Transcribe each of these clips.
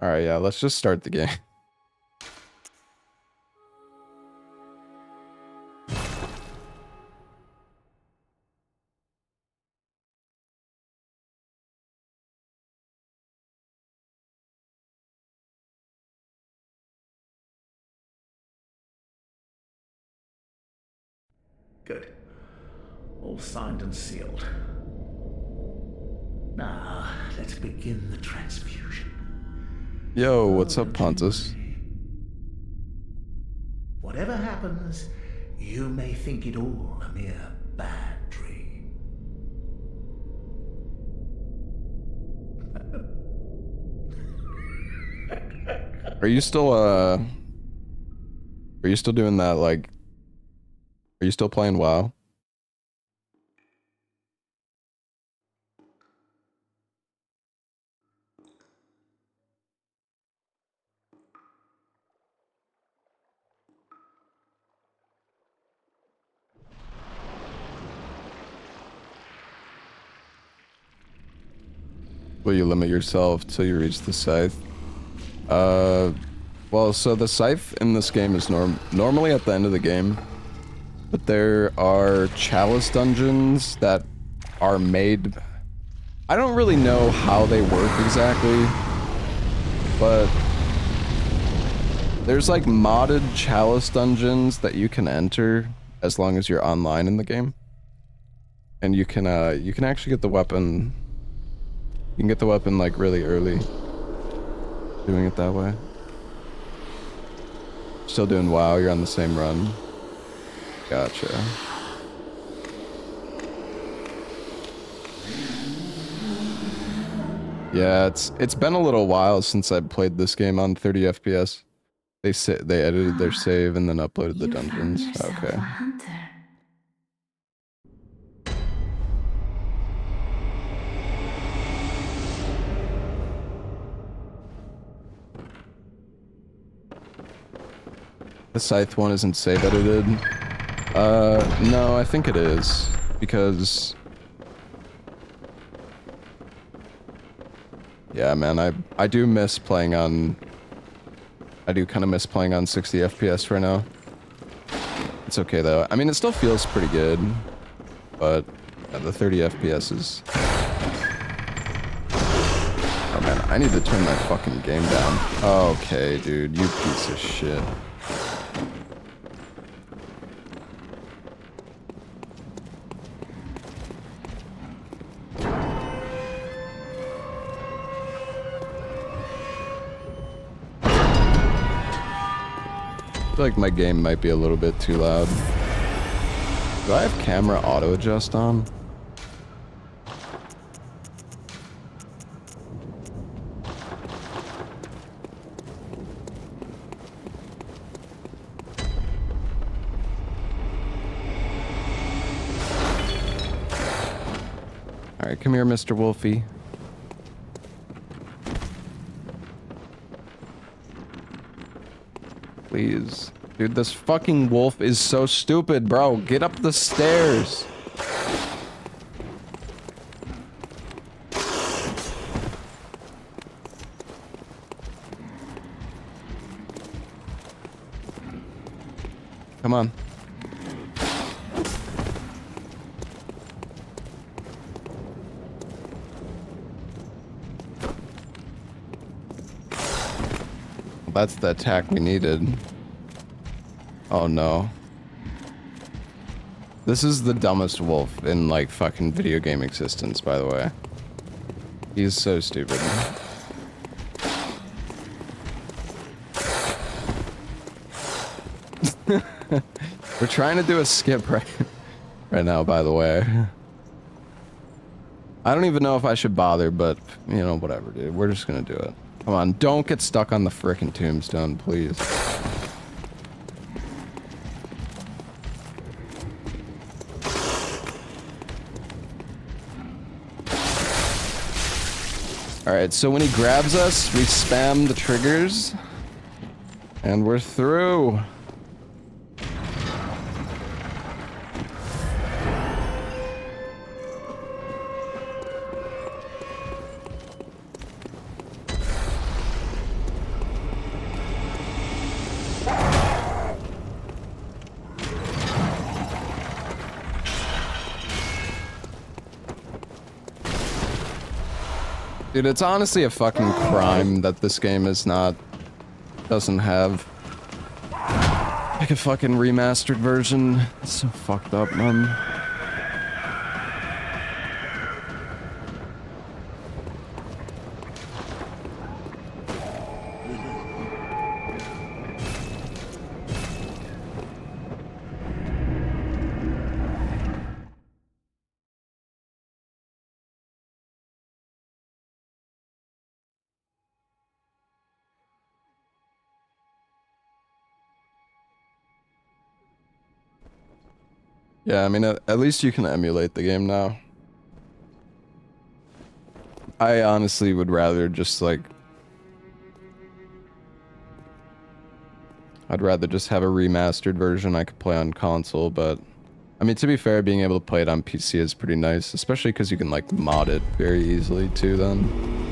Alright, yeah, let's just start the game. Good. All signed and sealed. Now, let's begin the transfusion. Yo, what's up, Don't you Pontus? worry. Whatever happens, you may think it all a mere bad dream. Are you still doing that, like, are you still playing WoW? Will you limit yourself till you reach the Scythe? Well, so the Scythe in this game is normally at the end of the game, but there are chalice dungeons that are made. I don't really know how they work exactly, but there's like modded chalice dungeons that you can enter as long as you're online in the game. And you can actually get the weapon. You can get the weapon like really early. Doing it that way. Still doing WoW, you're on the same run. Gotcha. Yeah, it's been a little while since I played this game on 30 FPS. They edited their save and then uploaded the dungeons. Okay. A hunter. The Scythe one isn't save edited. No, I think it is because yeah, man, I do miss playing on. I do kind of miss playing on 60 FPS right now. It's okay though. I mean, it still feels pretty good, but yeah, the 30 FPS is. Oh man, I need to turn my fucking game down. Okay, dude, you piece of shit. I feel like my game might be a little bit too loud. Do I have camera auto adjust on? Alright, come here, Mr. Wolfie. Please. Dude, this fucking wolf is so stupid, bro. Get up the stairs. Come on. That's the attack we needed. Oh no. This is the dumbest wolf in like fucking video game existence, by the way. He's so stupid. We're trying to do a skip right now, by the way. I don't even know if I should bother, but you know, whatever, dude. We're just gonna do it. Come on, don't get stuck on the frickin' tombstone, please. Alright, so when he grabs us, we spam the triggers. And we're through. Dude, it's honestly a fucking crime that this game doesn't have like a fucking remastered version. It's so fucked up, man. Yeah, I mean, at least you can emulate the game now. I honestly would rather just, like... I'd rather just have a remastered version I could play on console, but... I mean, to be fair, being able to play it on PC is pretty nice, especially because you can, like, mod it very easily, too, then.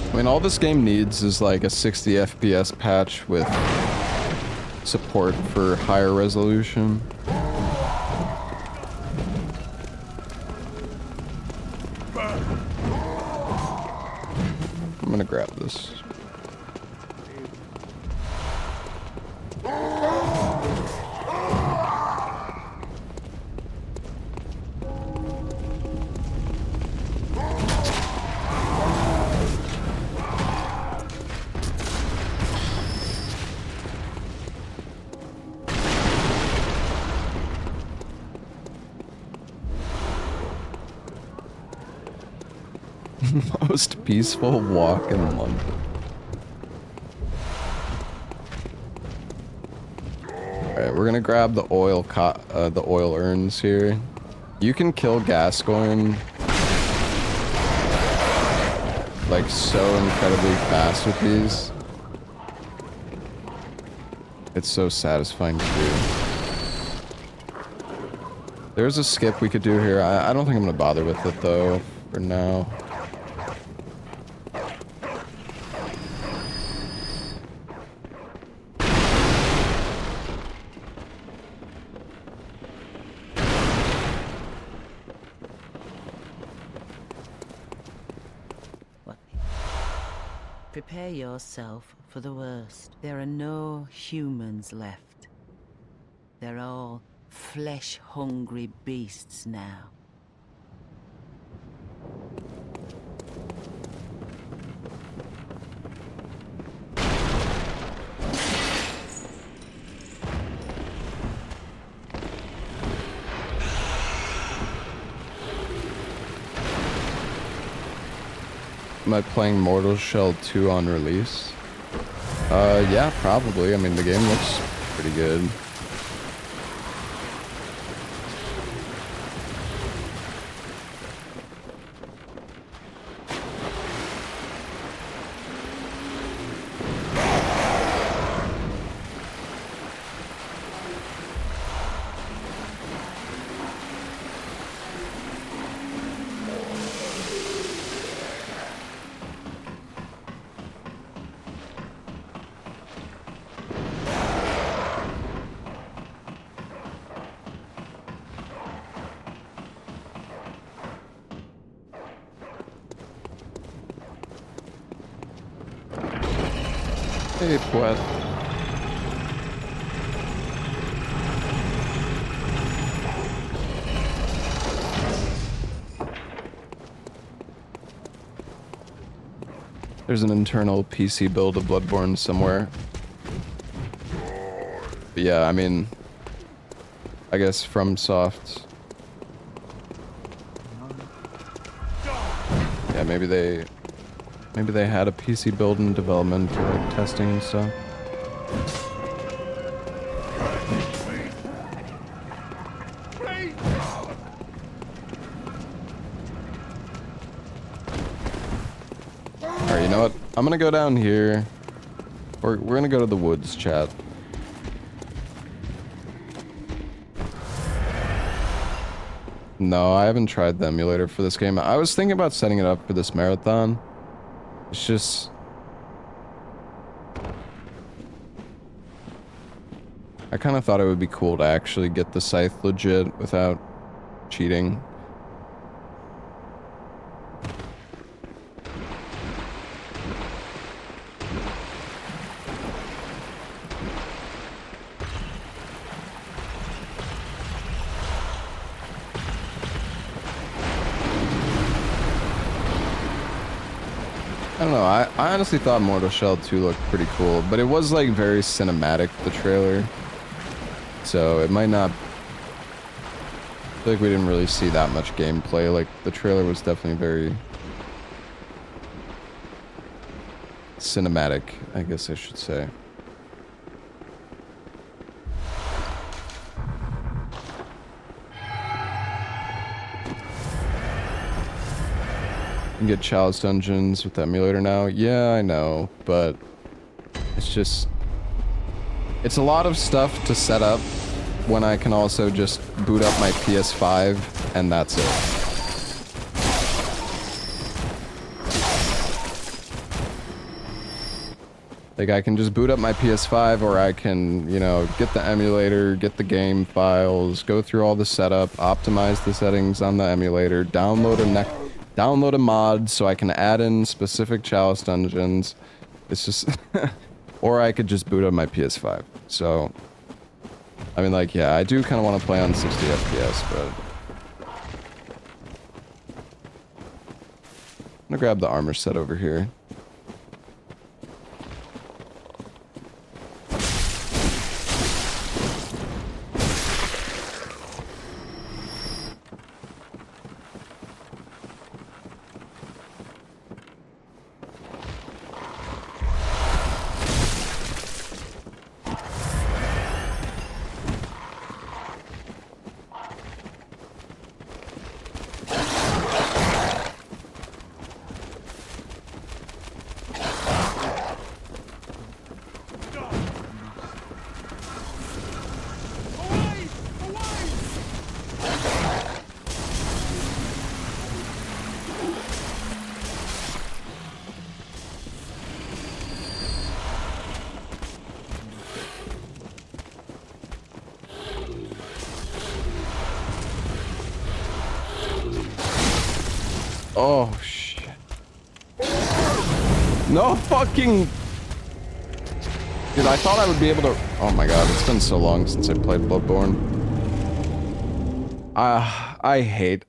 I mean, all this game needs is like a 60 FPS patch with support for higher resolution. I'm gonna grab this. Most peaceful walk in London. Alright, we're gonna grab the oil urns here. You can kill Gascoigne like so incredibly fast with these. It's so satisfying to do. There's a skip we could do here. I don't think I'm gonna bother with it though, for now. Prepare yourself for the worst. There are no humans left. They're all flesh-hungry beasts now. Am I playing Mortal Shell 2 on release? Yeah, probably. I mean, the game looks pretty good. Hey, Poet. There's an internal PC build of Bloodborne somewhere. But yeah, I mean, I guess FromSoft. Yeah, maybe they had a PC build in development for like testing and stuff. Alright, you know what? I'm gonna go down here. We're gonna go to the woods, chat. No, I haven't tried the emulator for this game. I was thinking about setting it up for this marathon. It's just... I kind of thought it would be cool to actually get the Scythe legit without cheating. I don't know, I honestly thought Mortal Shell 2 looked pretty cool, but it was like very cinematic, the trailer. So it might not... I feel like we didn't really see that much gameplay, like the trailer was definitely very... cinematic, I guess I should say. You can get Chalice Dungeons with the emulator now. Yeah, I know, but it's just... It's a lot of stuff to set up when I can also just boot up my PS5 and that's it. Like, I can just boot up my PS5, or I can, you know, get the emulator, get the game files, go through all the setup, optimize the settings on the emulator, download a mod so I can add in specific Chalice Dungeons. It's just... Or I could just boot up my PS5. So, I mean, like, yeah, I do kind of want to play on 60 FPS, but... I'm gonna grab the armor set over here. Oh, shit. No fucking... Dude, I thought I would be able to... Oh my god, it's been so long since I played Bloodborne. I hate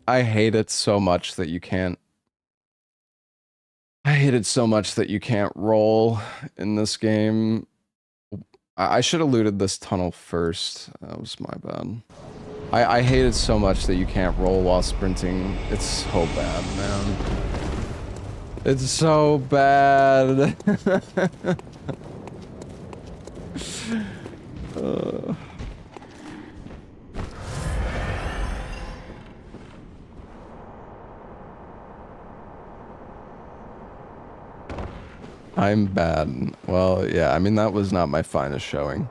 it so much that you can't... I hate it so much that you can't roll in this game. I should have looted this tunnel first. That was my bad. I hate it so much that you can't roll while sprinting. It's so bad, man. It's so bad. I'm bad. Well, yeah, I mean, that was not my finest showing.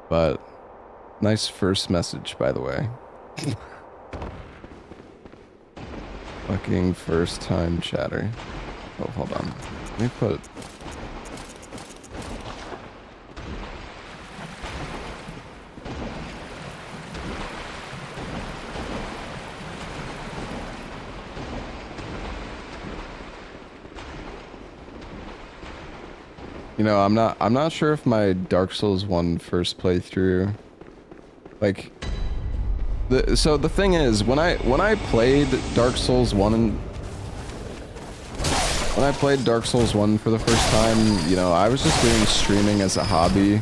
But nice first message, by the way. Fucking first time chatter. Oh, hold on. Let me put... You know, I'm not sure if my Dark Souls 1 first playthrough, like, so the thing is, when I played Dark Souls 1 when I played Dark Souls 1 for the first time, you know, I was just doing streaming as a hobby.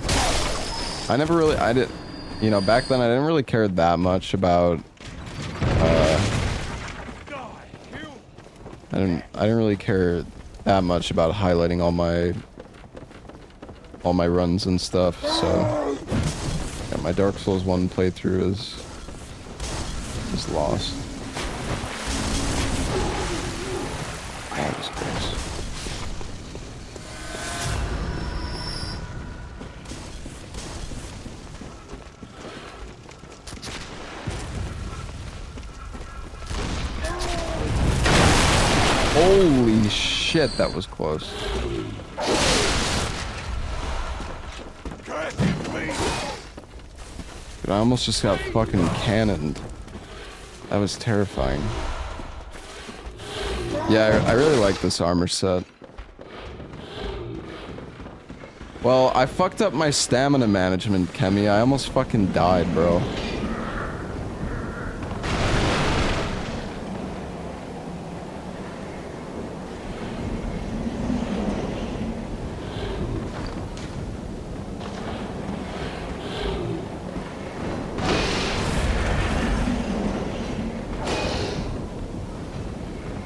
I didn't, you know, back then I didn't really care that much about, I didn't really care that much about highlighting all my runs and stuff, so yeah, my Dark Souls 1 playthrough is lost. Oh, this place. Holy shit, that was close. Dude, I almost just got fucking cannoned. That was terrifying. Yeah, I really like this armor set. Well, I fucked up my stamina management, Kemi. I almost fucking died, bro.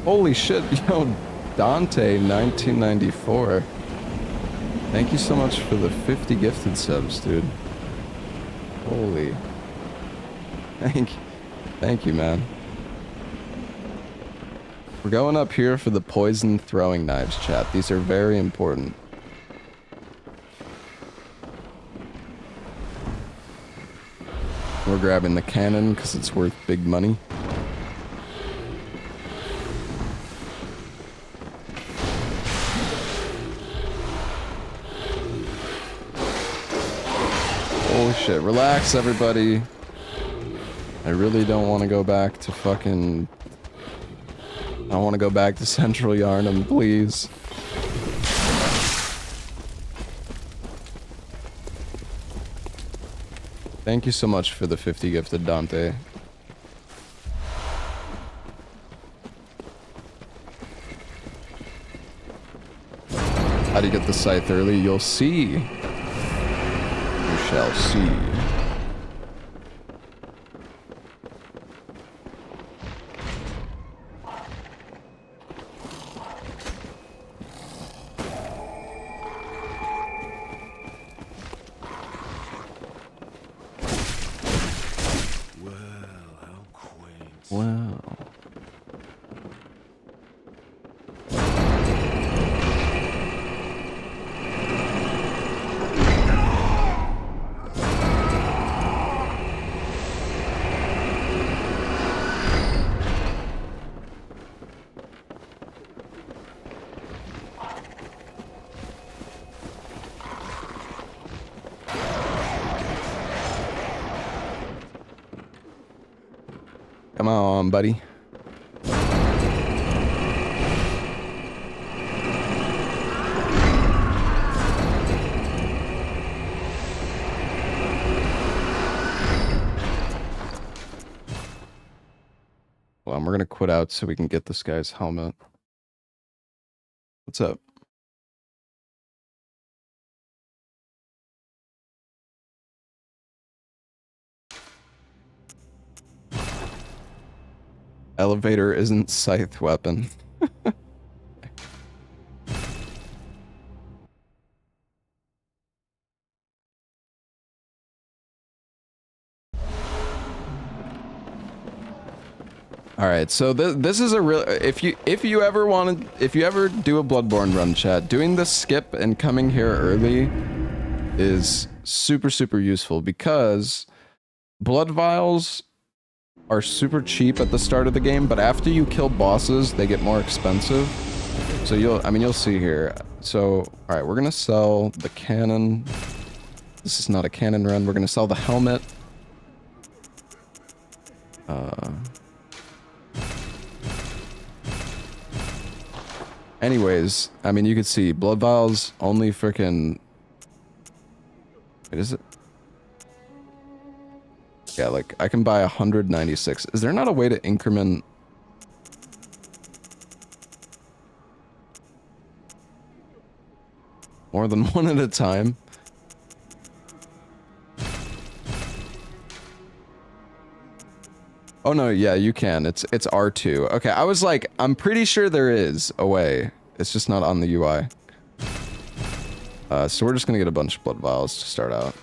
Holy shit, yo, Dante 1994. Thank you so much for the 50 gifted subs, dude. Holy. Thank you, man. We're going up here for the poison throwing knives, chat. These are very important. We're grabbing the cannon because it's worth big money. Holy shit, relax everybody. I really don't want to go back to fucking... I want to go back to Central Yarnum, please. Thank you so much for the 50 gifted, Dante. How do you get the scythe early? You'll see. You shall see. Wow. Come on, buddy. Well, we're gonna quit out so we can get this guy's helmet. What's up? Elevator isn't scythe weapon. All right, so this is a real if you ever do a Bloodborne run, chat, doing the skip and coming here early is super useful because blood vials are super cheap at the start of the game, but after you kill bosses, they get more expensive. So you'll see here. So, all right, we're gonna sell the cannon. This is not a cannon run. We're gonna sell the helmet. Anyways, I mean, you can see blood vials only freaking. Wait, is it? Yeah, like, I can buy 196. Is there not a way to increment... more than one at a time? Oh no, yeah, you can. It's R2. Okay, I was like, I'm pretty sure there is a way. It's just not on the UI. So we're just gonna get a bunch of blood vials to start out.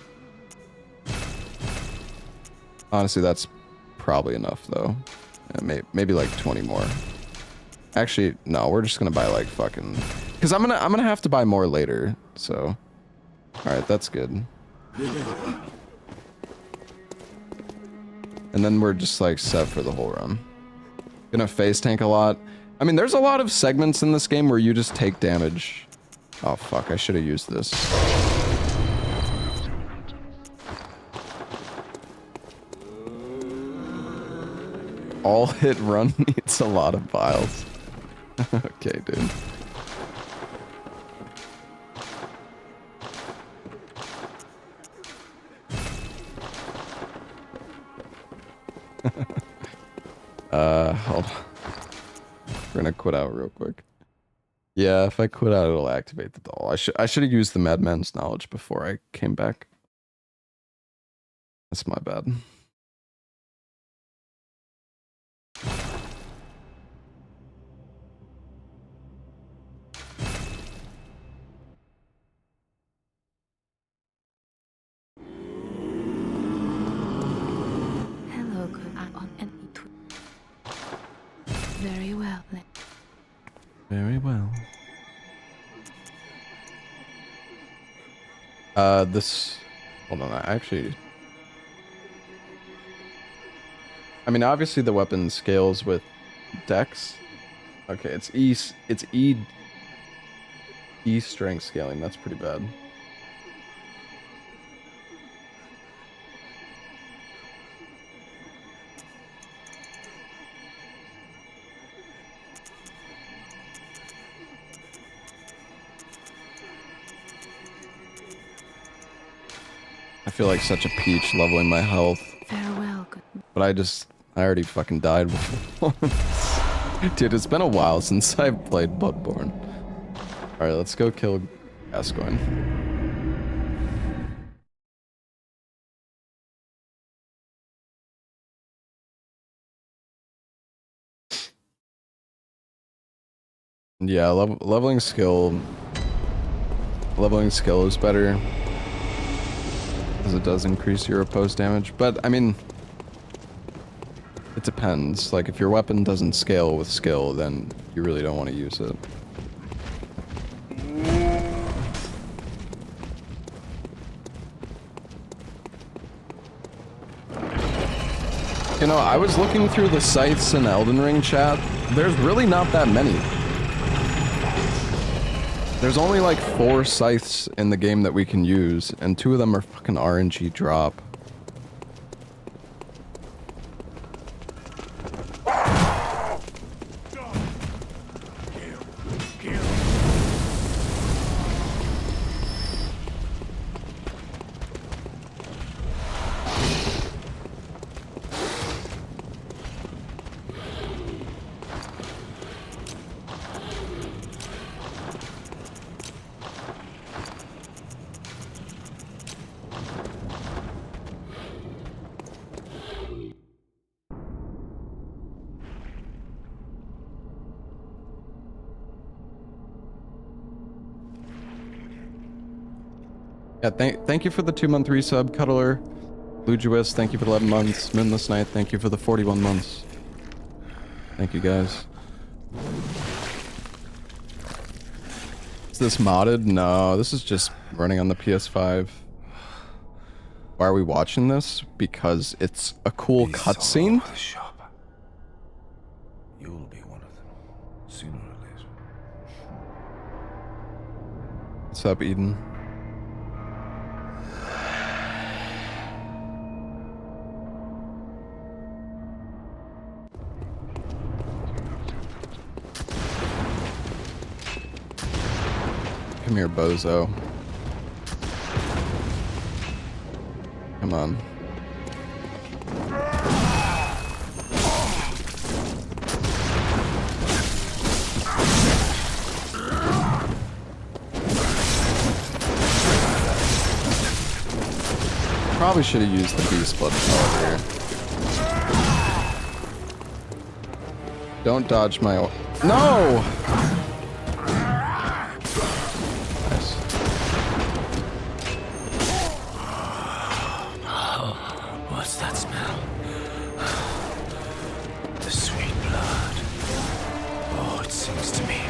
Honestly, that's probably enough, though. Yeah, maybe like 20 more. Actually, no, we're just gonna buy like fucking... Because I'm gonna have to buy more later, so... Alright, that's good. And then we're just like set for the whole run. Gonna phase tank a lot. I mean, there's a lot of segments in this game where you just take damage. Oh, fuck. I should have used this. All hit run needs a lot of vials. Okay, dude. Hold on. We're gonna quit out real quick. Yeah, if I quit out, it'll activate the doll. I should have used the Madman's Knowledge before I came back. That's my bad. Hello, good. I'm on an E2. Very well. Very well. This... Hold on, I mean, obviously the weapon scales with dex. Okay, it's E strength scaling. That's pretty bad. I feel like such a peach leveling my health. Farewell, good. But I already fucking died before. Dude, it's been a while since I've played Bloodborne. Alright, let's go kill Gascoigne. Yeah, leveling skill is better. Because it does increase your opposed damage. But, I mean... It depends. Like, if your weapon doesn't scale with skill, then you really don't want to use it. You know, I was looking through the Scythes in Elden Ring chat. There's really not that many. There's only like 4 Scythes in the game that we can use, and 2 of them are fucking RNG drop. Yeah, thank you for the 2-month resub, Cuddler. Lujuis, thank you for the 11 months. Moonless Knight, thank you for the 41 months. Thank you, guys. Is this modded? No, this is just running on the PS5. Why are we watching this? Because it's a cool cutscene. You'll be one of them, sooner or later. What's up, Eden? Come here, bozo. Come on. Probably should have used the beast blood power here. Don't dodge my... No! What's that smell? The sweet blood. Oh, it sings to me.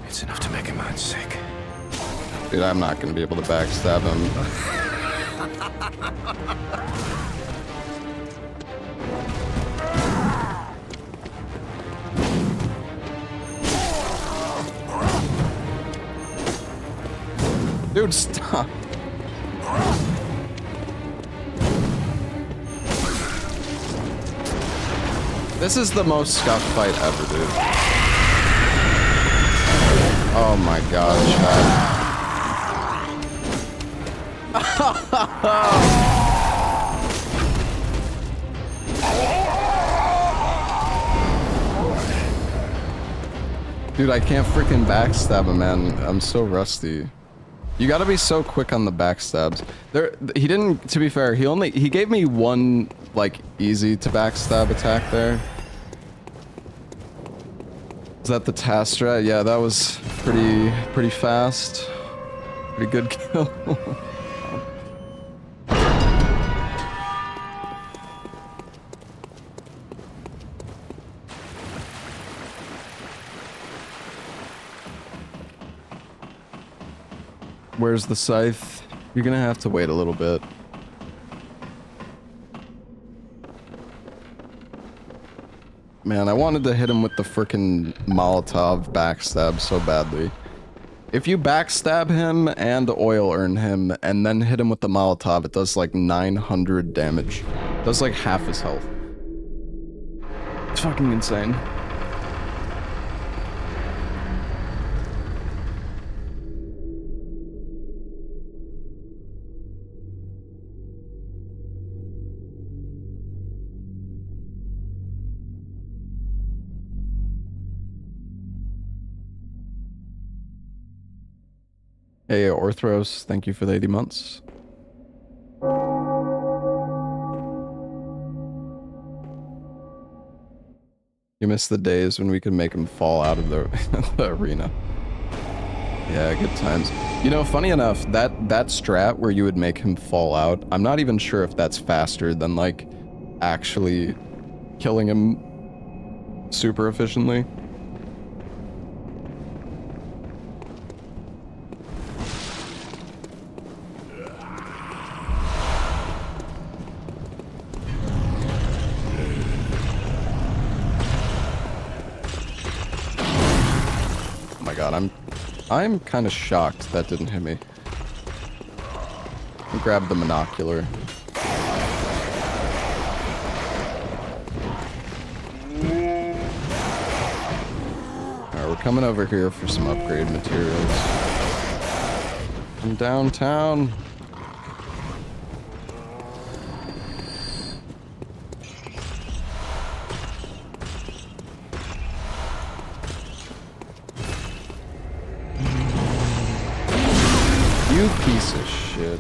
It's enough to make a man sick. Dude, I'm not gonna be able to backstab him. Dude, stop. This is the most scuffed fight ever, dude. Oh my god, Chad. Dude, I can't freaking backstab him, man. I'm so rusty. You gotta be so quick on the backstabs. He didn't, to be fair, he gave me one, like, easy to backstab attack there. Is that the task strat? Yeah, that was pretty fast. Pretty good kill. Where's the scythe? You're gonna have to wait a little bit. Man, I wanted to hit him with the frickin' Molotov backstab so badly. If you backstab him and oil earn him and then hit him with the Molotov, it does like 900 damage. It does like half his health. It's fucking insane. Hey, Orthros, thank you for the 80 months. You miss the days when we could make him fall out of the, the arena. Yeah, good times. You know, funny enough, that strat where you would make him fall out, I'm not even sure if that's faster than, like, actually killing him super efficiently. I'm kind of shocked that didn't hit me. Grab the monocular. Alright, we're coming over here for some upgrade materials. From downtown. You piece of shit.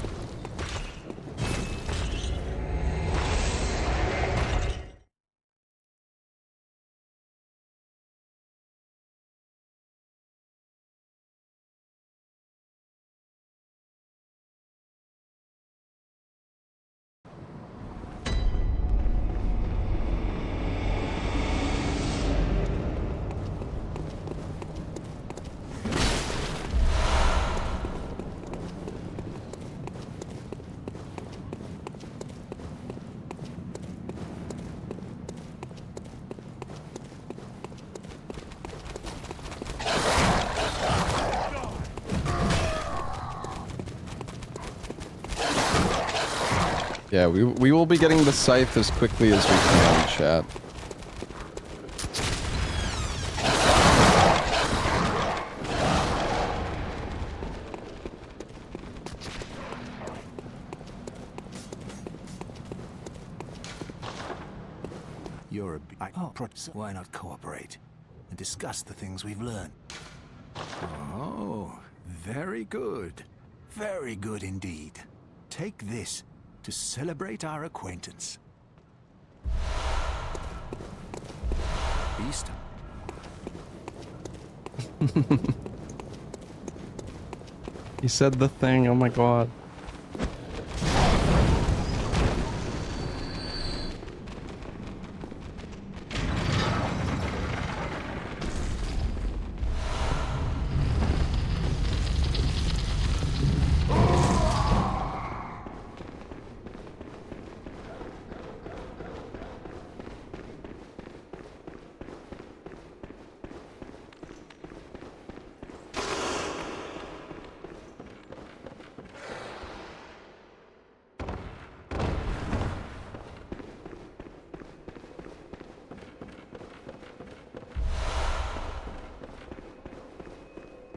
Yeah, we will be getting the scythe as quickly as we can, chat. You're a why not cooperate and discuss the things we've learned? Oh, very good. Very good indeed. Take this to celebrate our acquaintance. Beast. He said the thing, oh my god.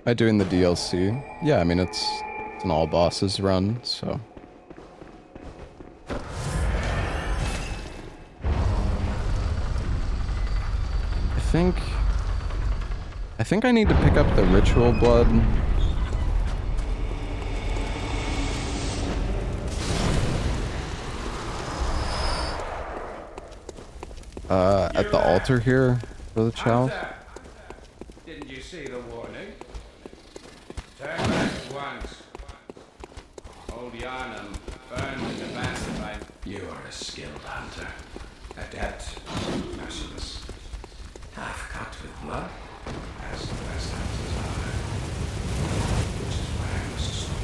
By doing the DLC. Yeah, I mean, it's an all bosses run, so. I think I need to pick up the ritual blood. At the altar here for the chalice. Didn't you see the warning? Turn back once. Old Yarnum burned in the mastermind. You are a skilled hunter. Adept. Merciless. Half cut with blood, as the best hunters are. Which is why I must stop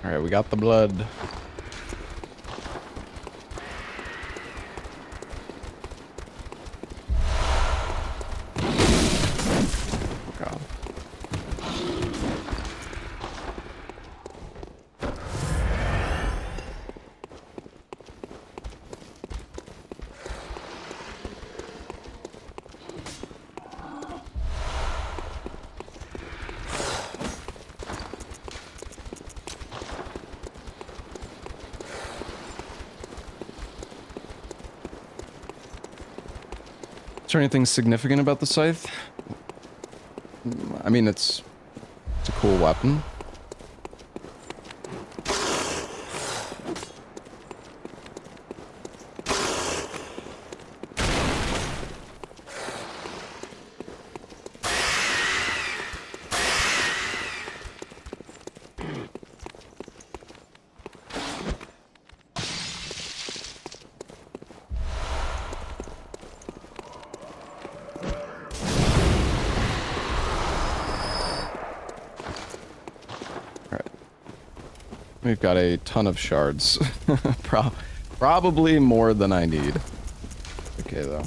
Alright, we got the blood. God. Is there anything significant about the Scythe? I mean, it's a cool weapon. We've got a ton of shards. Probably more than I need. Okay, though.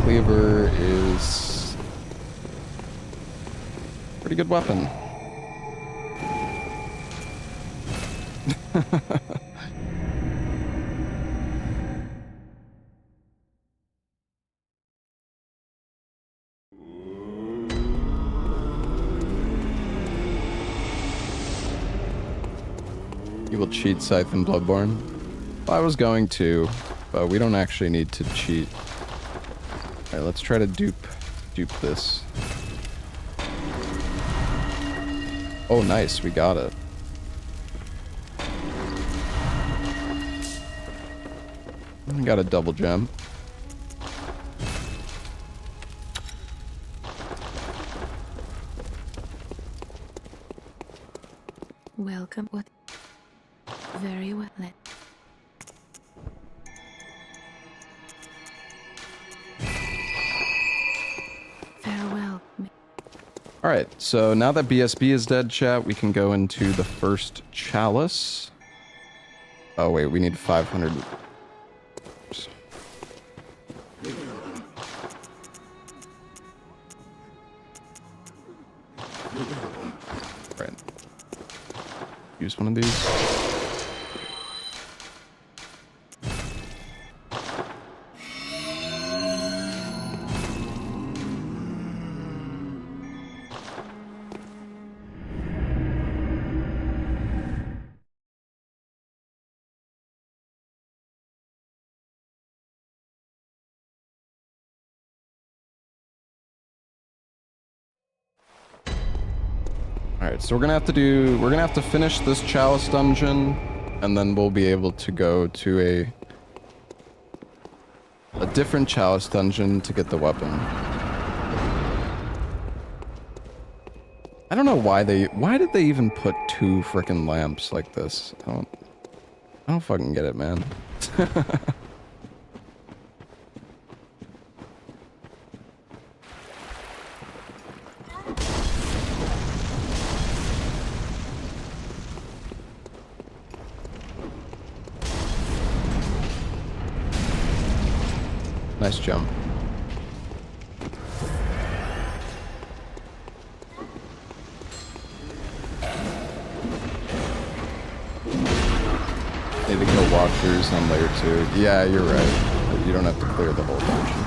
Cleaver is a pretty good weapon. You will cheat Scythe in Bloodborne? Well, I was going to, but we don't actually need to cheat. Alright, let's try to dupe this. Oh, nice, we got it. We got a double gem. Welcome. What? Very well. Farewell. Alright, so now that BSB is dead, chat, we can go into the first chalice. Oh wait, we need 500. Right. Use one of these. Alright, so we're gonna have to finish this chalice dungeon, and then we'll be able to go to a different chalice dungeon to get the weapon. I don't know why did they even put 2 frickin' lamps like this? I don't fucking get it, man. Nice jump. Need to kill walkthroughs on layer 2. Yeah, you're right. You don't have to clear the whole dungeon.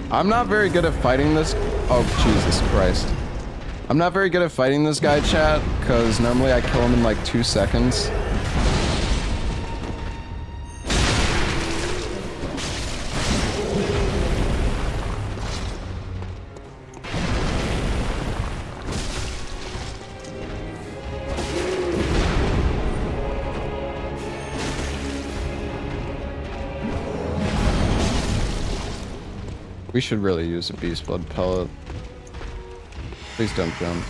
I'm not very good at fighting this. Oh, Jesus Christ. I'm not very good at fighting this guy, chat, because normally I kill him in like 2 seconds. We should really use a beast blood pellet. Please don't jump.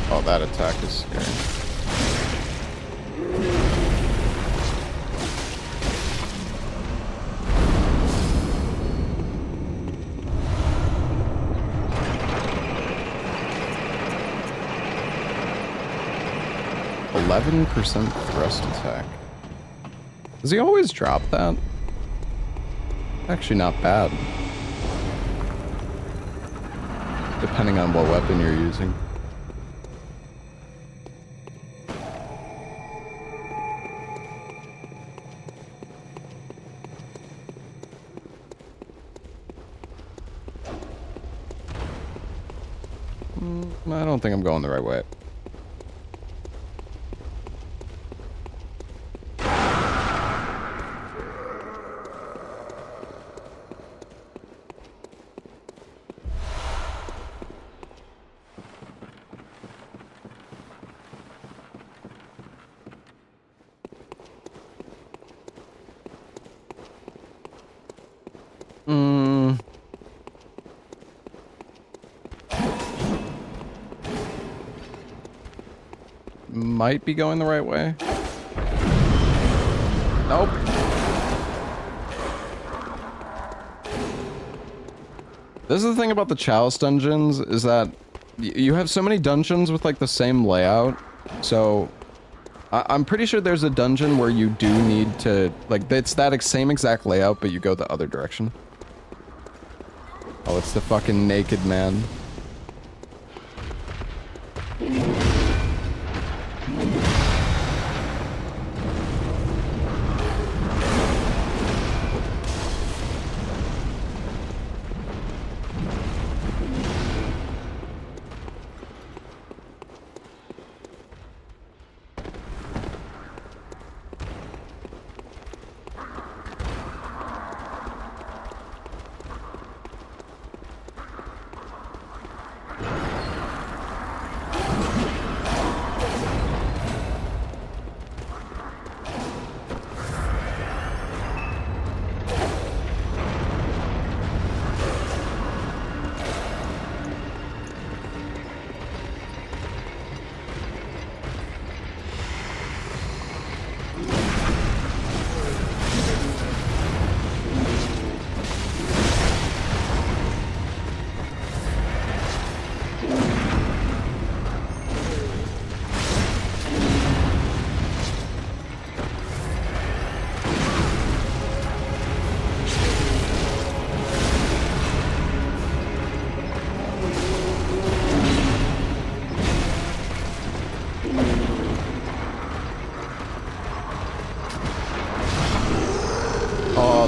Oh, that attack is scary. %, thrust attack. Does he always drop that? Actually not bad. Depending on what weapon you're using. I don't think I'm going the right way. Might be going the right way. Nope. This is the thing about the chalice dungeons, is that you have so many dungeons with like the same layout. So I'm pretty sure there's a dungeon where you do need to, like, it's that same exact layout, but you go the other direction. Oh, it's the fucking naked man.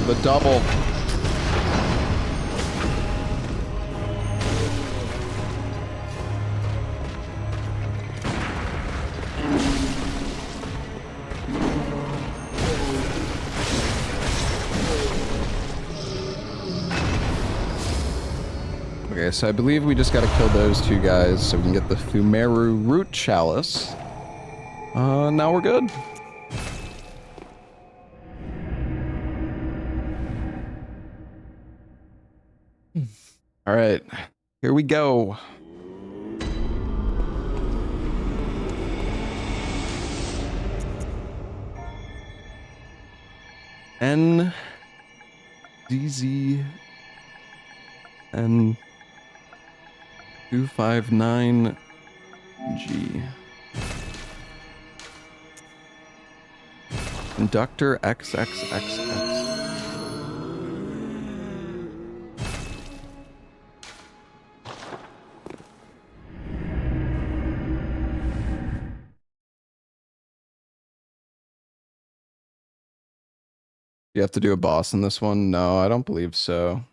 the double. Okay, so I believe we just gotta kill those two guys so we can get the Fumeru Root Chalice. Now we're good. Alright, here we go. N D Z N 259 G. Conductor XXXX. You have to do a boss in this one? No, I don't believe so.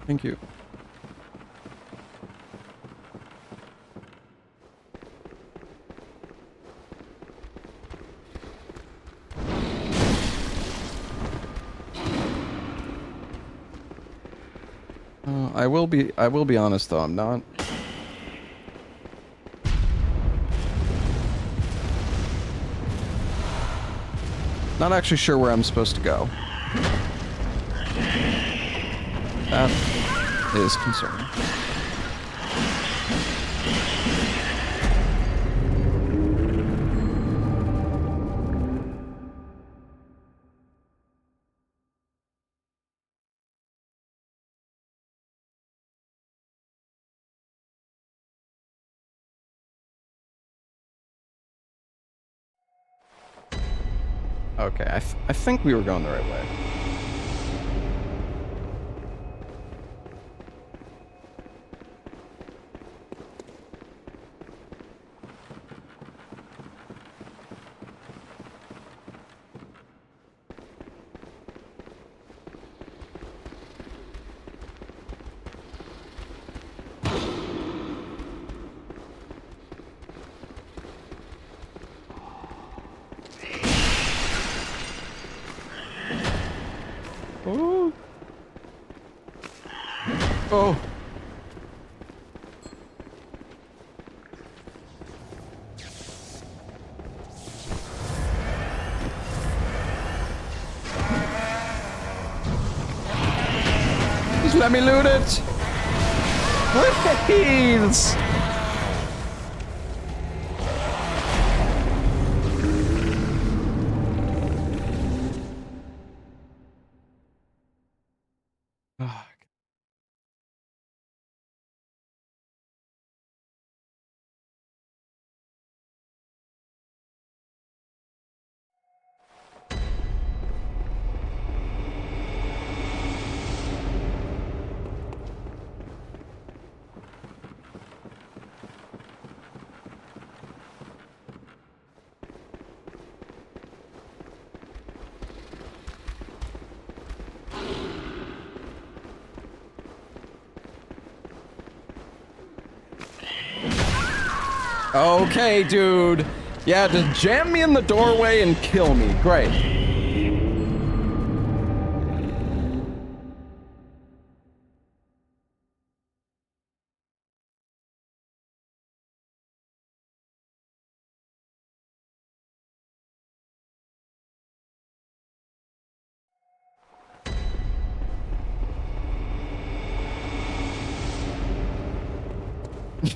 Thank you. I will be honest though, I'm not actually sure where I'm supposed to go. That is concerning. Okay, I think we were going the right way. Oh. Oh. Just let me loot it. Please. Okay, dude. Yeah, just jam me in the doorway and kill me. Great.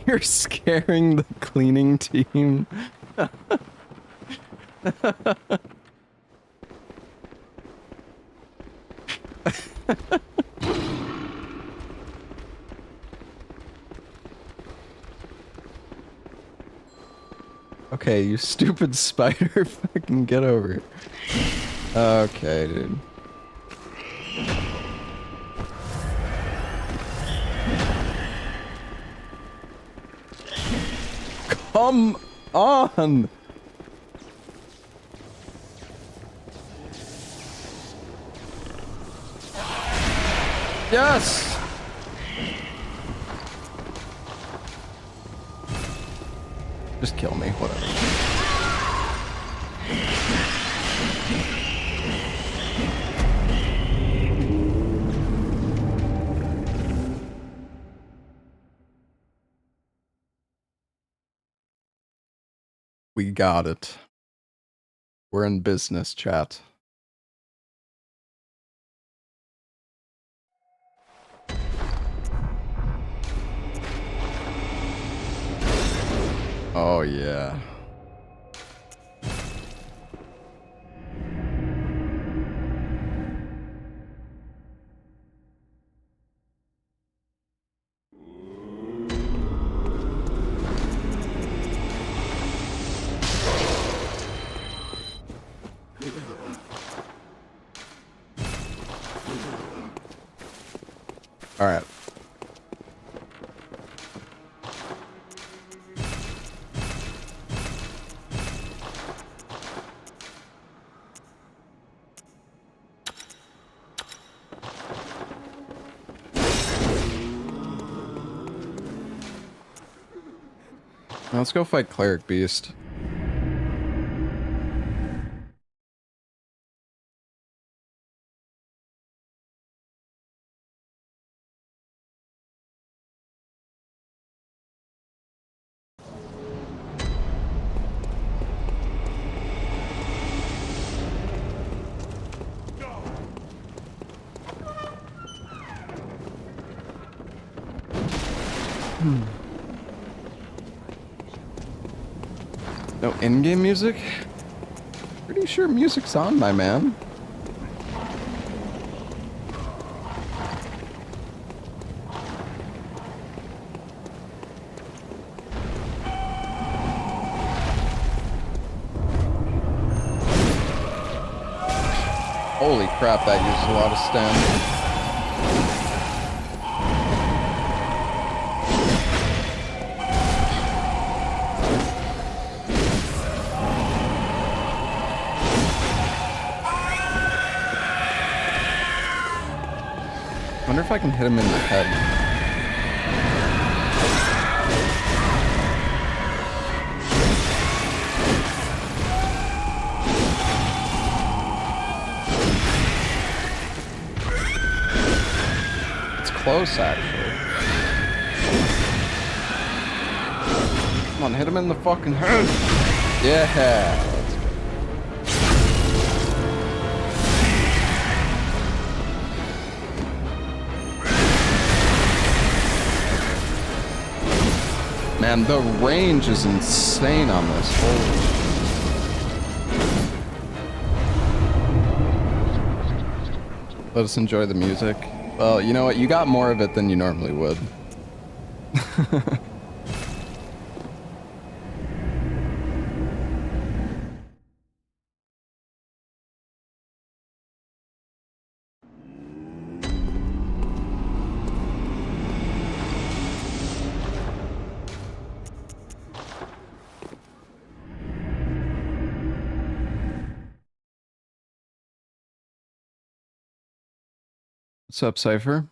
You're scaring the cleaning team. Okay, you stupid spider, fucking get over it. Okay, dude. Come on! Yes! Just kill me, whatever. We got it. We're in business, chat. Oh, yeah. All right. Now let's go fight Cleric Beast. No in-game music? Pretty sure music's on, my man. Holy crap, that used a lot of stamina. Wonder if I can hit him in the head. It's close, actually. Come on, hit him in the fucking head. Yeah. Let's go. Man, the range is insane on this. Holy shit. Let us enjoy the music. Well, you know what? You got more of it than you normally would. What's up, Cypher?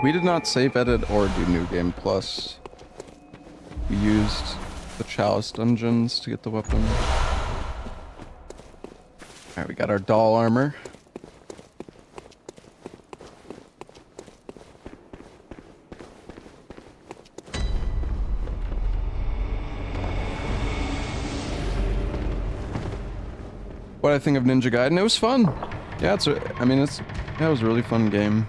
We did not save edit or do New Game Plus. We used the Chalice dungeons to get the weapon. Alright, we got our doll armor. What I think of Ninja Gaiden? It was fun. Yeah, it was a really fun game.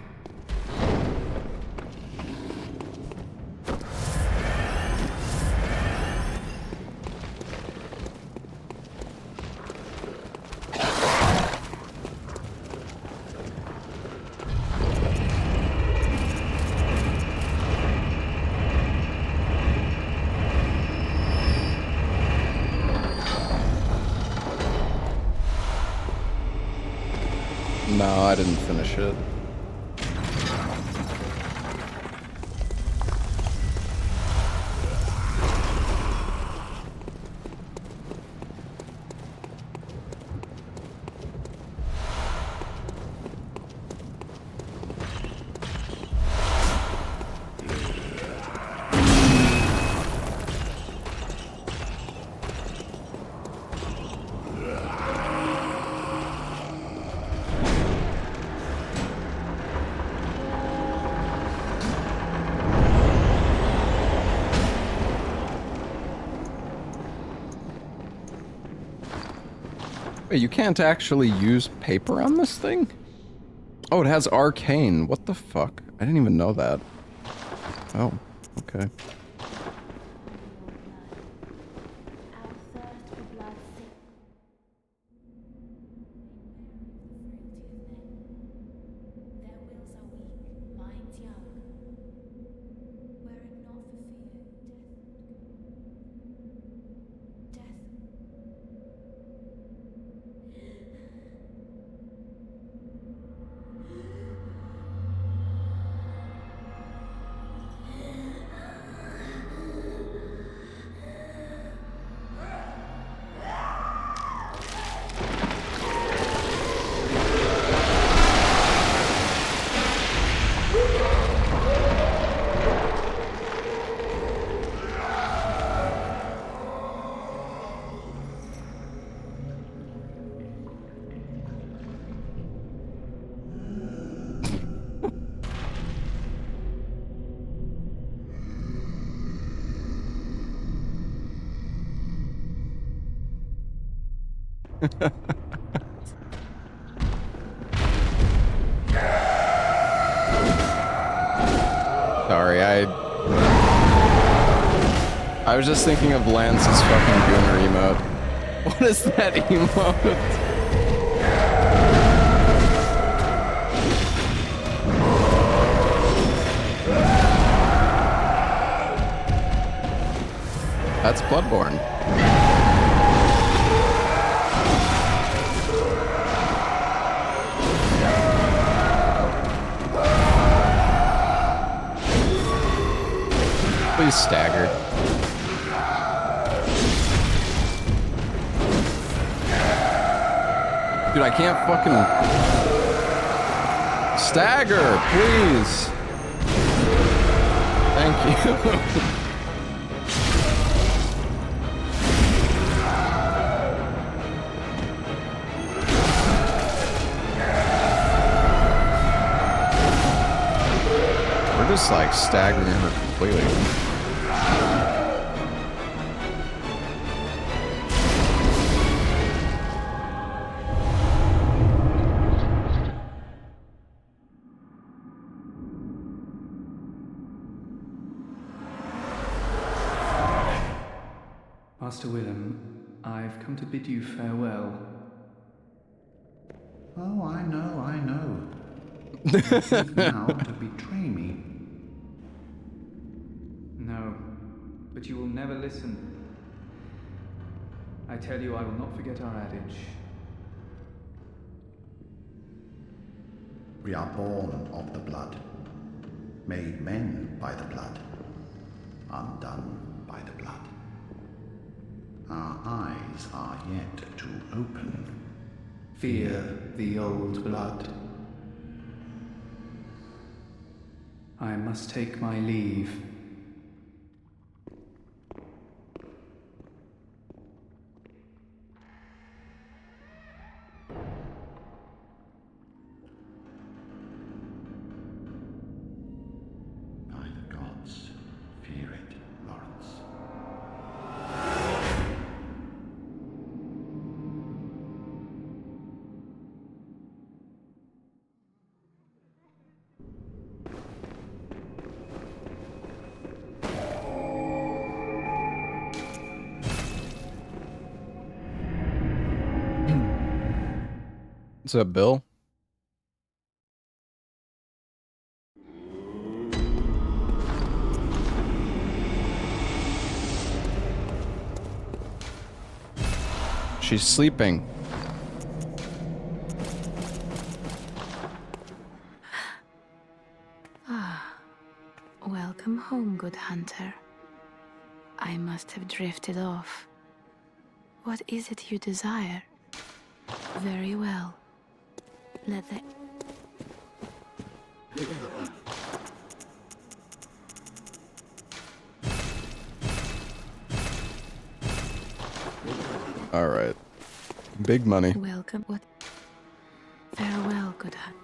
No, I didn't finish it. Wait, you can't actually use paper on this thing? Oh, it has arcane. What the fuck? I didn't even know that. Oh, okay. Sorry, I was just thinking of Lance's fucking Gooner emote. What is that emote? That's Bloodborne. Please stagger. Dude, I can't fucking... Stagger, please. Thank you. We're just like staggering her completely. Master Willem, I've come to bid you farewell. Oh, I know. You think now to betray me. No, but you will never listen. I tell you, I will not forget our adage. We are born of the blood, made men by the blood, undone by the blood. Our eyes are yet to open. Fear the old blood. I must take my leave. By the gods, fear it, Lawrence. What's up, Bill? She's sleeping. Welcome home, good hunter. I must have drifted off. What is it you desire? Very well. Let the... All right. Big money. Welcome. What? Farewell, good hunter.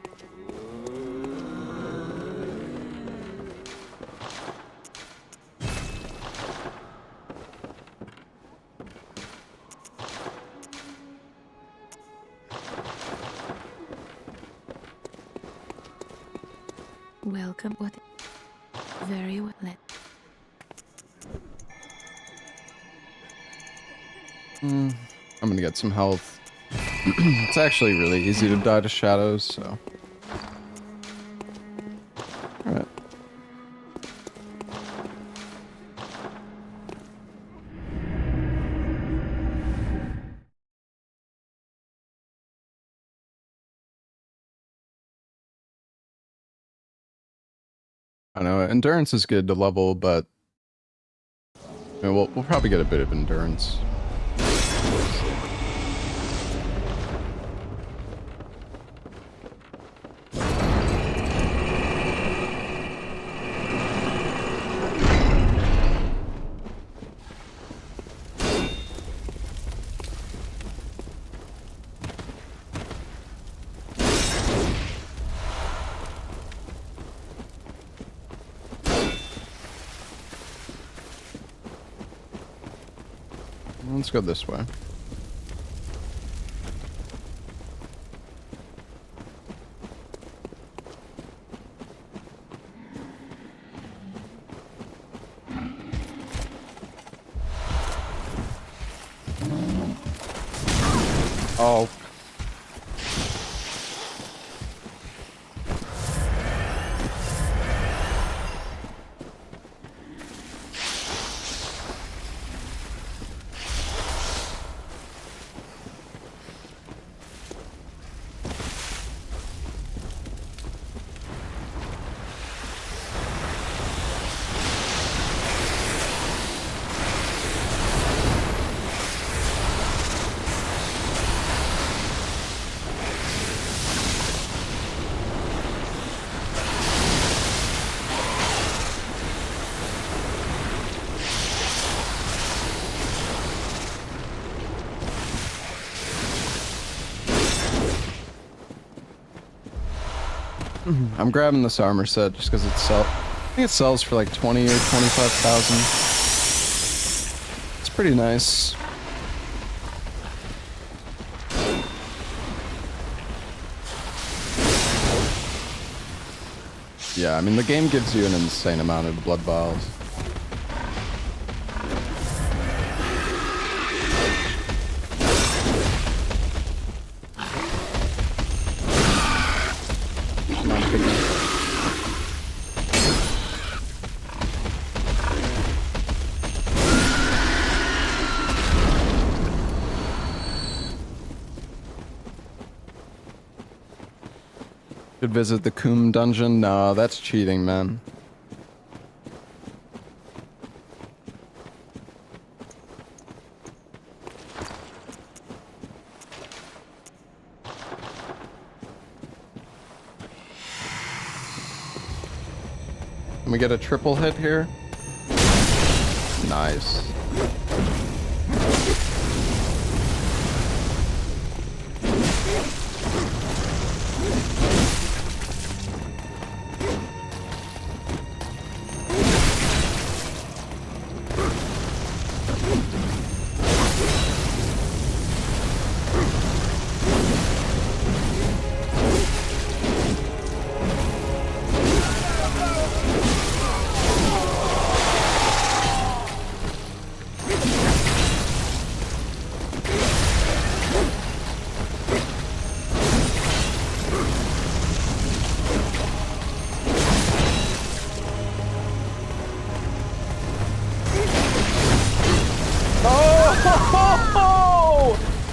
Welcome. What? Very well. Let... I'm gonna get some health. It's actually really easy to die to shadows, so. Alright. I know endurance is good to level, but I mean, we'll probably get a bit of endurance. Let's go this way. Oh. I'm grabbing this armor set just because I think it sells for like 20 or 25,000. It's pretty nice. Yeah, I mean the game gives you an insane amount of blood vials. Could visit the Coombe dungeon? No, that's cheating, man. Can we get a triple hit here? Nice.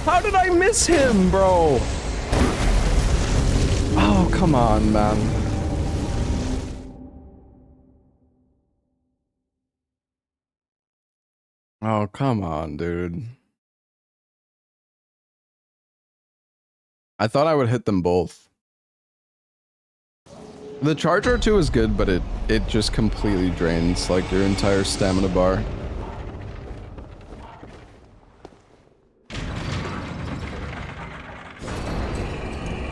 How did I miss him, bro? Oh, come on, man. Oh, come on, dude. I thought I would hit them both. The charge R2 is good, but it just completely drains like your entire stamina bar.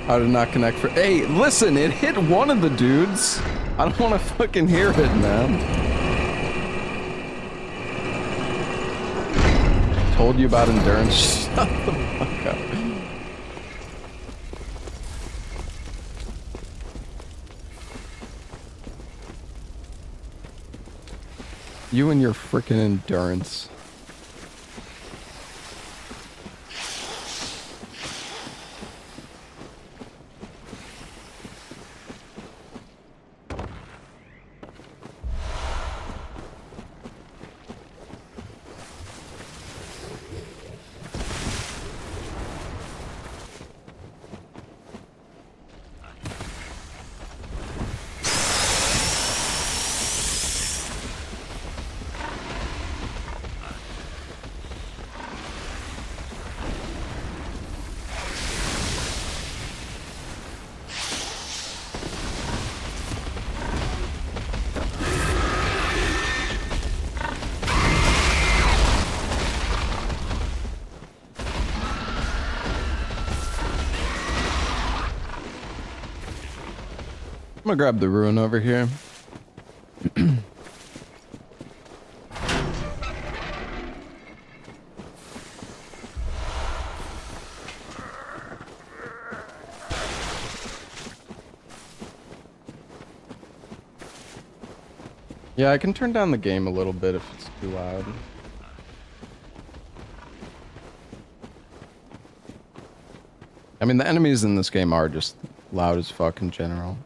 How did not connect for— hey, listen, it hit one of the dudes. I don't want to fucking hear it, man. Told you about endurance. Shut the fuck up. You and your freaking endurance. I'm gonna grab the ruin over here. Yeah, I can turn down the game a little bit if it's too loud. I mean, the enemies in this game are just loud as fuck in general.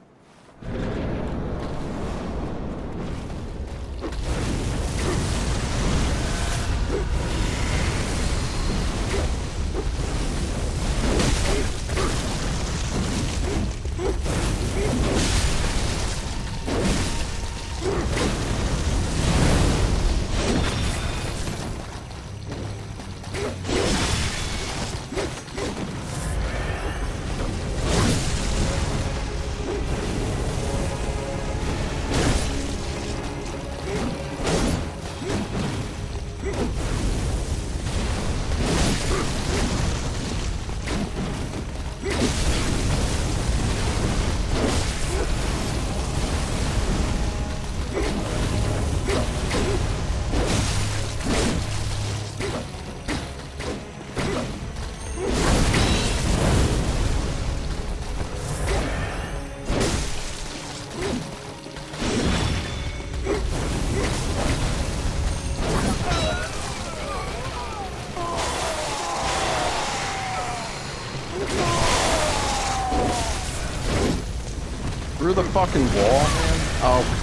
Through the fucking wall, man. Oh.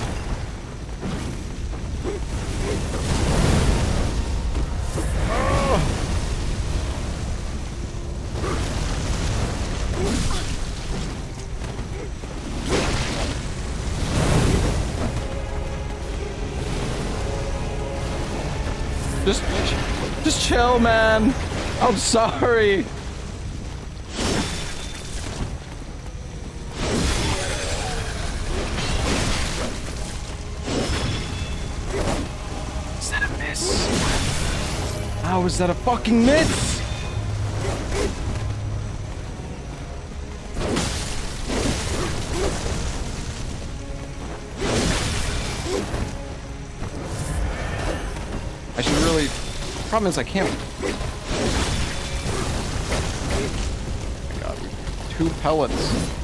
Just chill, man. I'm sorry. How is that a fucking miss? I should really... Problem is I can't... Oh my god, 2 pellets.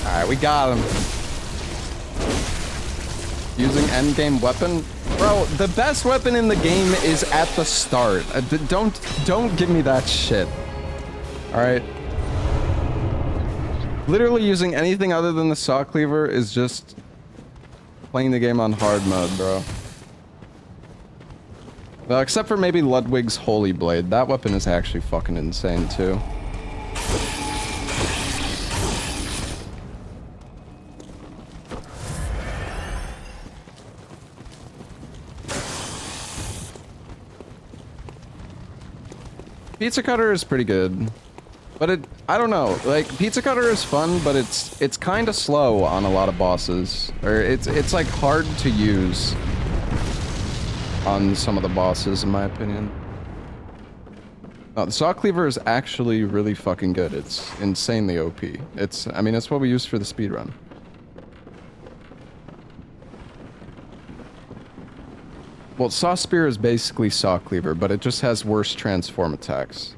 Alright, we got him. Using endgame weapon? Bro, the best weapon in the game is at the start. Don't give me that shit. Alright? Literally using anything other than the saw cleaver is just playing the game on hard mode, bro. Well, except for maybe Ludwig's Holy Blade. That weapon is actually fucking insane, too. Pizza Cutter is pretty good. But I don't know, like, Pizza Cutter is fun, but it's kind of slow on a lot of bosses. Or it's like hard to use on some of the bosses, in my opinion. No, the Saw Cleaver is actually really fucking good. It's insanely OP. I mean, it's what we use for the speedrun. Well, Saw Spear is basically Saw Cleaver, but it just has worse transform attacks.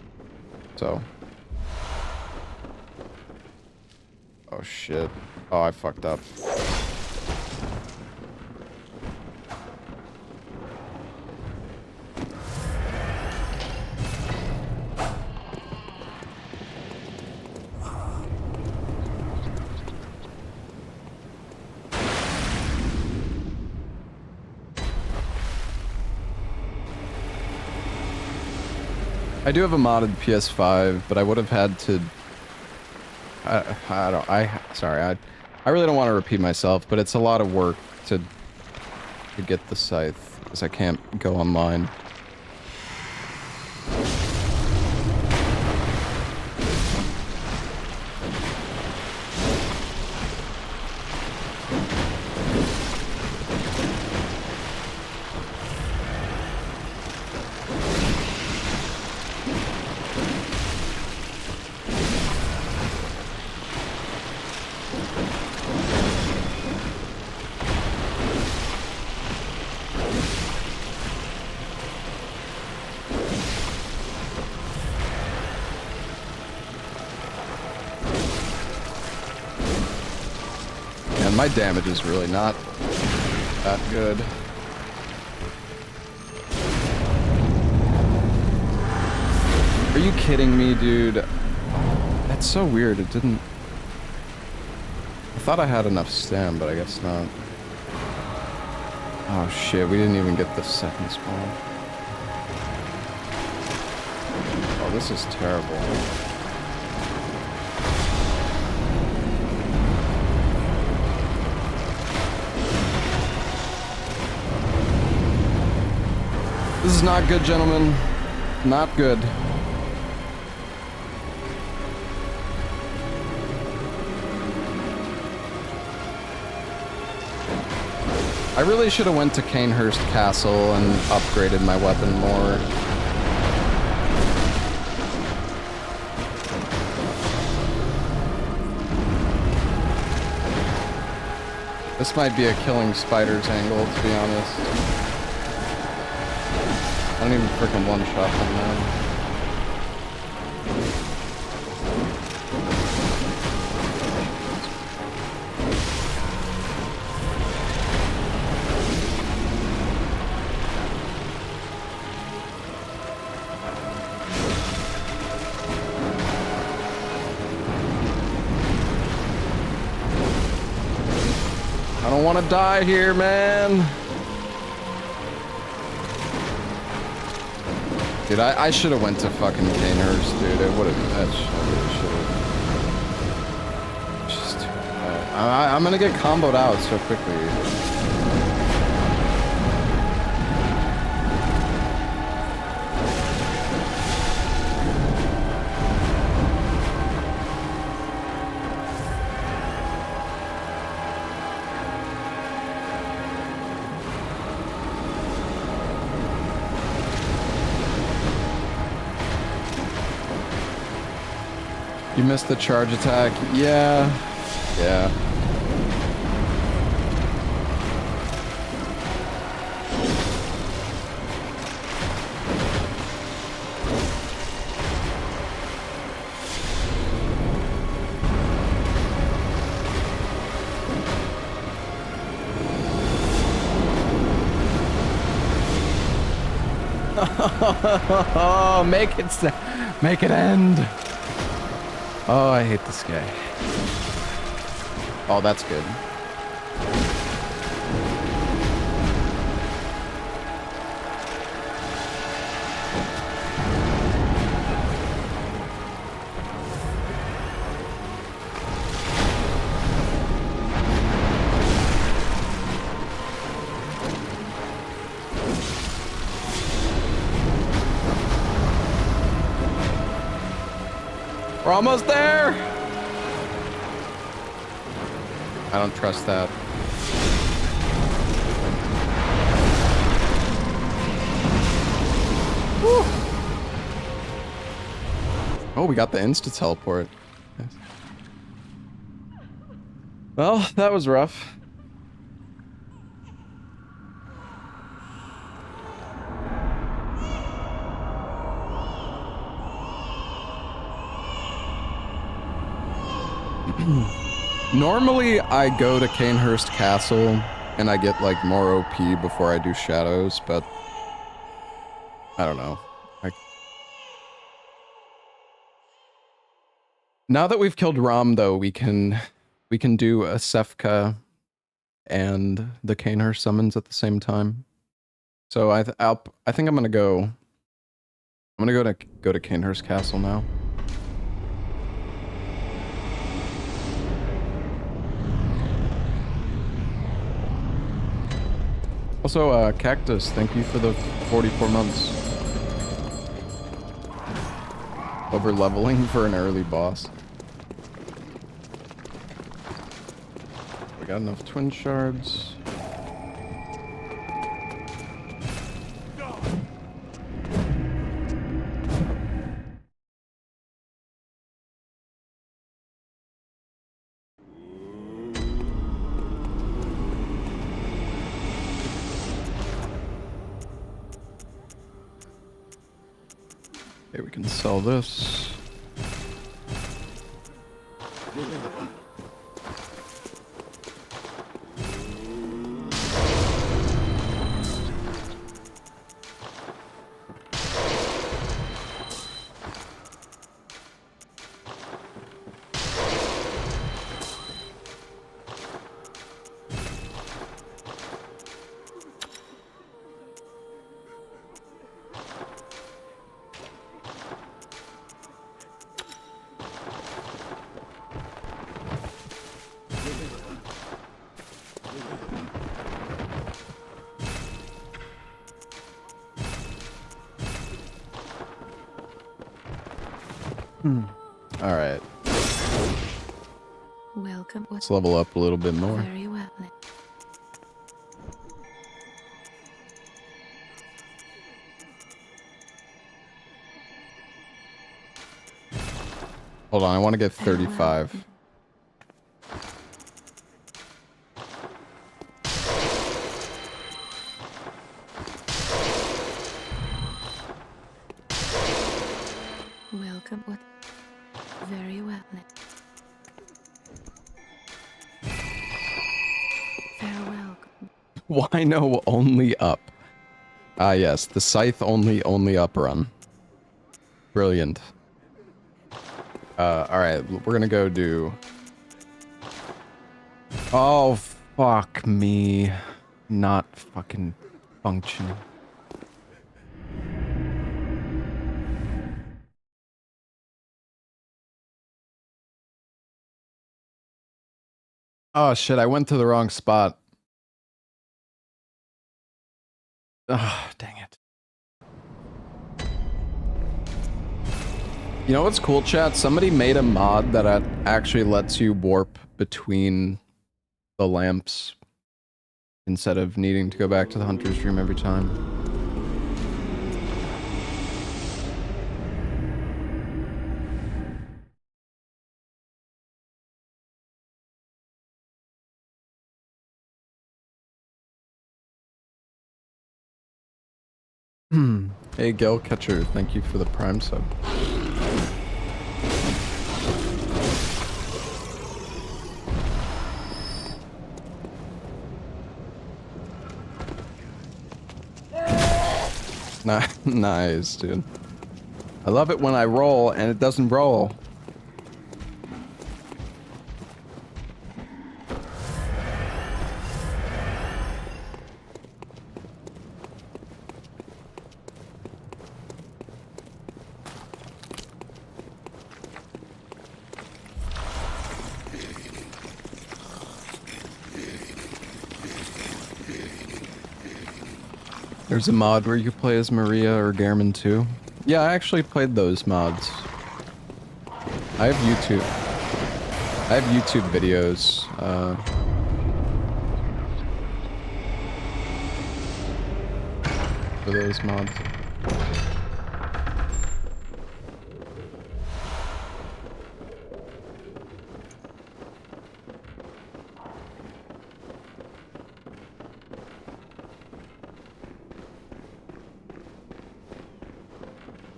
So... Oh shit. Oh, I fucked up. I do have a modded PS5, but I would have had to... Sorry, I really don't want to repeat myself, but it's a lot of work to get the Scythe, because I can't go online. My damage is really not that good. Are you kidding me, dude? That's so weird. It didn't... I thought I had enough stam, but I guess not. Oh shit, we didn't even get the second spawn. Oh, this is terrible. This is not good, gentlemen. Not good. I really should have went to Canehurst Castle and upgraded my weapon more. This might be a killing spiders angle, to be honest. I don't even freaking one-shot them now. I don't want to die here, man. Dude, I should have went to fucking Canehurst, dude. It would have... I really should have. Just... I'm gonna get comboed out so quickly. You missed the charge attack. Yeah. Yeah. Oh, make it end. Oh, I hate this guy. Oh, that's good. We're almost there! I don't trust that. Whew. Oh, we got the insta teleport. Nice. Well, that was rough. Normally, I go to Canehurst Castle and I get like more OP before I do Shadows, but I don't know. Now that we've killed Ram, though, we can do a Sefka and the Canehurst summons at the same time. So I think I'm gonna go. I'm gonna go to Canehurst Castle now. Also, Cactus, thank you for the 44 months. Over leveling for an early boss. We got enough twin shards. Okay, we can sell this. All right. Welcome. Let's level up a little bit more. Very well. Hold on, I want to get 35. Welcome. What? Very well. Farewell. Why no only up? Ah yes, the Scythe only up run. Brilliant. Alright, we're gonna go do... Oh, fuck me. Not fucking functioning. Oh shit, I went to the wrong spot. Oh, dang it. You know what's cool, chat? Somebody made a mod that actually lets you warp between the lamps instead of needing to go back to the Hunter's Dream every time. Hey, Gil Catcher, thank you for the Prime sub. Nice, dude. I love it when I roll and it doesn't roll. There's a mod where you play as Maria or Gehrman too. Yeah, I actually played those mods. I have YouTube videos. For those mods.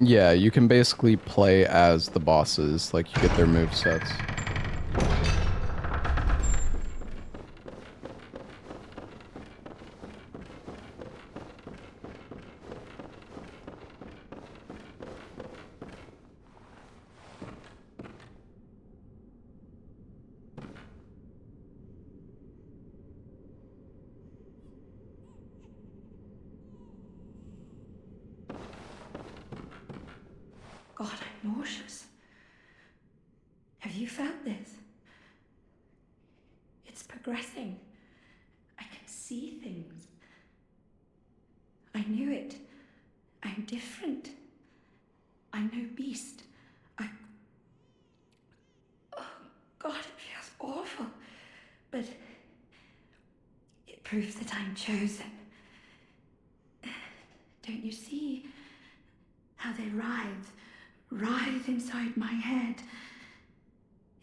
Yeah, you can basically play as the bosses, like you get their movesets. God, I'm nauseous. Have you felt this? It's progressing. I can see things. I knew it. I'm different. I'm no beast. Oh, God, it feels awful. But it proves that I'm chosen. Don't you see how they writhe inside my head?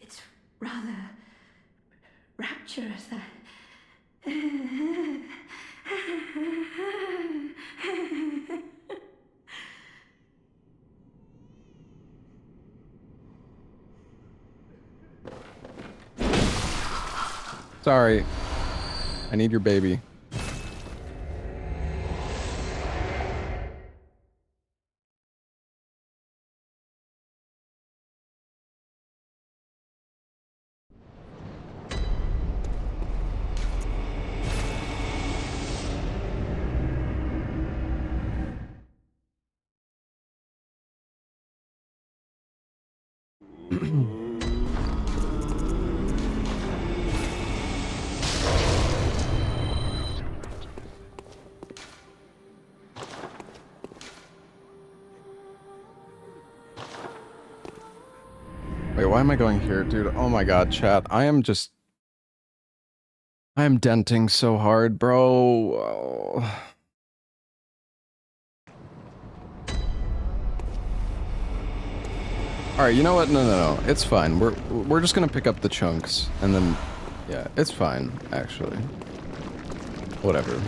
It's rather rapturous. Sorry. I need your baby. Wait, why am I going here, dude? Oh my god, chat. I am denting so hard, bro. Oh. Alright, you know what? No. It's fine. We're just gonna pick up the chunks, and then... Yeah, it's fine, actually. Whatever.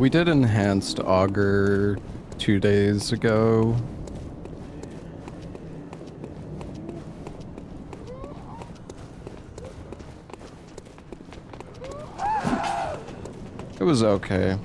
We did enhanced auger 2 days ago. It was okay.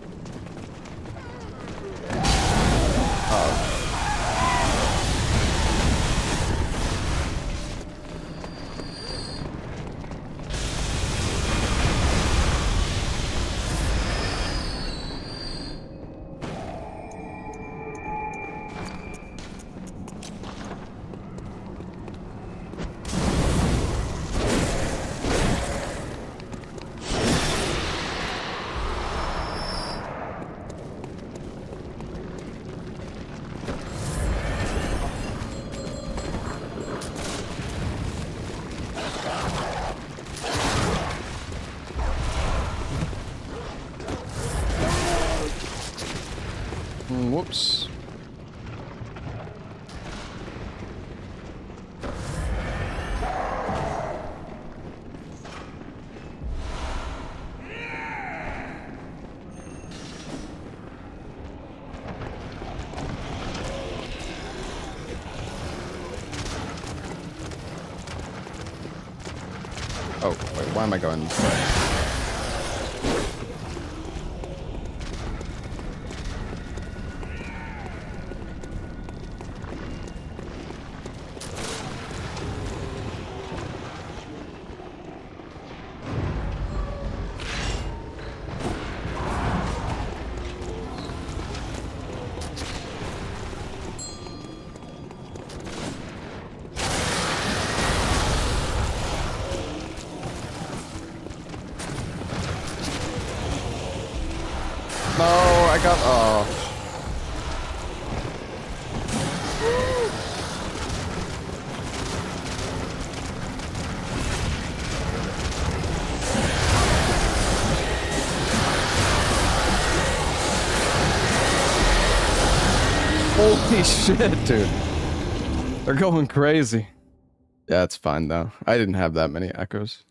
Whoops. Oh, wait, why am I going this way? No, I got. Oh. Holy shit, dude. They're going crazy. Yeah, it's fine though. I didn't have that many echoes.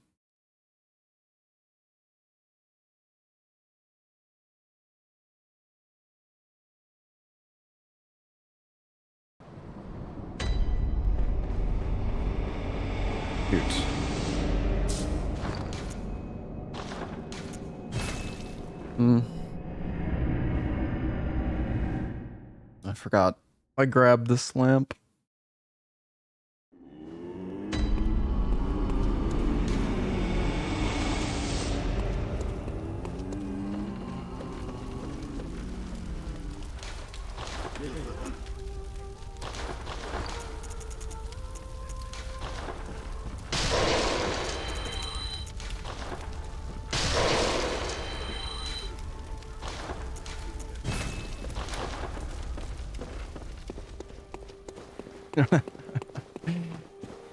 Cute. I forgot. I grabbed this lamp.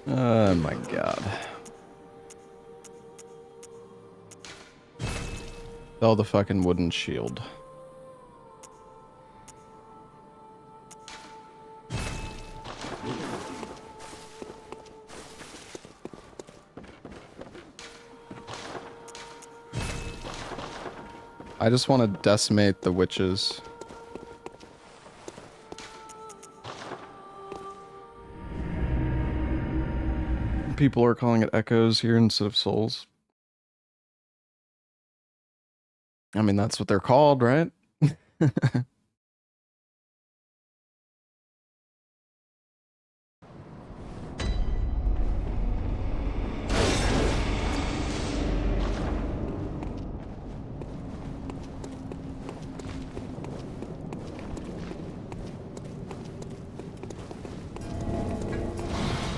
Oh my god. Oh, the fucking wooden shield. I just want to decimate the witches. People are calling it echoes here instead of souls. I mean, that's what they're called, right?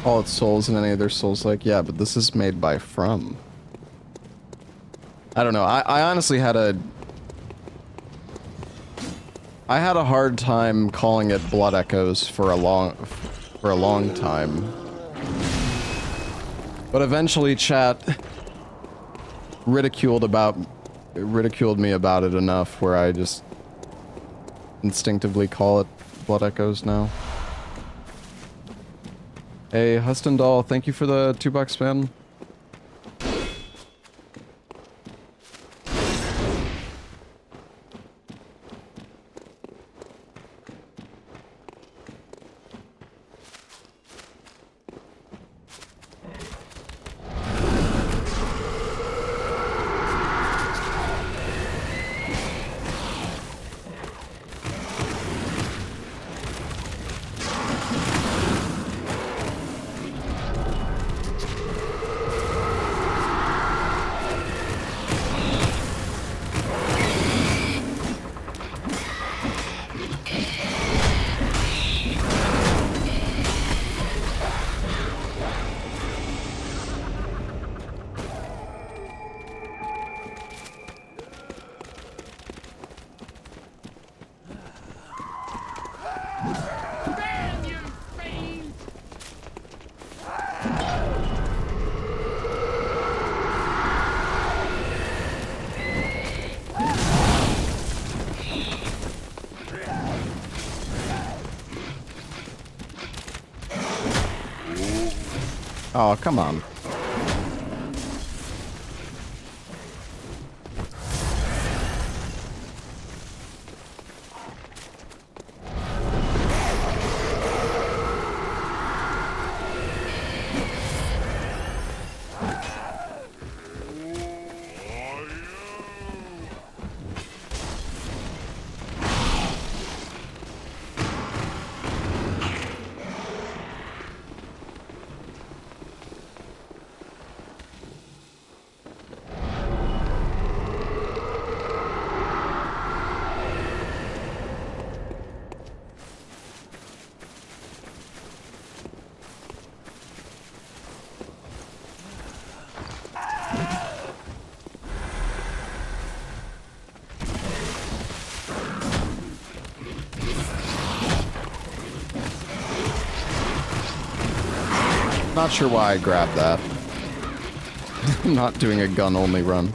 Call it souls and any other souls like, yeah, but this is made by From. I don't know. I honestly had a hard time calling it Blood Echoes for a long time. But eventually chat ridiculed me about it enough where I just instinctively call it Blood Echoes now. Hey, Huston Doll, thank you for the $2, man. Oh, come on. Not sure why I grabbed that. I'm not doing a gun-only run.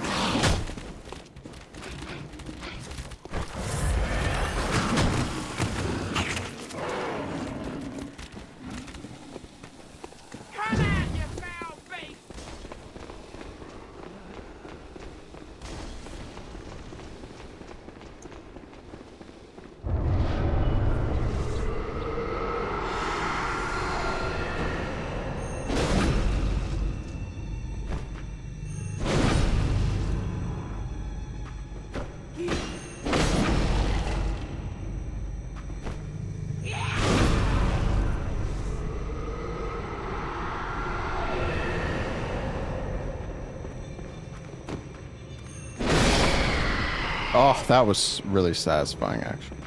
Oh, that was really satisfying, actually.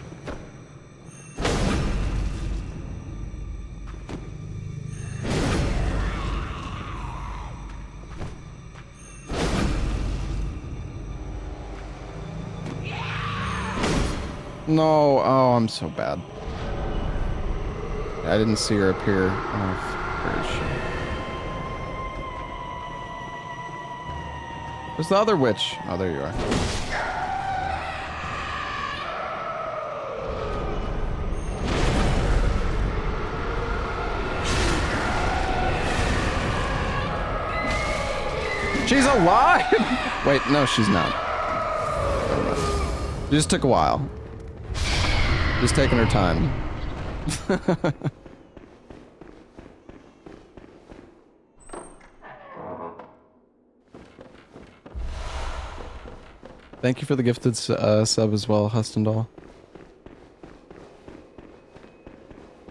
No, oh, I'm so bad. I didn't see her appear. Oh, where is she? Where's the other witch? Oh, there you are. She's alive! Wait, no, she's not. It just took a while. Just taking her time. Thank you for the gifted sub as well, Hustendal.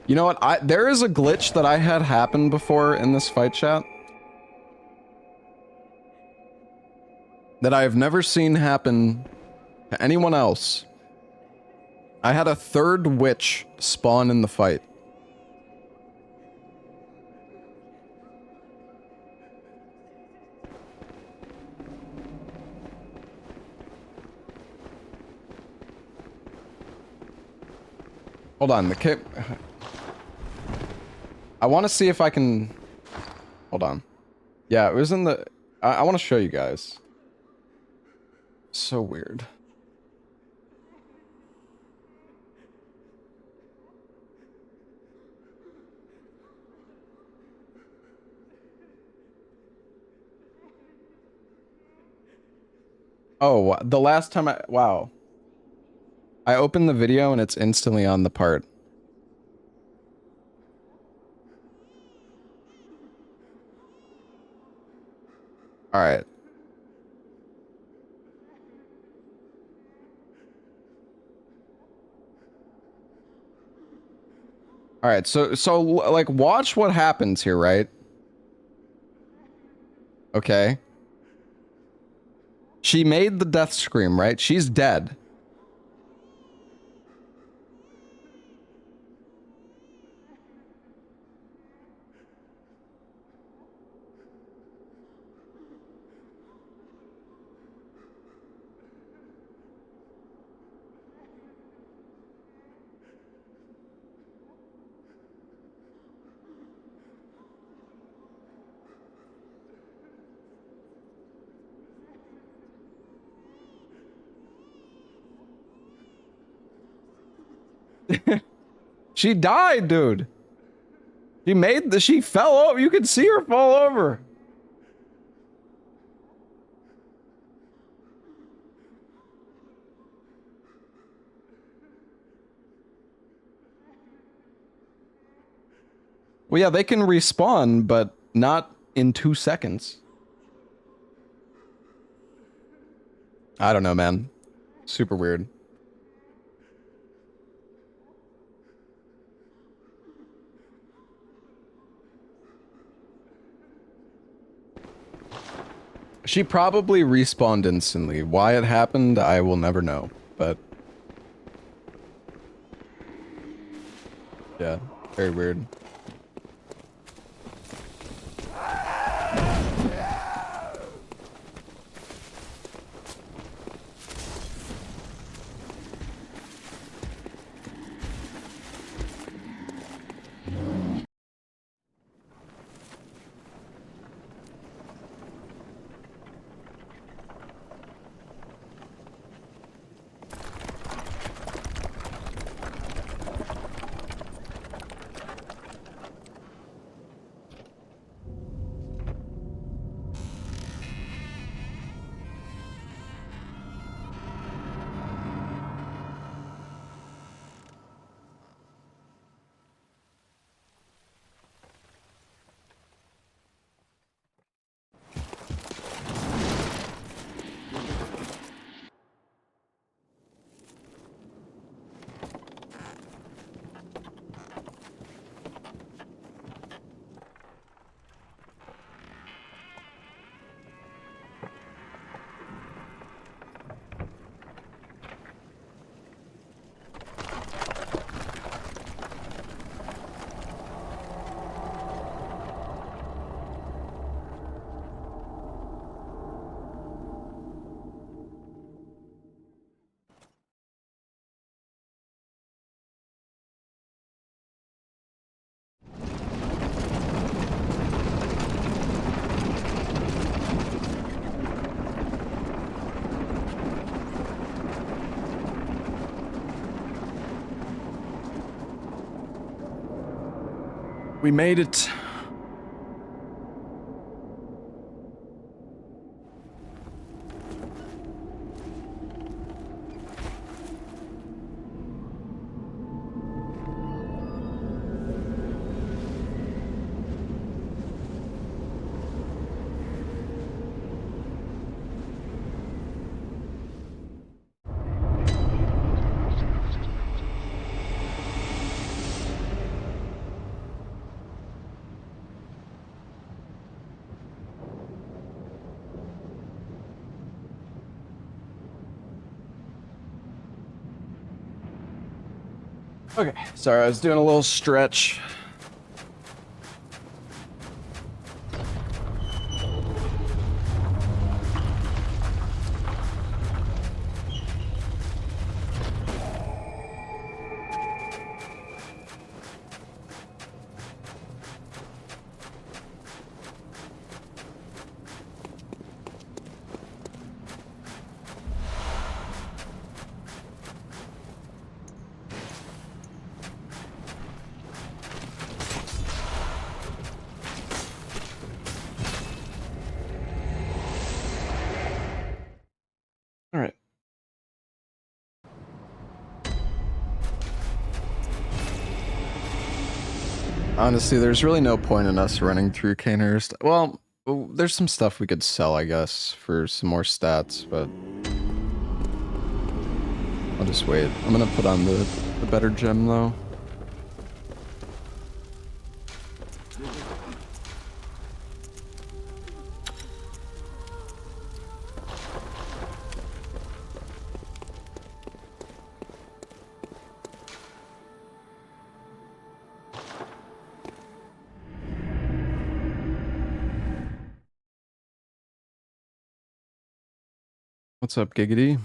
You know what? There is a glitch that I had happen before in this fight chat that I have never seen happen to anyone else. I had a third witch spawn in the fight. Hold on, the kit. I want to see if I can. Hold on. Yeah, it was in the. I want to show you guys. So weird. Oh, the last time wow. I opened the video and it's instantly on the part. All right. All right, so like watch what happens here, right? Okay. She made the death scream, right? She's dead. She died, dude. She fell over. You could see her fall over. Well, yeah, they can respawn, but not in 2 seconds. I don't know, man. Super weird. She probably respawned instantly. Why it happened, I will never know, but... yeah, very weird. We made it. Okay, sorry, I was doing a little stretch. All right. Honestly, there's really no point in us running through Canehurst. Well, there's some stuff we could sell, I guess, for some more stats, but I'll just wait. I'm gonna put on the better gem, though. What's up, Giggity?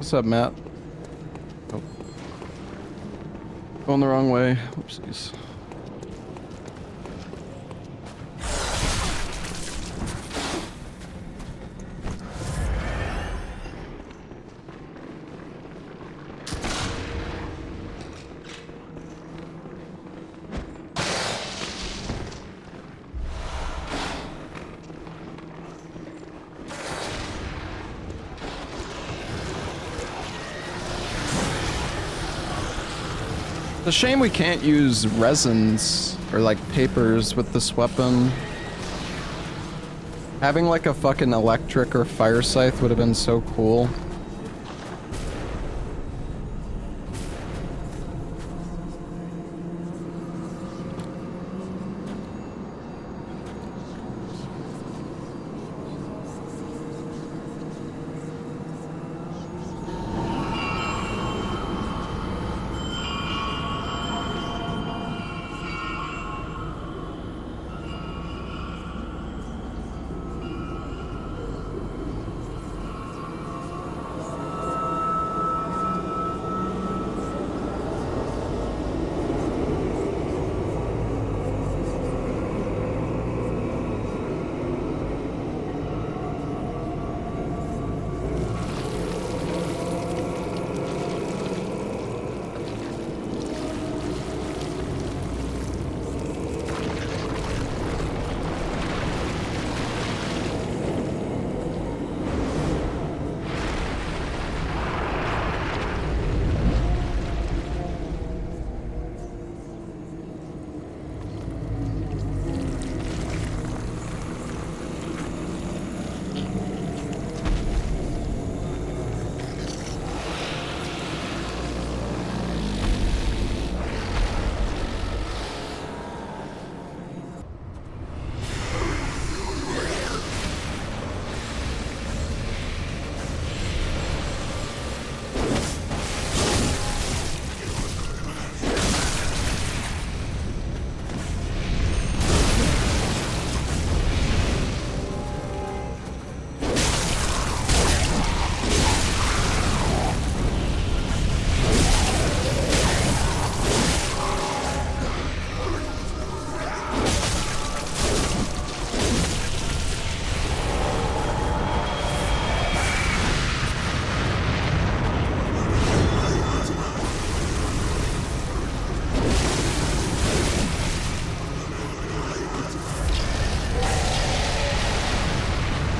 What's up, Matt? Oh. Going the wrong way. Oopsies. It's a shame we can't use resins or like papers with this weapon. Having like a fucking electric or fire scythe would have been so cool.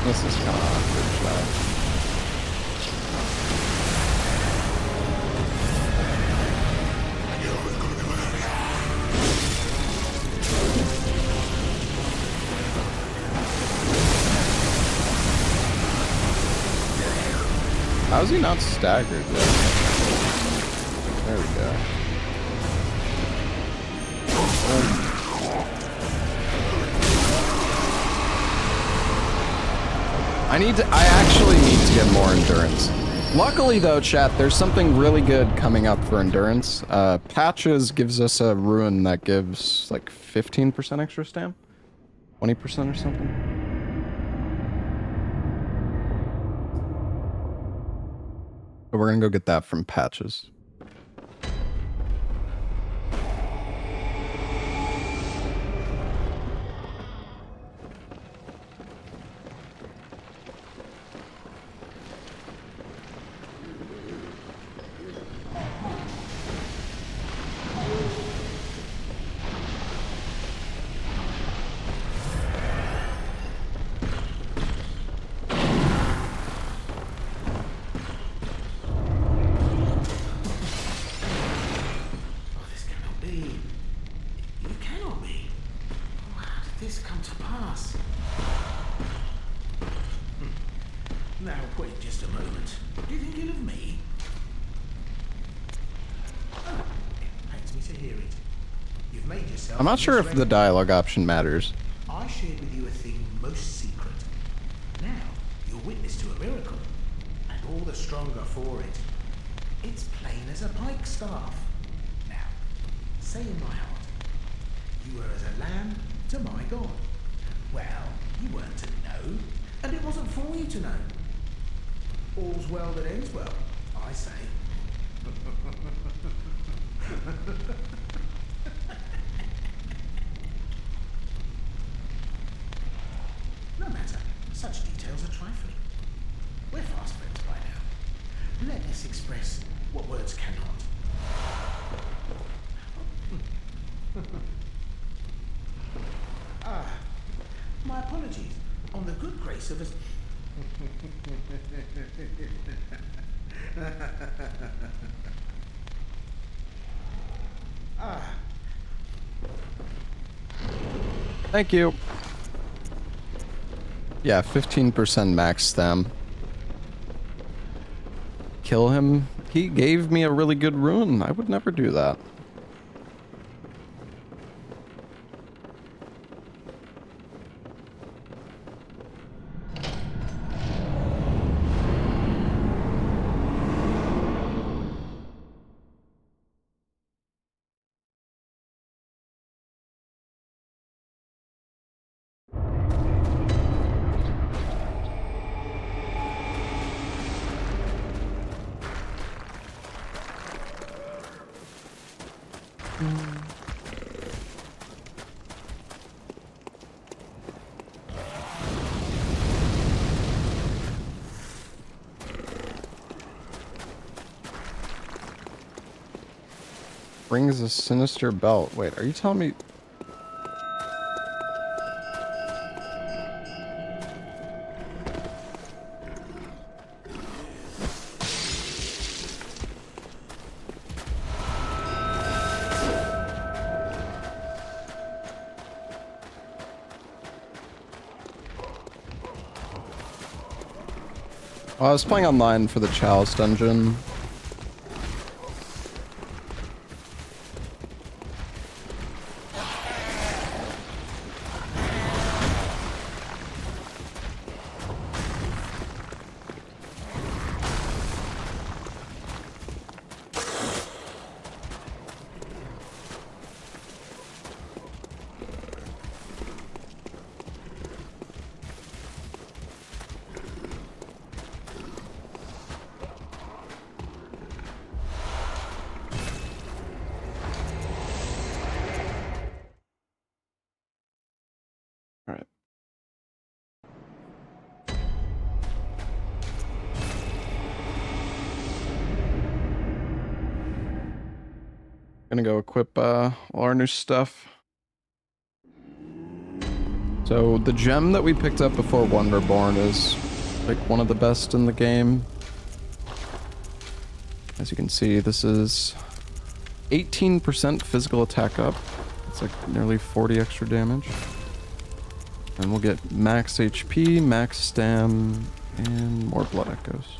This is kind of awkward shot. How is he not staggered yet? There we go. I actually need to get more endurance. Luckily though, chat, there's something really good coming up for endurance. Patches gives us a ruin that gives like 15% extra stam? 20% or something? So we're gonna go get that from Patches. I'm not sure if the dialogue option matters. I shared with you a thing most secret. Now, you're witness to a miracle, and all the stronger for it. It's plain as a pike staff. Now, say in my heart, you were as a lamb to my God. Well, you weren't to know, and it wasn't for you to know. All's well that ends well, express what words cannot. My apologies. On the good grace of us. Thank you. Yeah, 15% max stam. Kill him. He gave me a really good rune. I would never do that. Brings a sinister belt. Wait, are you telling me? Well, I was playing online for the Chalice dungeon. Alright. Gonna go equip all our new stuff. So the gem that we picked up before Wonderborn is like one of the best in the game. As you can see, this is 18% physical attack up. It's like nearly 40 extra damage. And we'll get max HP, max stam, and more blood echoes.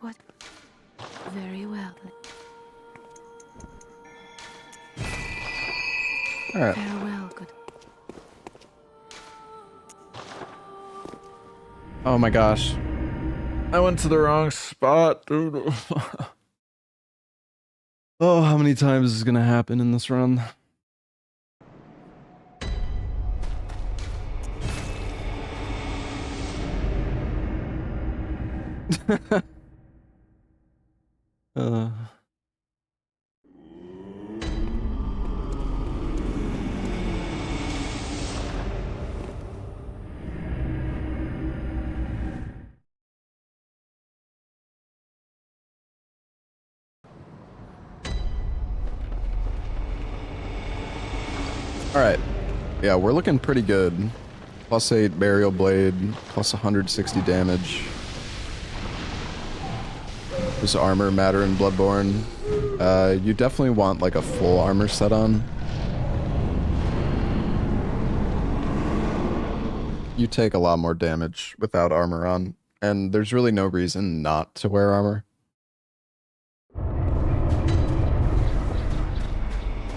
What? Very well. All right. Farewell, good. Oh my gosh. I went to the wrong spot, dude. Oh, how many times is gonna happen in this run? uh. Alright. Yeah, we're looking pretty good. Plus 8 burial blade, plus 160 damage. Does armor matter in Bloodborne? You definitely want like a full armor set on. You take a lot more damage without armor on, and there's really no reason not to wear armor.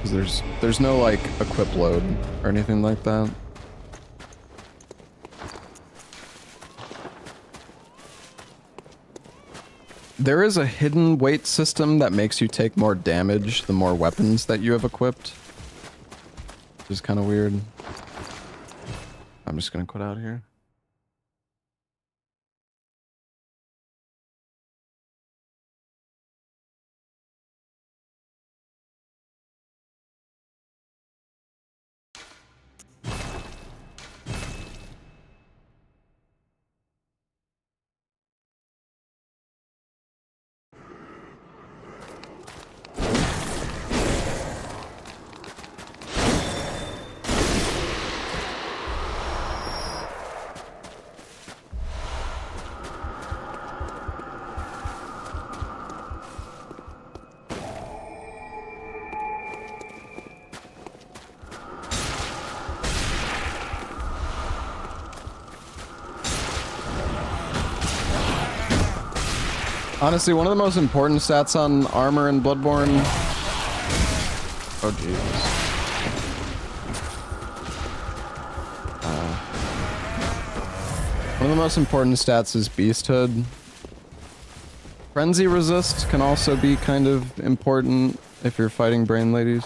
Because there's no like equip load or anything like that. There is a hidden weight system that makes you take more damage the more weapons that you have equipped. is kind of weird. I'm just gonna quit out here. Honestly, one of the most important stats on armor in Bloodborne... Oh, Jesus. One of the most important stats is Beasthood. Frenzy resist can also be kind of important if you're fighting Brain Ladies.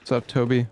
What's up, Toby?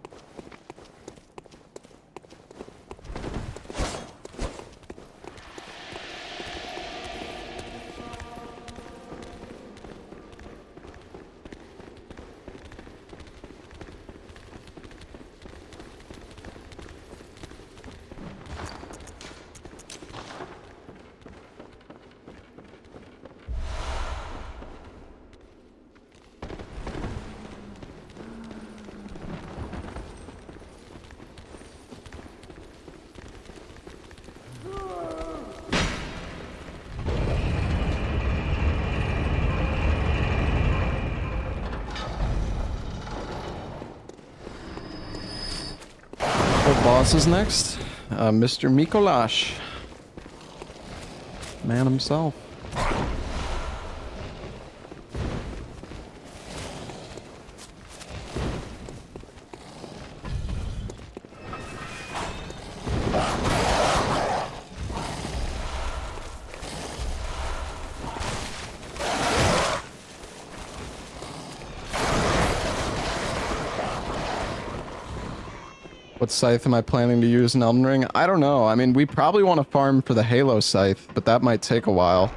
Boss is next. Mr. Mikolash. Man himself. What scythe am I planning to use in Elden Ring? I don't know. I mean, we probably want to farm for the Halo scythe, but that might take a while.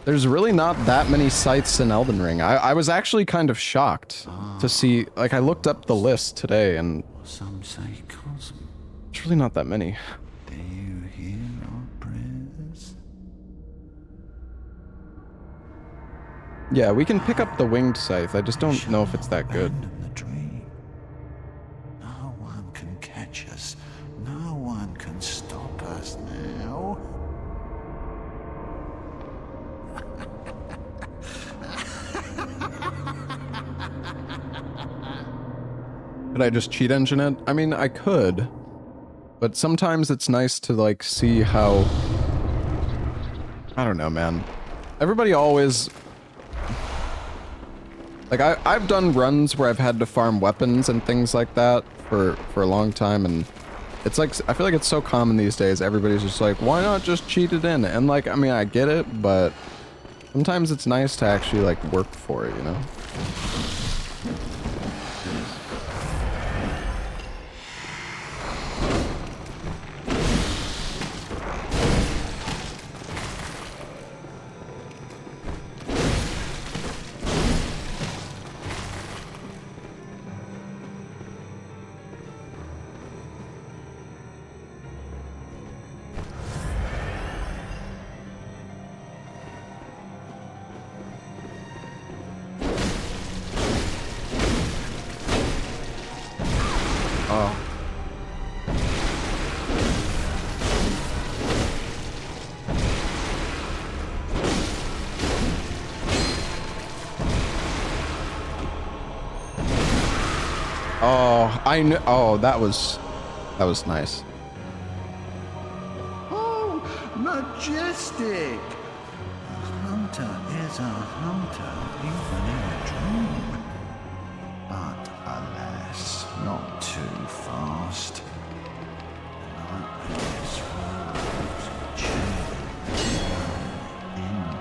There's really not that many scythes in Elden Ring. I was actually kind of shocked to see, like, I looked up the list today and Some say cosm. it's really not that many. Do you hear our prayers? Yeah, we can pick up the winged scythe. I just don't know if it's that good. Abandon the dream. No one can catch us. No one can stop us now. Could I just cheat engine it? I mean, I could. But sometimes it's nice to, like, see how... I don't know, man. Everybody always... Like, I've done runs where I've had to farm weapons and things like that for a long time, and it's like, I feel like it's so common these days, everybody's just like, why not just cheat it in? And, like, I mean, I get it, but sometimes it's nice to actually, like, work for it, you know? Oh, I knew. Oh, that was nice. Oh, majestic! A hunter is a hunter, even in a dream. But alas, not too fast. Nightmares will change ending.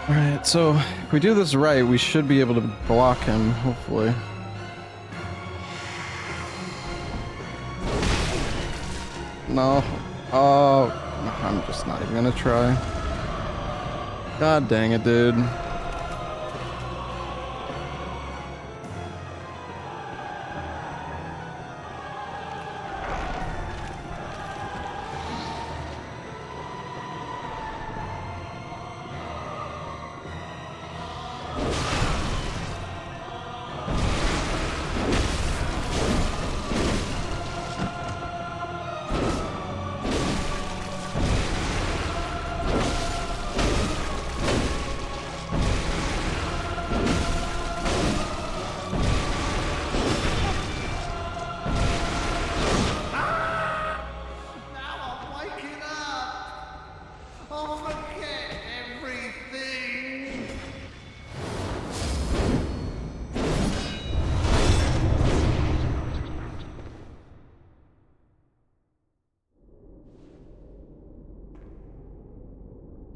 Alright, so if we do this right, we should be able to block him, hopefully. No. Oh, I'm just not even gonna try. God dang it, dude.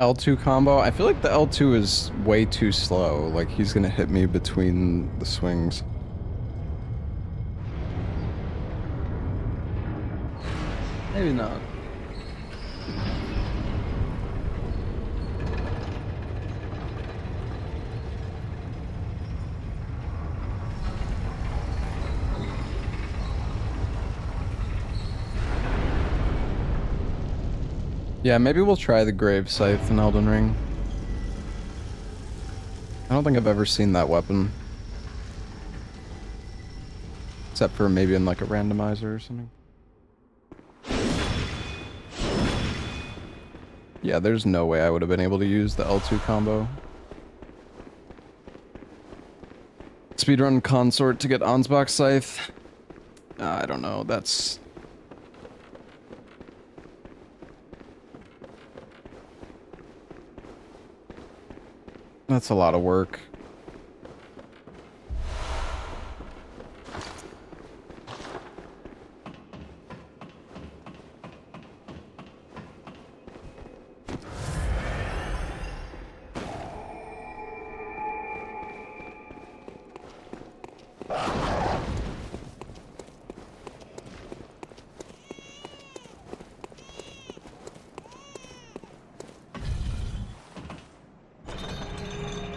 L2 combo. I feel like the L2 is way too slow. Like, he's gonna hit me between the swings. Maybe not. Yeah, maybe we'll try the Grave Scythe in Elden Ring. I don't think I've ever seen that weapon. Except for maybe in like a randomizer or something. Yeah, there's no way I would have been able to use the L2 combo. Speedrun Consort to get Ansbach Scythe. I don't know, that's a lot of work.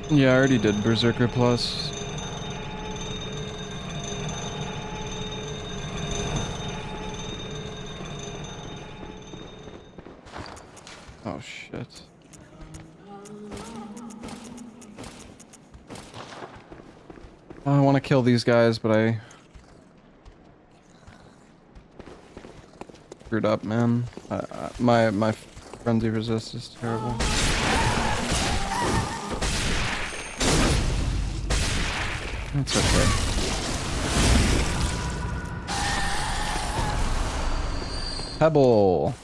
Yeah, I already did Berserker Plus. Oh shit. I want to kill these guys, but I screwed up, man. My frenzy resist is terrible. That's okay. Pebble.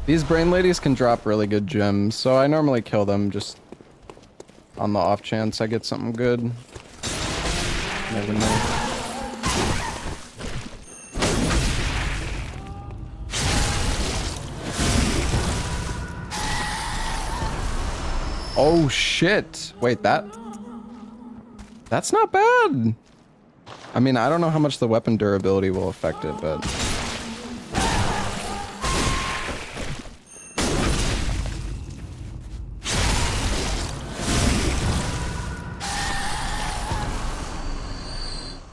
These brain ladies can drop really good gems, so I normally kill them just on the off chance I get something good. Never know. Oh shit! Wait, that's not bad. I mean, I don't know how much the weapon durability will affect it, but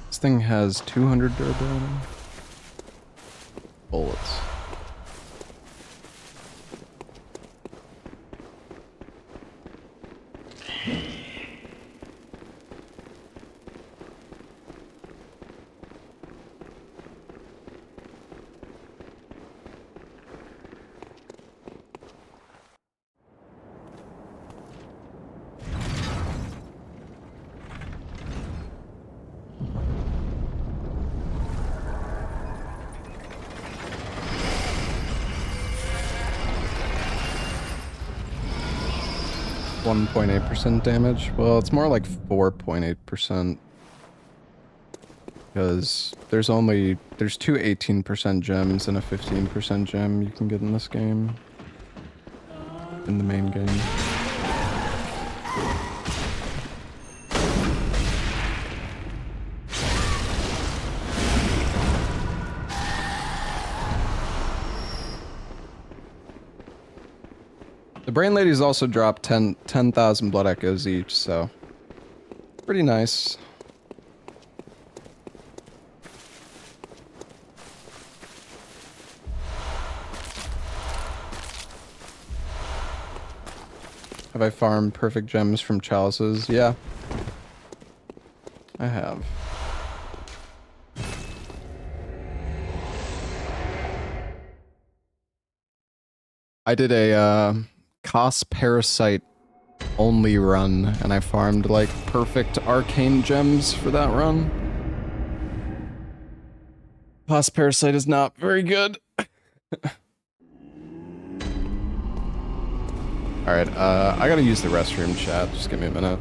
this thing has 200 durability. Bullets. .8% damage. Well, it's more like 4.8% because there's two 18% gems and a 15% gem you can get in this game. In the main game. The Brain Ladies also drop 10,000 blood echoes each, so pretty nice. Have I farmed perfect gems from chalices? Yeah. I have. I did a Cos Parasite only run, and I farmed like perfect arcane gems for that run. Cos Parasite is not very good. Alright, I gotta use the restroom, chat. Just give me a minute.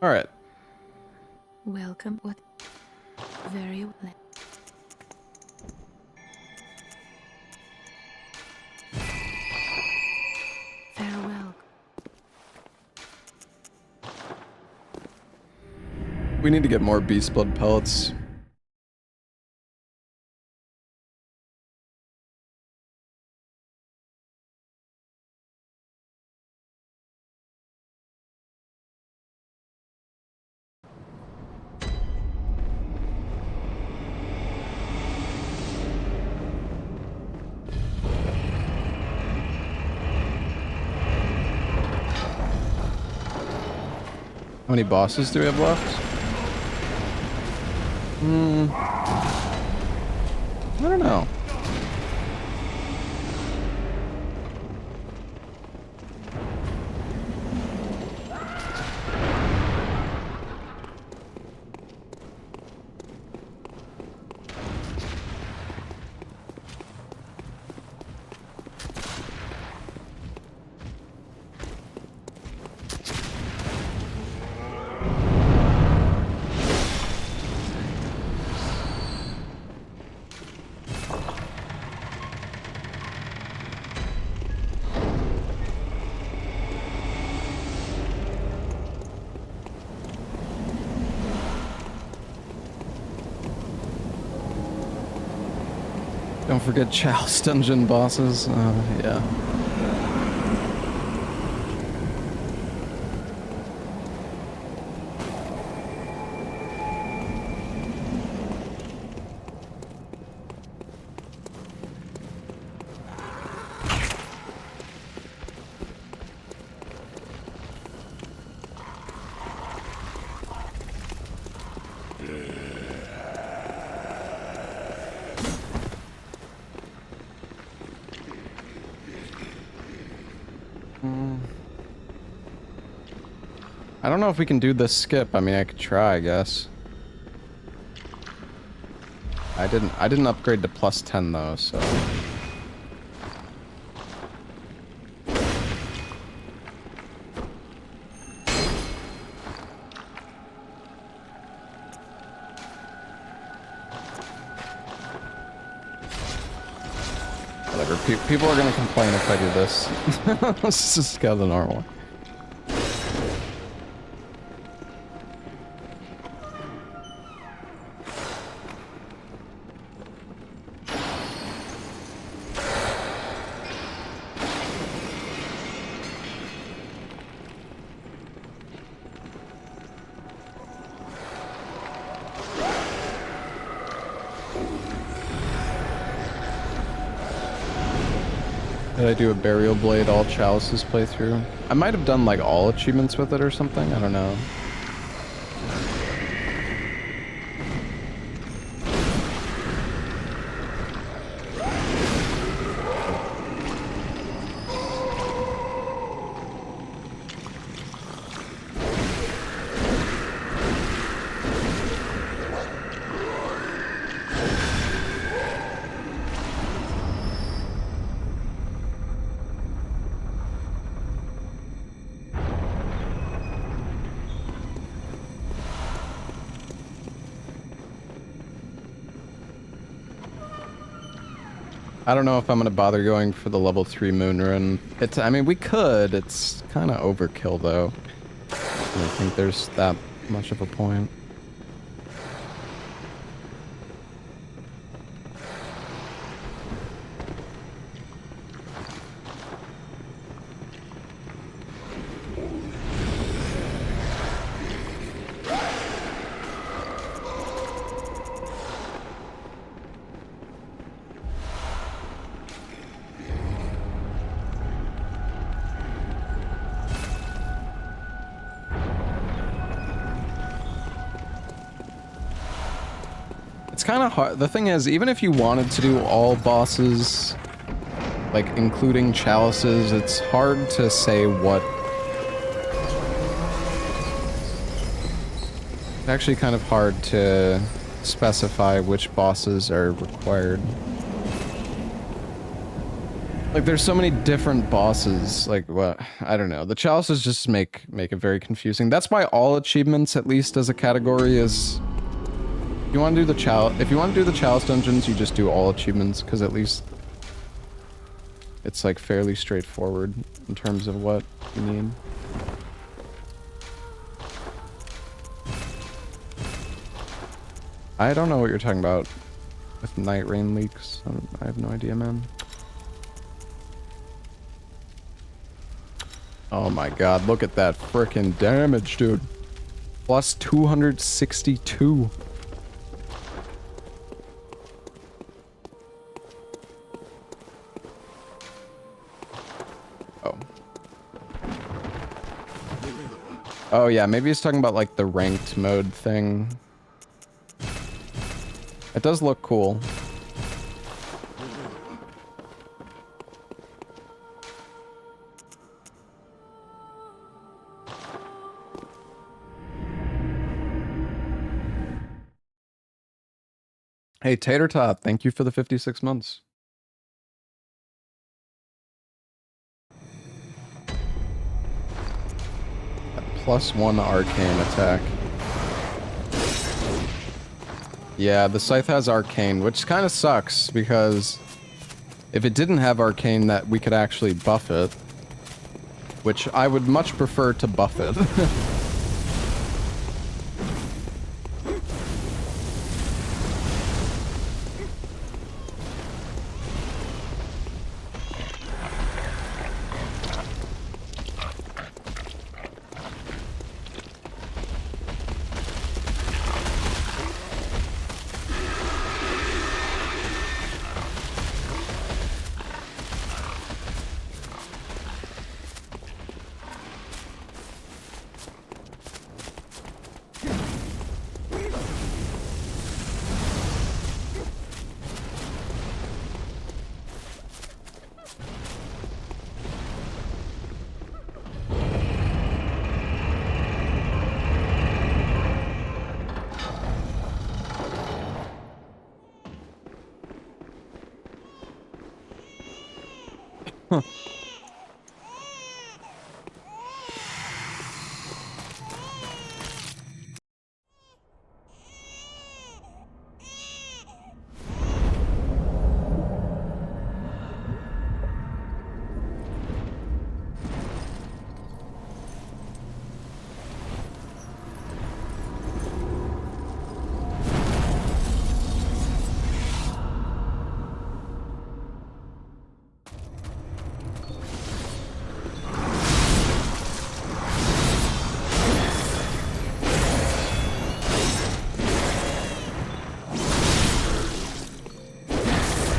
Alright. Welcome. What? Very well. Farewell. We need to get more beast blood pellets. How many bosses do we have left? I don't know. Don't forget Chalice dungeon bosses. Yeah. I don't know if we can do this skip. I mean, I could try, I guess. I didn't upgrade to +10 though, so. Whatever. People are gonna complain if I do this. Let's just go the normal one. Did I do a Burial Blade all Chalices playthrough? I might have done like all achievements with it or something, I don't know. I don't know if I'm gonna bother going for the level 3 moon rune. I mean, we could. It's kind of overkill, though. I don't think there's that much of a point. Kind of hard. The thing is, even if you wanted to do all bosses, like including chalices, it's hard to say what. It's actually kind of hard to specify which bosses are required. Like, there's so many different bosses. Like, what? I don't know. The chalices just make it very confusing. That's why all achievements, at least as a category, is... If you want to do the chalice dungeons, you just do all achievements, because at least it's, like, fairly straightforward in terms of what you need. I don't know what you're talking about with night rain leaks. I have no idea, man. Oh my god, look at that frickin' damage, dude. Plus 262. Oh. Oh yeah, maybe he's talking about like the ranked mode thing. It does look cool. Hey, Tater Tot, thank you for the 56 months. +1 arcane attack. Yeah, the Scythe has arcane, which kind of sucks, because if it didn't have arcane, that we could actually buff it. Which I would much prefer to buff it.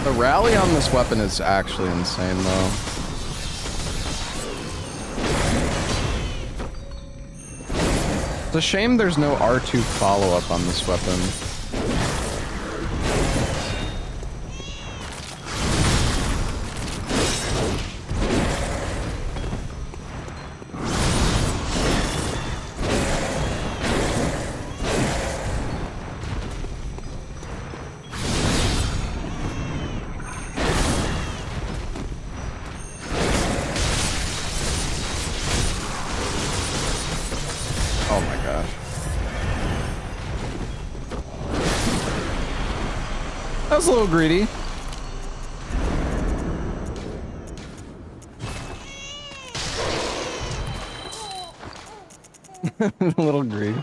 The rally on this weapon is actually insane, though. It's a shame there's no R2 follow-up on this weapon. That was a little greedy. A little greedy.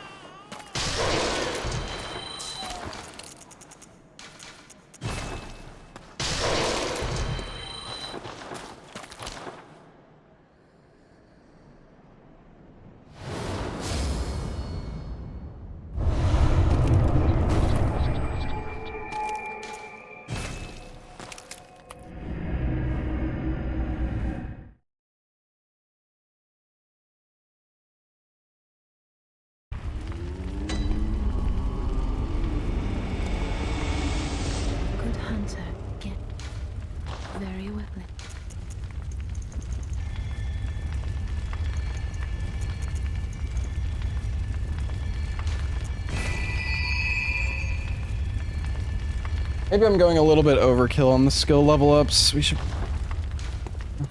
Maybe I'm going a little bit overkill on the skill level ups. We should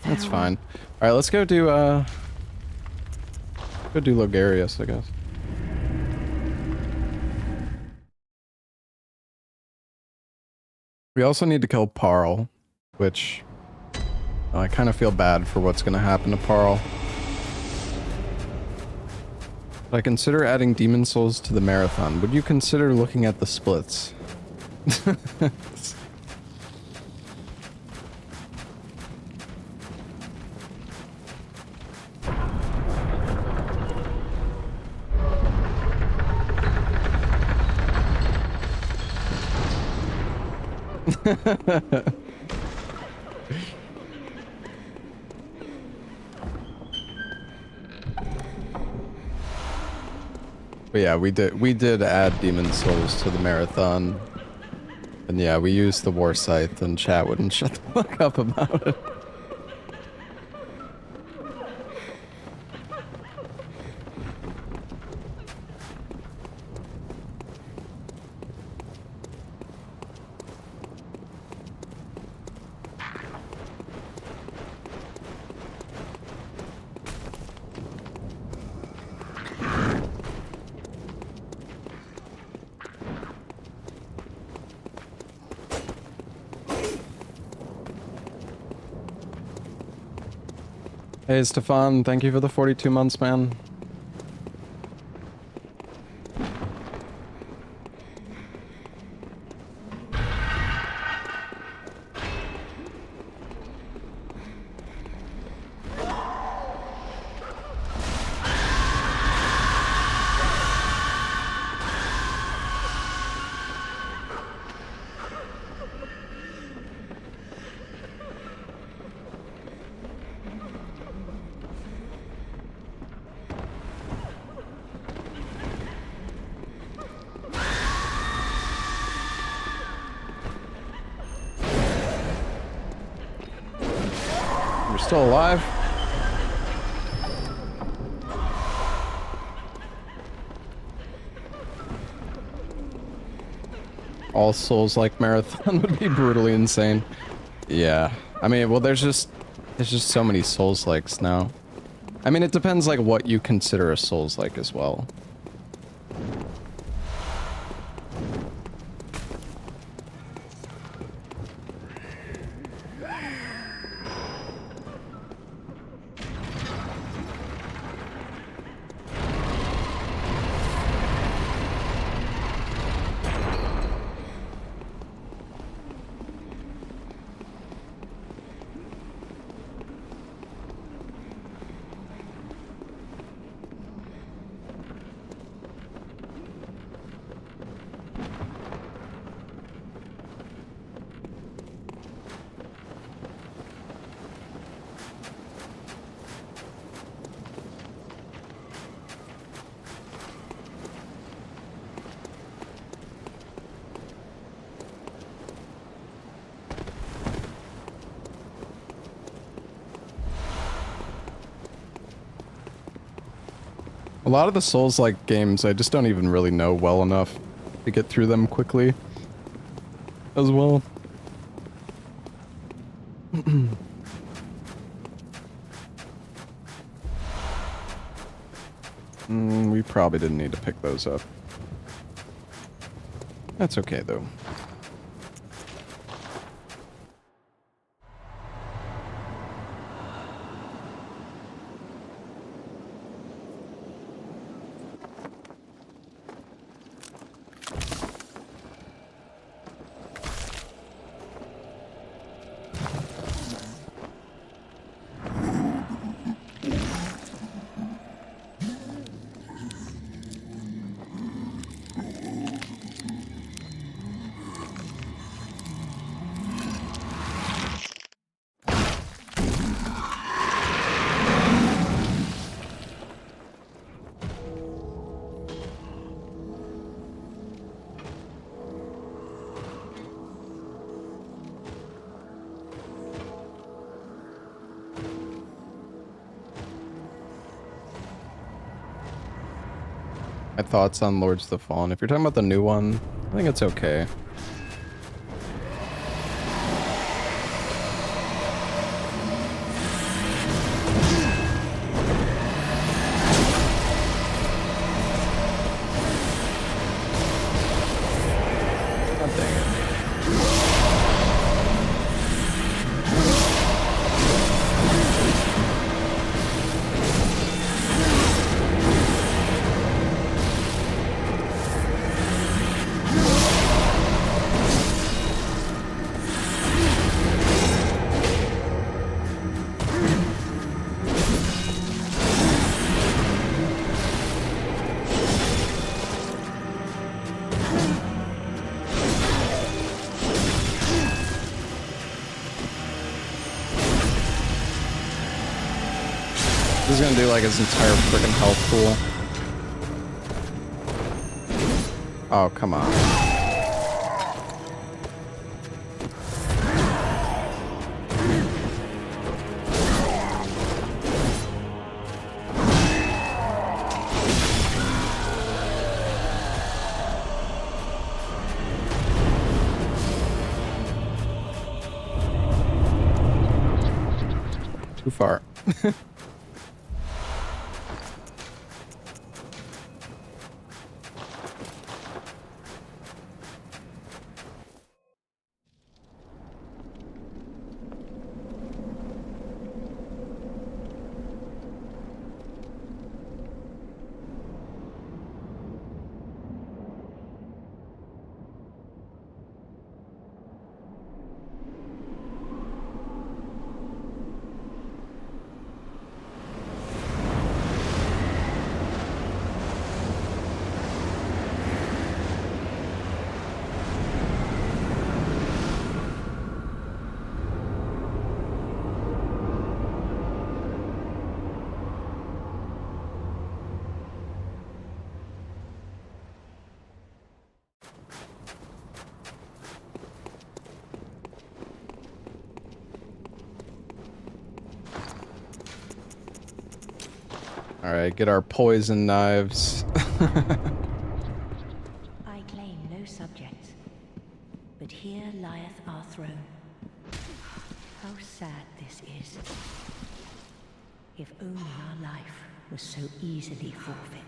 That's fine. Alright, let's go do Logarius, I guess. We also need to kill Parl, which I kind of feel bad for what's going to happen to Parl. But I consider adding demon souls to the marathon. Would you consider looking at the splits? But yeah, we did add demon souls to the marathon. And yeah, we used the war scythe and chat wouldn't shut the fuck up about it. Hey Stefan, thank you for the 42 months, man. We're still alive. All souls like marathon would be brutally insane. Yeah. I mean, well, there's just so many souls likes now. I mean, it depends like what you consider a souls like as well. A lot of the Souls-like games, I just don't even really know well enough to get through them quickly as well. We probably didn't need to pick those up. That's okay, though. My thoughts on Lords of the Fallen. If you're talking about the new one, I think it's okay. He's gonna do like his entire freaking health pool. Oh, come on. Too far. Alright, get our poison knives. I claim no subjects, but here lieth our throne. How sad this is. If only our life was so easily forfeit.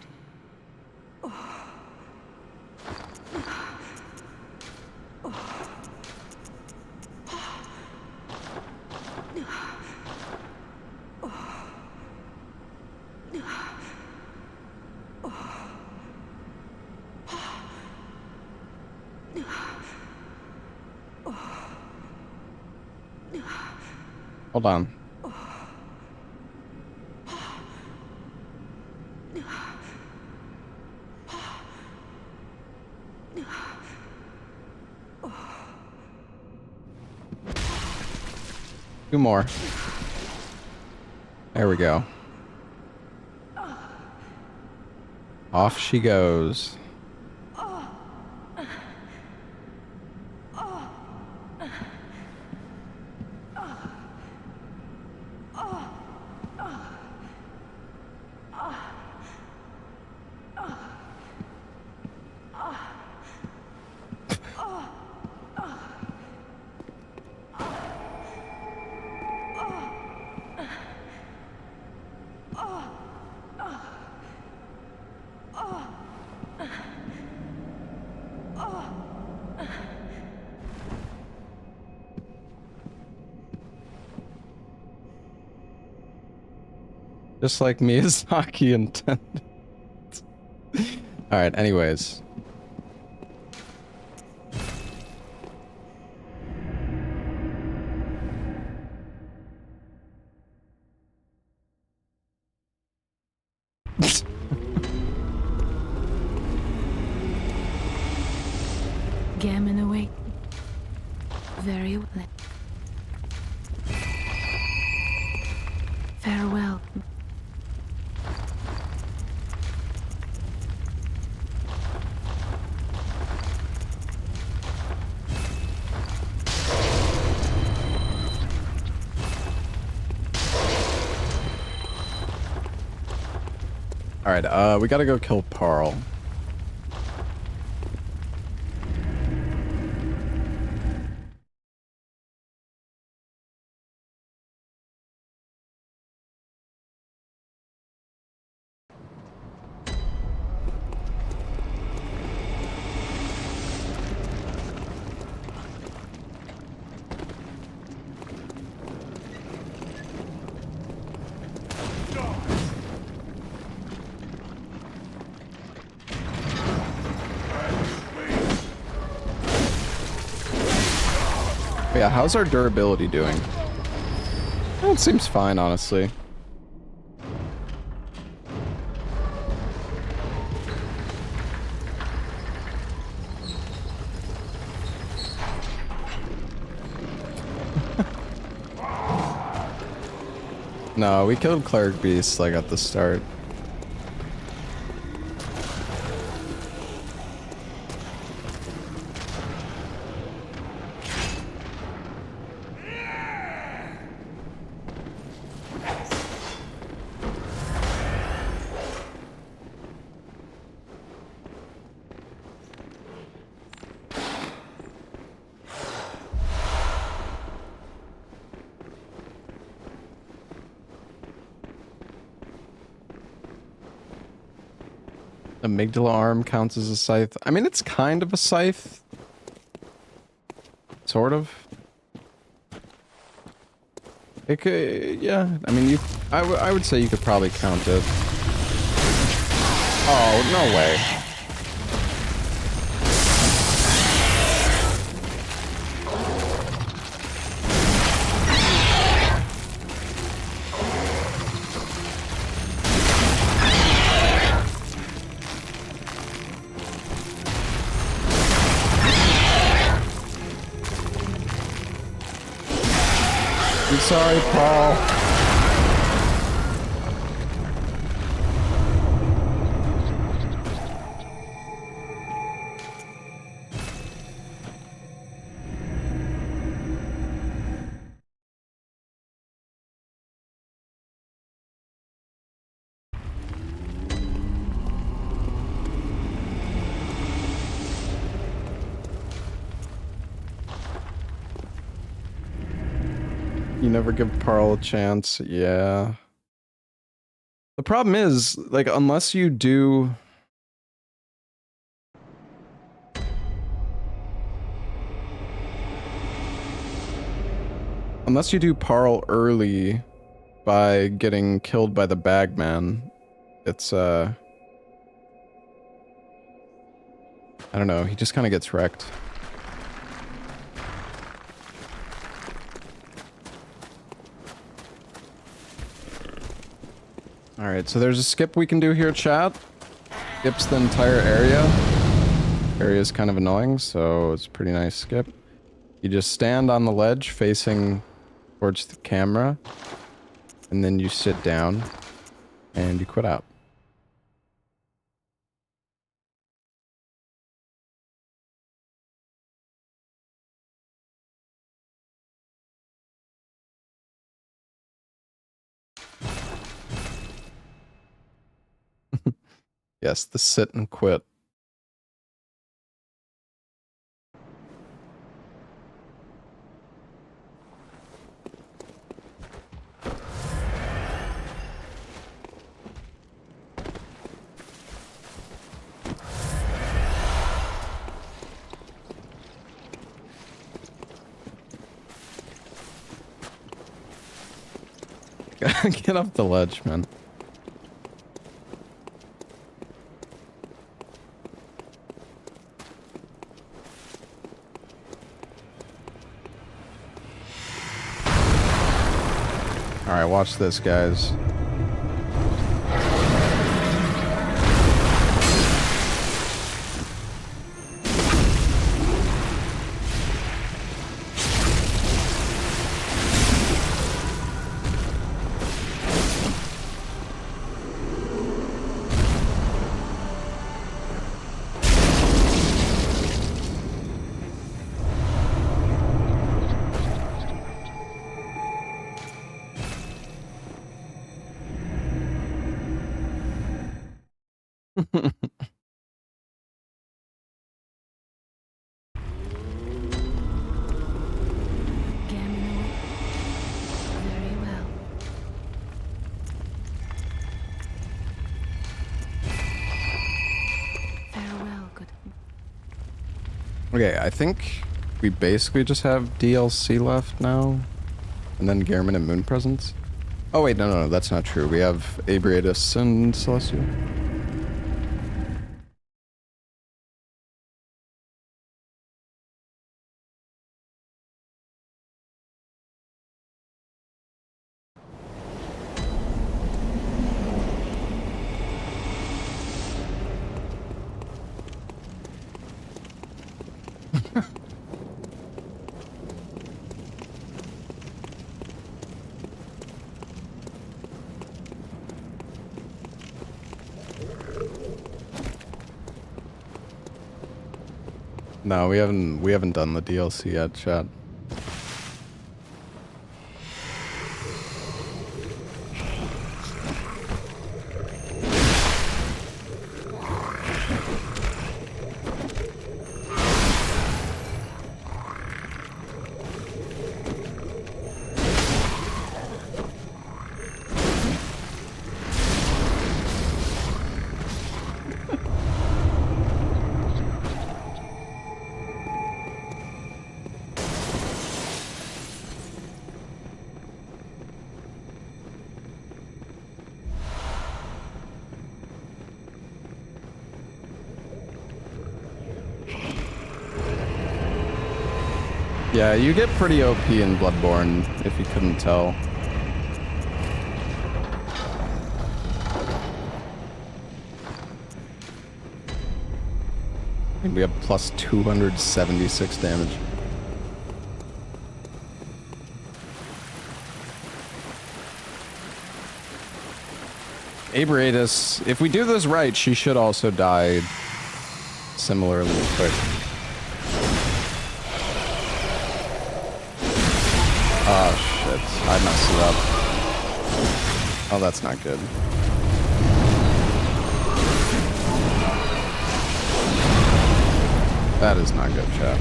Hold on. Two more. There we go. Off she goes. Just like Miyazaki intended. Alright, anyways. Gammon away. Very well. Farewell. Alright, we gotta go kill Pearl. But yeah, how's our durability doing? It seems fine, honestly. No, we killed Cleric Beast like at the start. Amygdala arm counts as a scythe. I mean, it's kind of a scythe. Sort of. It could, yeah. I mean, I would say you could probably count it. Oh, no way. I'm sorry, Paul. You never give Parl a chance. Yeah. The problem is, like, unless you do... Unless you do Parl early by getting killed by the bagman, it's, I don't know, he just kind of gets wrecked. Alright, so there's a skip we can do here, chat. Skips the entire area. Area is kind of annoying, so it's a pretty nice skip. You just stand on the ledge facing towards the camera, and then you sit down, and you quit out. Yes, the sit and quit. Get off the ledge, man. Alright, watch this, guys. Very well. Farewell, good. Okay, I think we basically just have DLC left now. And then Gehrman and Moon Presence. Oh wait, no, that's not true. We have Abriatus and Celestial. No, we haven't done the DLC yet, chat. Yeah, you get pretty OP in Bloodborne, if you couldn't tell. And we have plus 276 damage. Abratus, if we do this right, she should also die similarly quick. Oh shit, I messed it up. Oh, that's not good. That is not good, chat.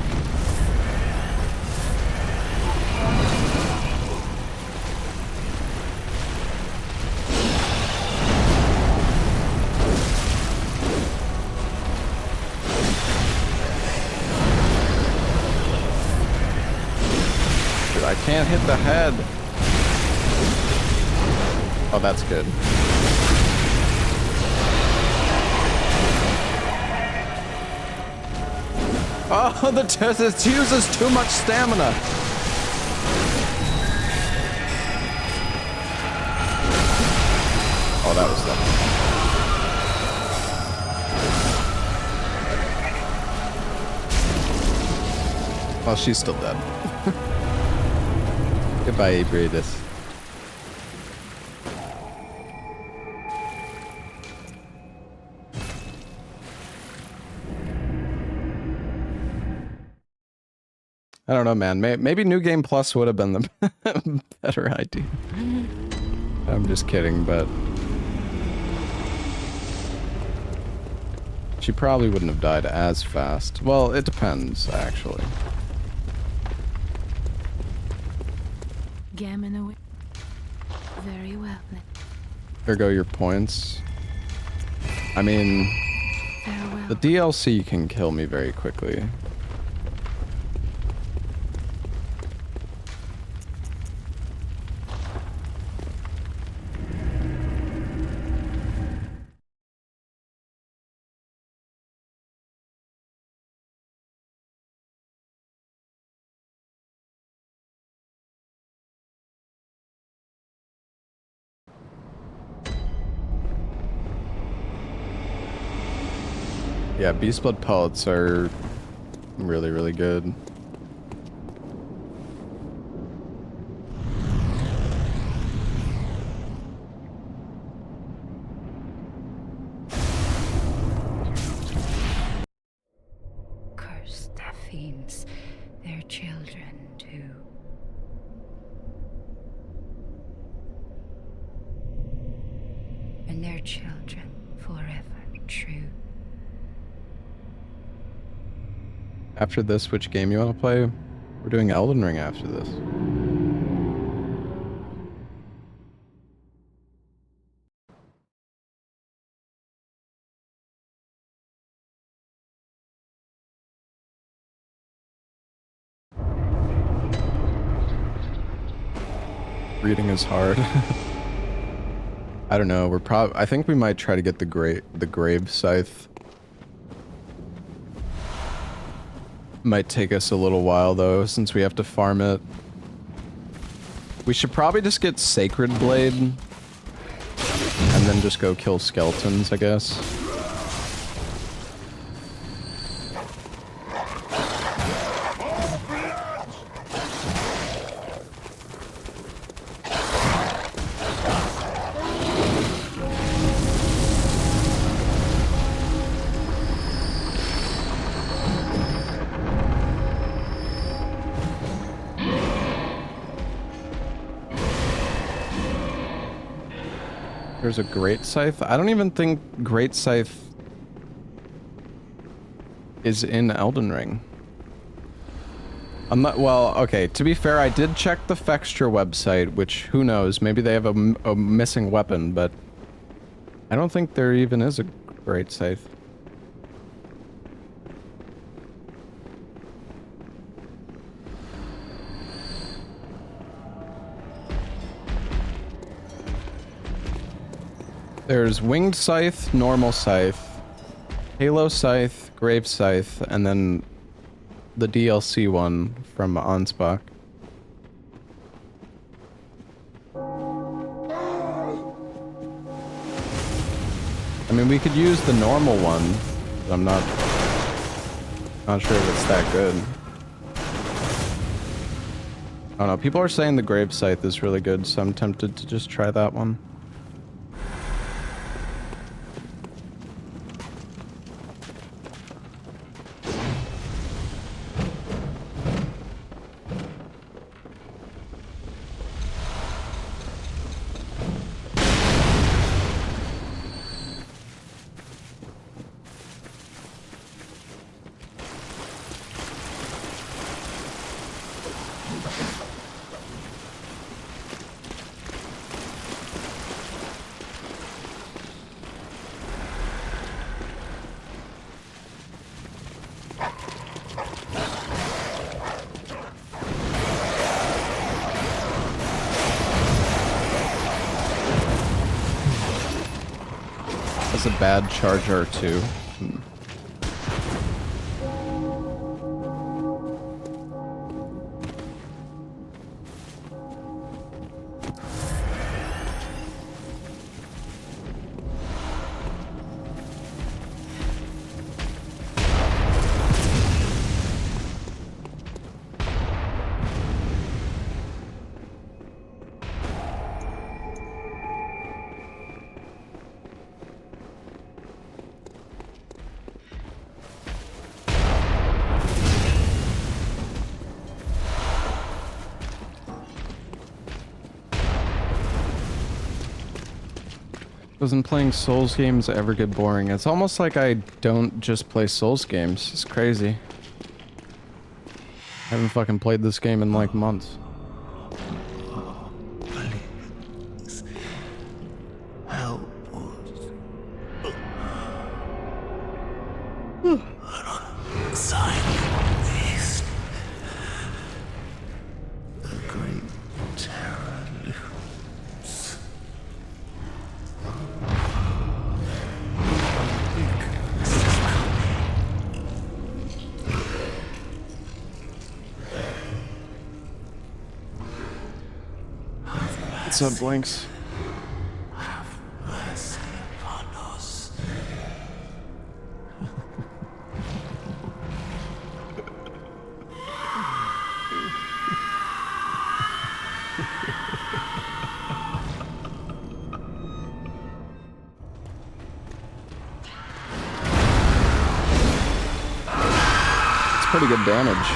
I can't hit the head. Oh, that's good. Oh, it uses too much stamina. Oh, that was lucky. Oh, she's still dead. Goodbye, Abratus. I don't know, man. Maybe New Game Plus would have been the better idea. I'm just kidding, but... she probably wouldn't have died as fast. Well, it depends, actually. Gammon away. Very well. There go your points. I mean, Farewell. the DLC can kill me very quickly. Yeah, Beast Blood pellets are really, really good. Curse the fiends, their children too. And their children forever true. After this, which game you want to play? We're doing Elden Ring after this. Reading is hard. I don't know. I think we might try to get the grave Scythe. Might take us a little while though, since we have to farm it. We should probably just get Sacred Blade and then just go kill skeletons, I guess. There's a Great Scythe. I don't even think Great Scythe is in Elden Ring. I'm not, well, okay, to be fair, I did check the Fexture website, which, who knows, maybe they have a missing weapon, but I don't think there even is a Great Scythe. There's Winged Scythe, Normal Scythe, Halo Scythe, Grave Scythe, and then the DLC one from Ansbach. I mean, we could use the normal one, but I'm not sure if it's that good. I don't know, people are saying the Grave Scythe is really good, so I'm tempted to just try that one. A bad charger too. Doesn't playing Souls games ever get boring? It's almost like I don't just play Souls games. It's crazy. I haven't fucking played this game in like months. Please. Help us. Alongside this, the great terror looms. What's up, Blinks? Have mercy upon us. It's pretty good damage.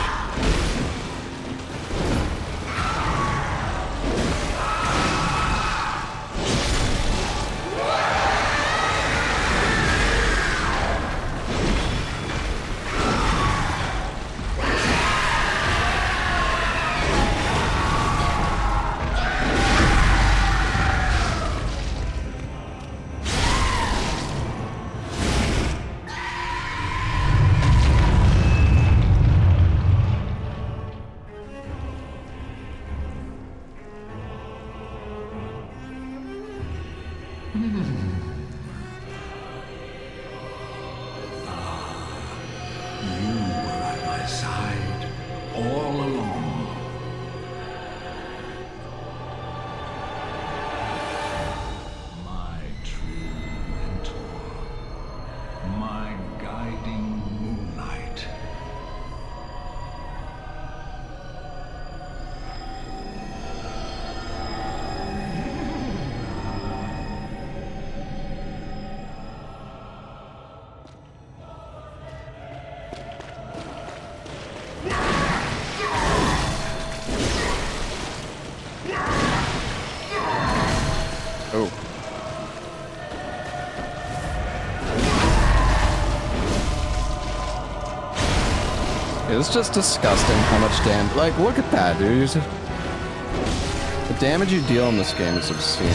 It's just disgusting how much damage. Like, look at that, dude. The damage you deal in this game is obscene.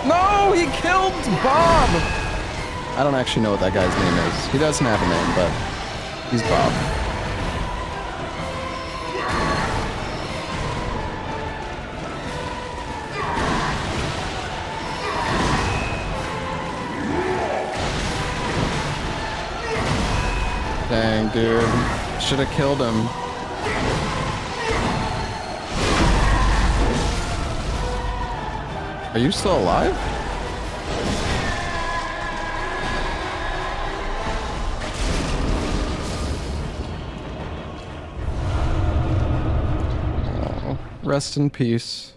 No, he killed Bob! I don't actually know what that guy's name is. He doesn't have a name, but he's Bob. Dang, dude. Should have killed him. Are you still alive? Oh, rest in peace.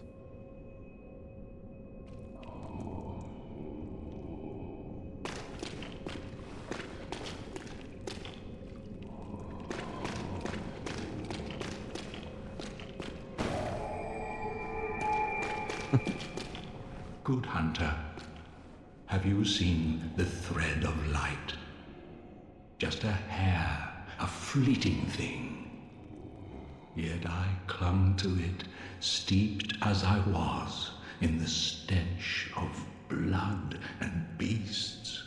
Good hunter, have you seen the thread of light? Just a hair, a fleeting thing. Yet I clung to it, steeped as I was in the stench of blood and beasts.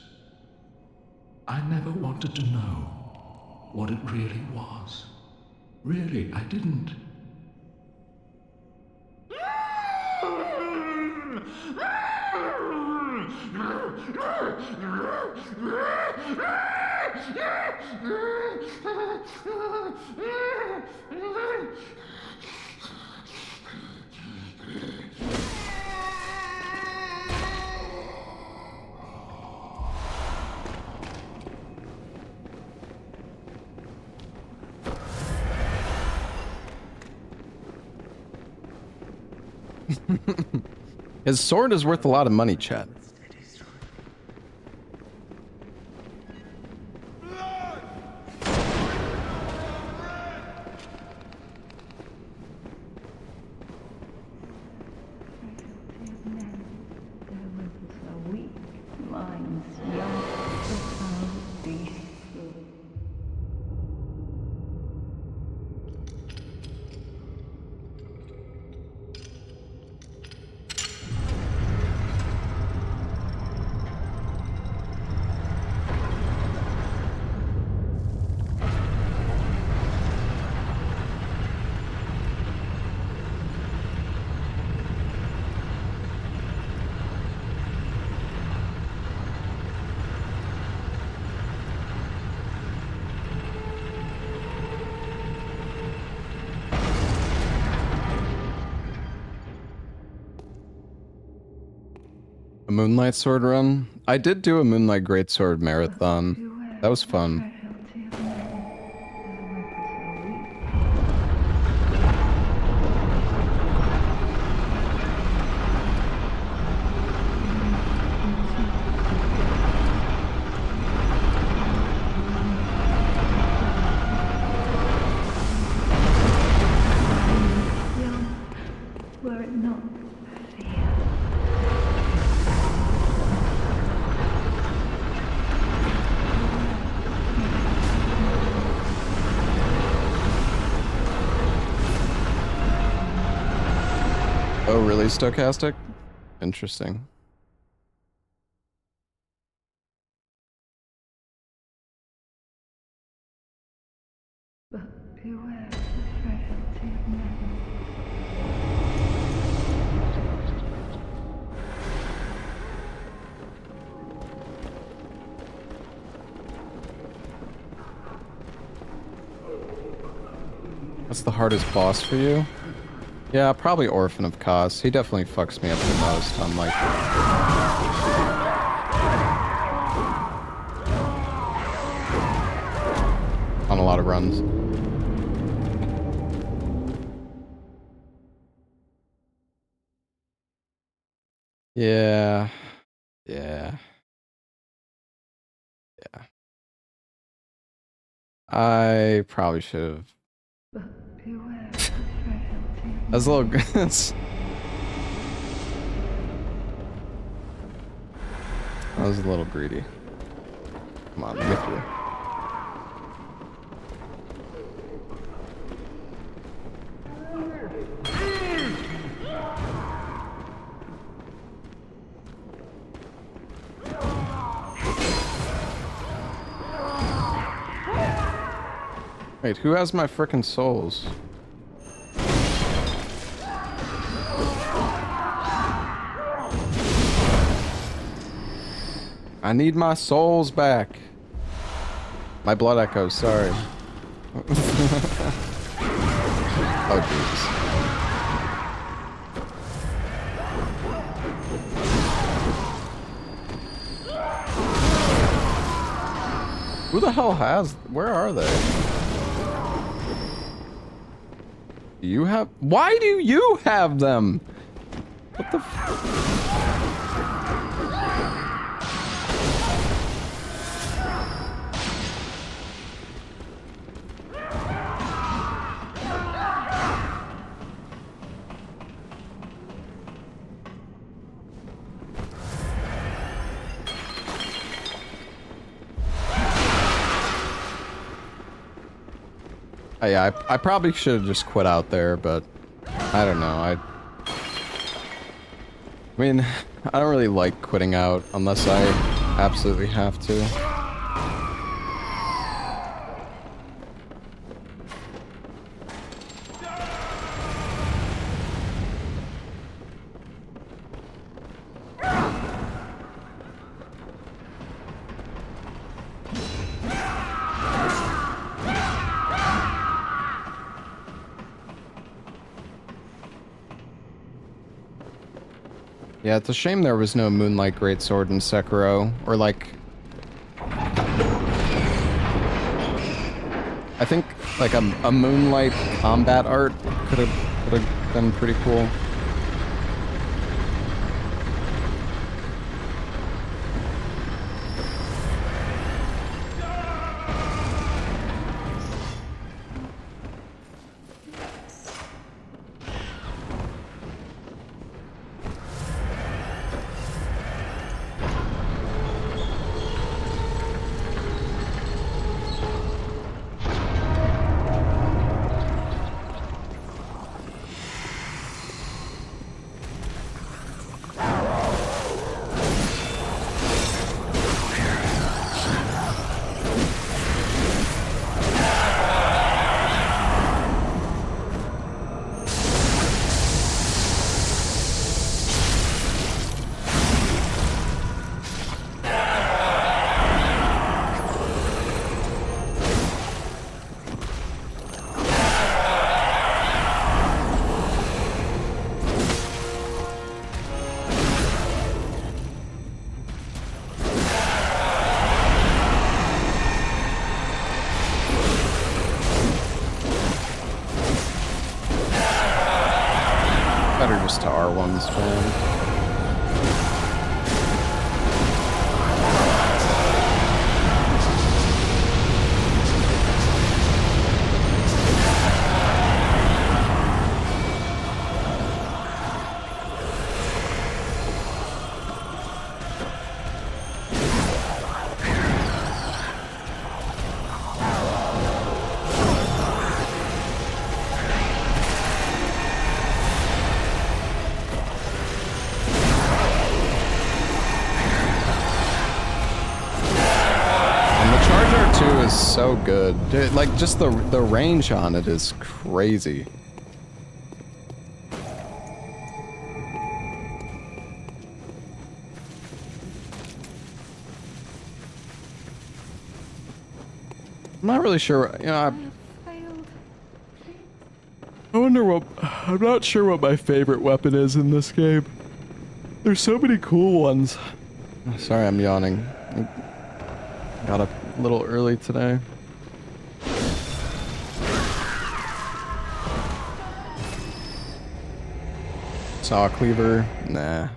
I never wanted to know what it really was. Really, I didn't. His sword is worth a lot of money, chat. A Moonlight Sword run? I did do a Moonlight Greatsword marathon. That was fun. Were it not Oh, really stochastic? Interesting. but beware the frailty of men. What's the hardest boss for you? Yeah, probably Orphan of Kos. He definitely fucks me up the most on like on a lot of runs. Yeah. Yeah. Yeah. I probably should have. That's a little. That's. I was a little greedy. Come on, let me through. Wait, who has my frickin' souls? I need my souls back. My blood echoes, sorry. Oh, Jesus. Who the hell has... Where are they? Do you have... Why do you have them? What the Yeah, I probably should have just quit out there, but I don't know. I mean, I don't really like quitting out unless I absolutely have to. Yeah, it's a shame there was no Moonlight Greatsword in Sekiro, or like... I think like a Moonlight combat art could have been pretty cool. Better just to R1 spam. So good. Dude, like just the range on it is crazy. I'm not really sure, you know, I wonder what, I'm not sure what my favorite weapon is in this game. There's so many cool ones. Sorry, I'm yawning. I got up a little early today. Saw cleaver? Nah.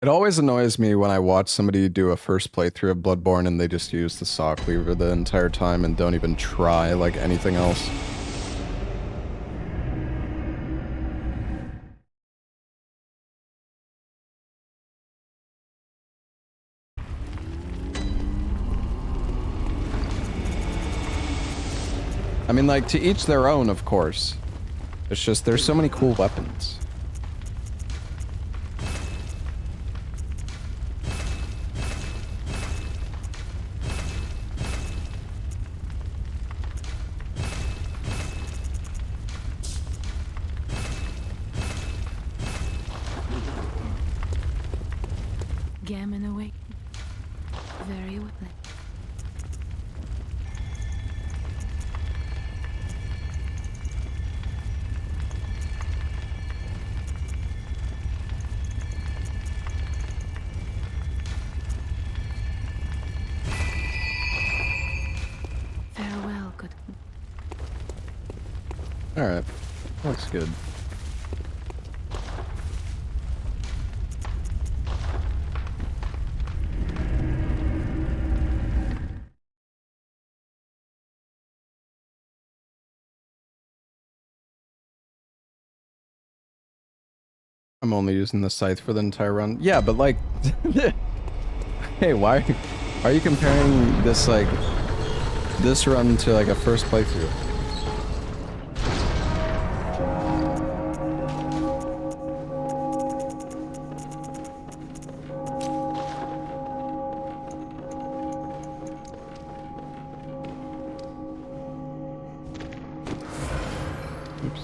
It always annoys me when I watch somebody do a first playthrough of Bloodborne and they just use the saw cleaver the entire time and don't even try like anything else. I mean, like, to each their own, of course. It's just, there's so many cool weapons. Gammon away. Very well. Farewell, good. Alright. Looks good. I'm only using the Scythe for the entire run. Yeah, but like... hey, why are you comparing this, like... this run to, like, a first playthrough? Oops.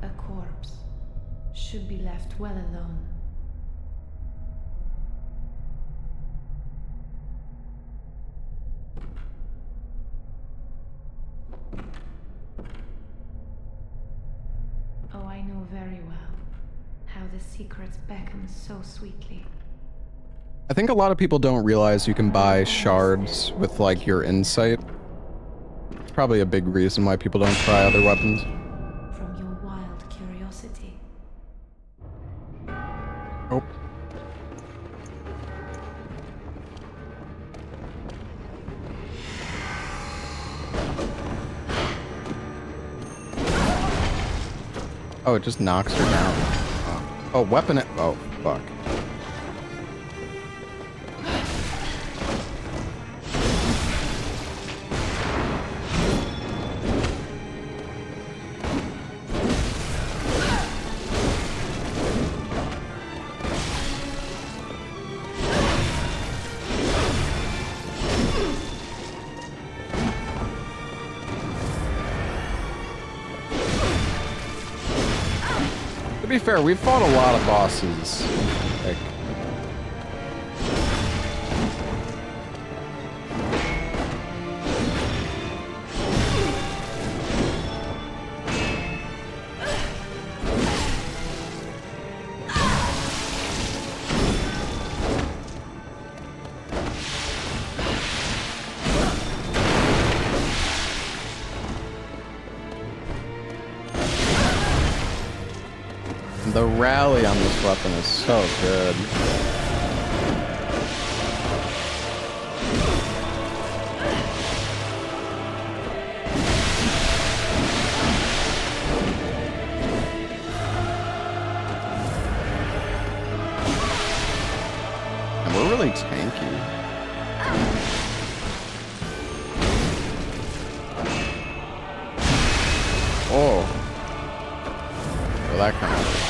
A corpse should be left well alone. Oh, I know very well how the secrets beckon so sweetly. I think a lot of people don't realize you can buy shards with, like, your insight. It's probably a big reason why people don't try other weapons. From your wild curiosity. Oh. Oh, it just knocks her down. Oh, weapon it. Oh, fuck. To be fair, we've fought a lot of bosses. Like, the rally on this weapon is so good. And we're really tanky. Oh. Well, that kind of...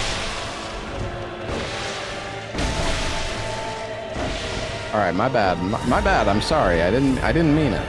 All right, my bad. My bad. I'm sorry. I didn't mean it.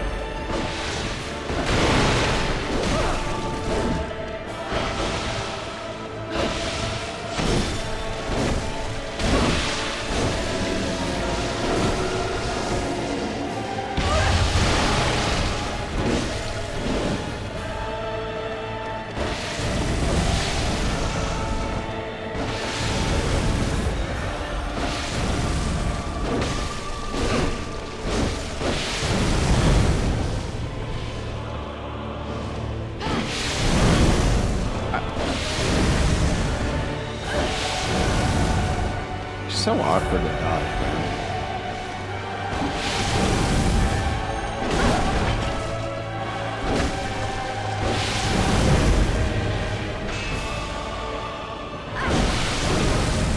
so awkward to dodge, man.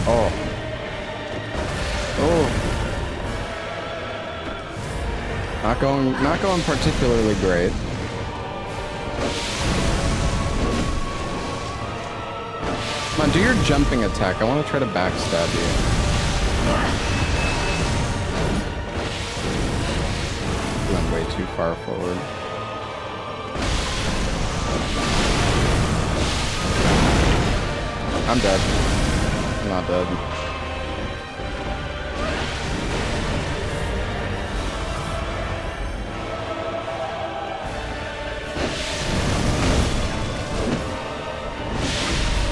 Oh. Oh. Not going particularly great. Come on, do your jumping attack. I want to try to backstab you. Went way too far forward. I'm dead. I'm not dead.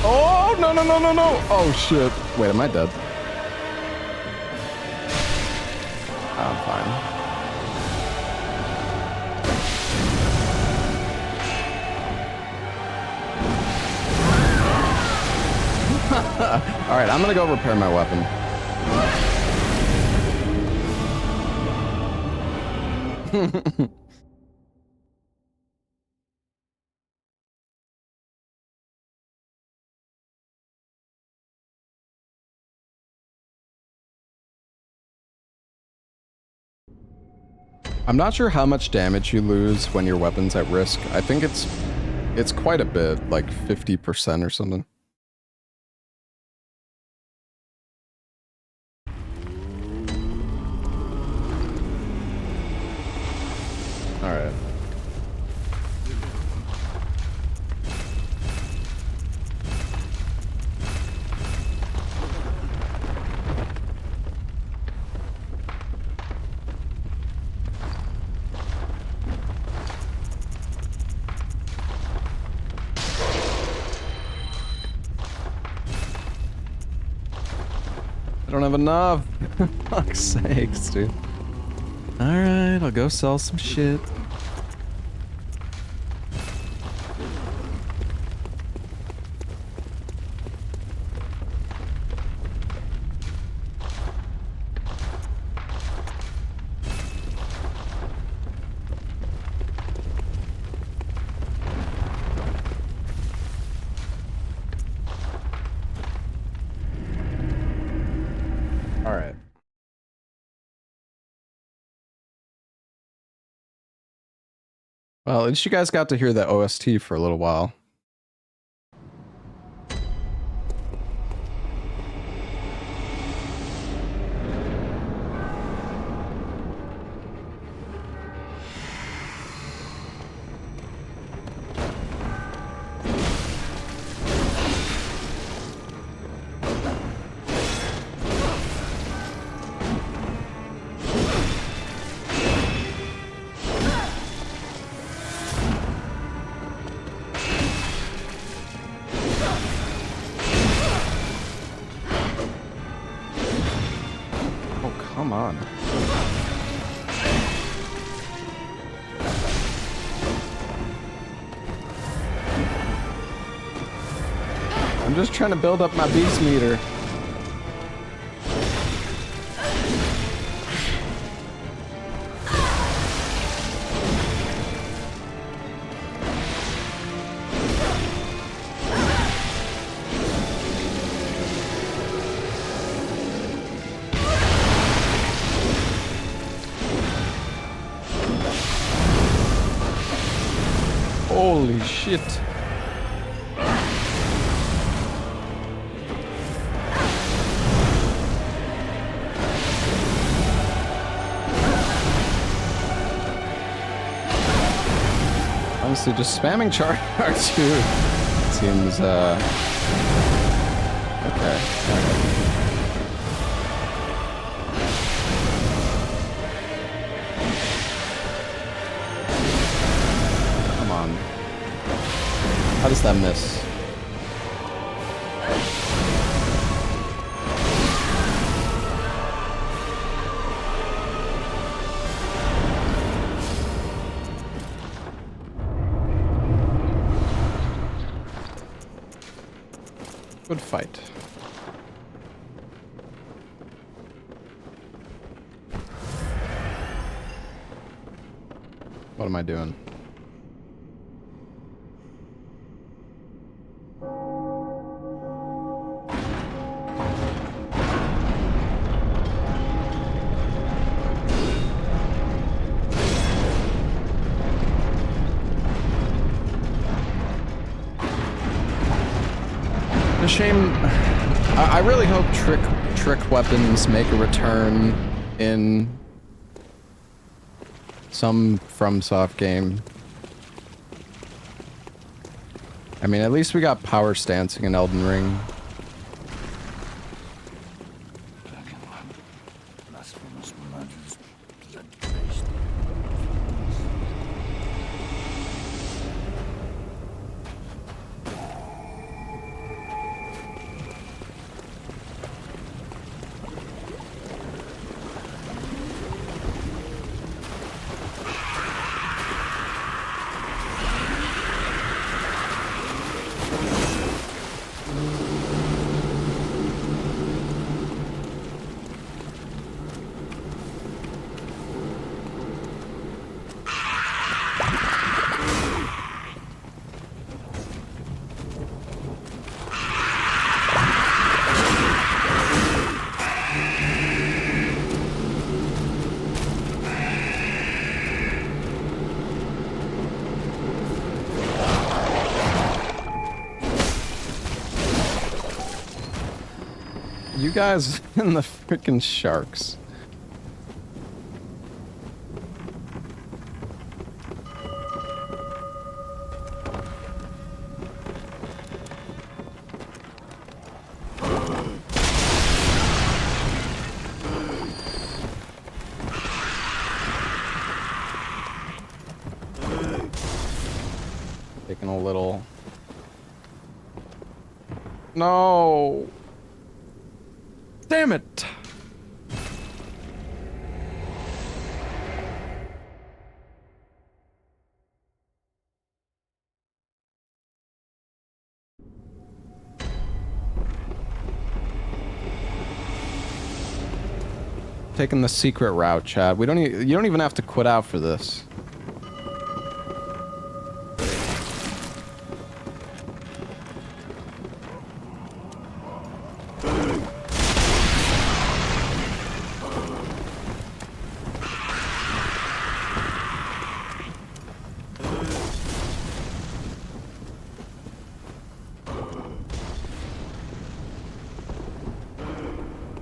Oh, no, no, no, no, no. Oh, shit. Wait, am I dead? I'm fine. Alright, I'm gonna go repair my weapon. I'm not sure how much damage you lose when your weapon's at risk. I think it's quite a bit, like 50% or something. All right. I don't have enough. Fuck's sakes, dude. Alright, I'll go sell some shit. Alright. Well, at least you guys got to hear the OST for a little while. Come on. I'm just trying to build up my beast meter. Holy shit. Honestly, just spamming charge R2 seems, okay. How does that miss? Good fight. What am I doing? A shame. I really hope trick weapons make a return in some FromSoft game. I mean, at least we got power stancing in Elden Ring. You guys and the freaking sharks. Taking a little... No! Damn it! Taking the secret route, Chad. We don't. You don't even have to quit out for this.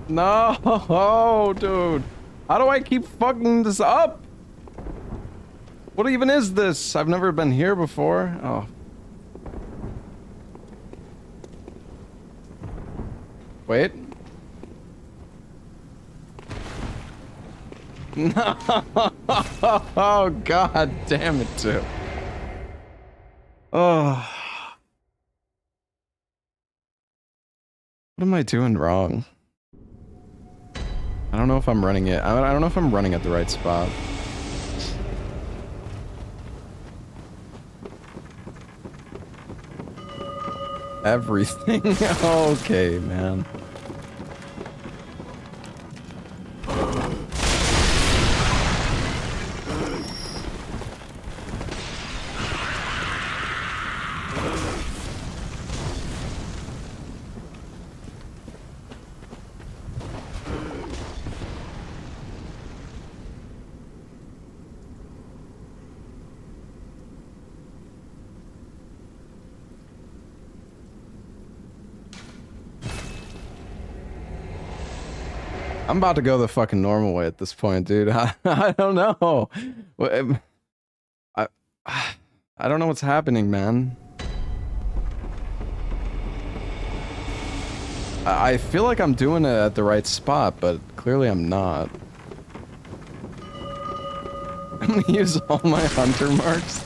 No, dude. How do I keep fucking this up? What even is this? I've never been here before. Oh. Wait. No. Oh, god damn it, too. Oh. What am I doing wrong? I don't know if I'm running it. I don't know if I'm running at the right spot. Everything. Okay, man. I'm about to go the fucking normal way at this point, dude. I don't know. I don't know what's happening, man. I feel like I'm doing it at the right spot, but clearly I'm not. I'm gonna use all my hunter marks.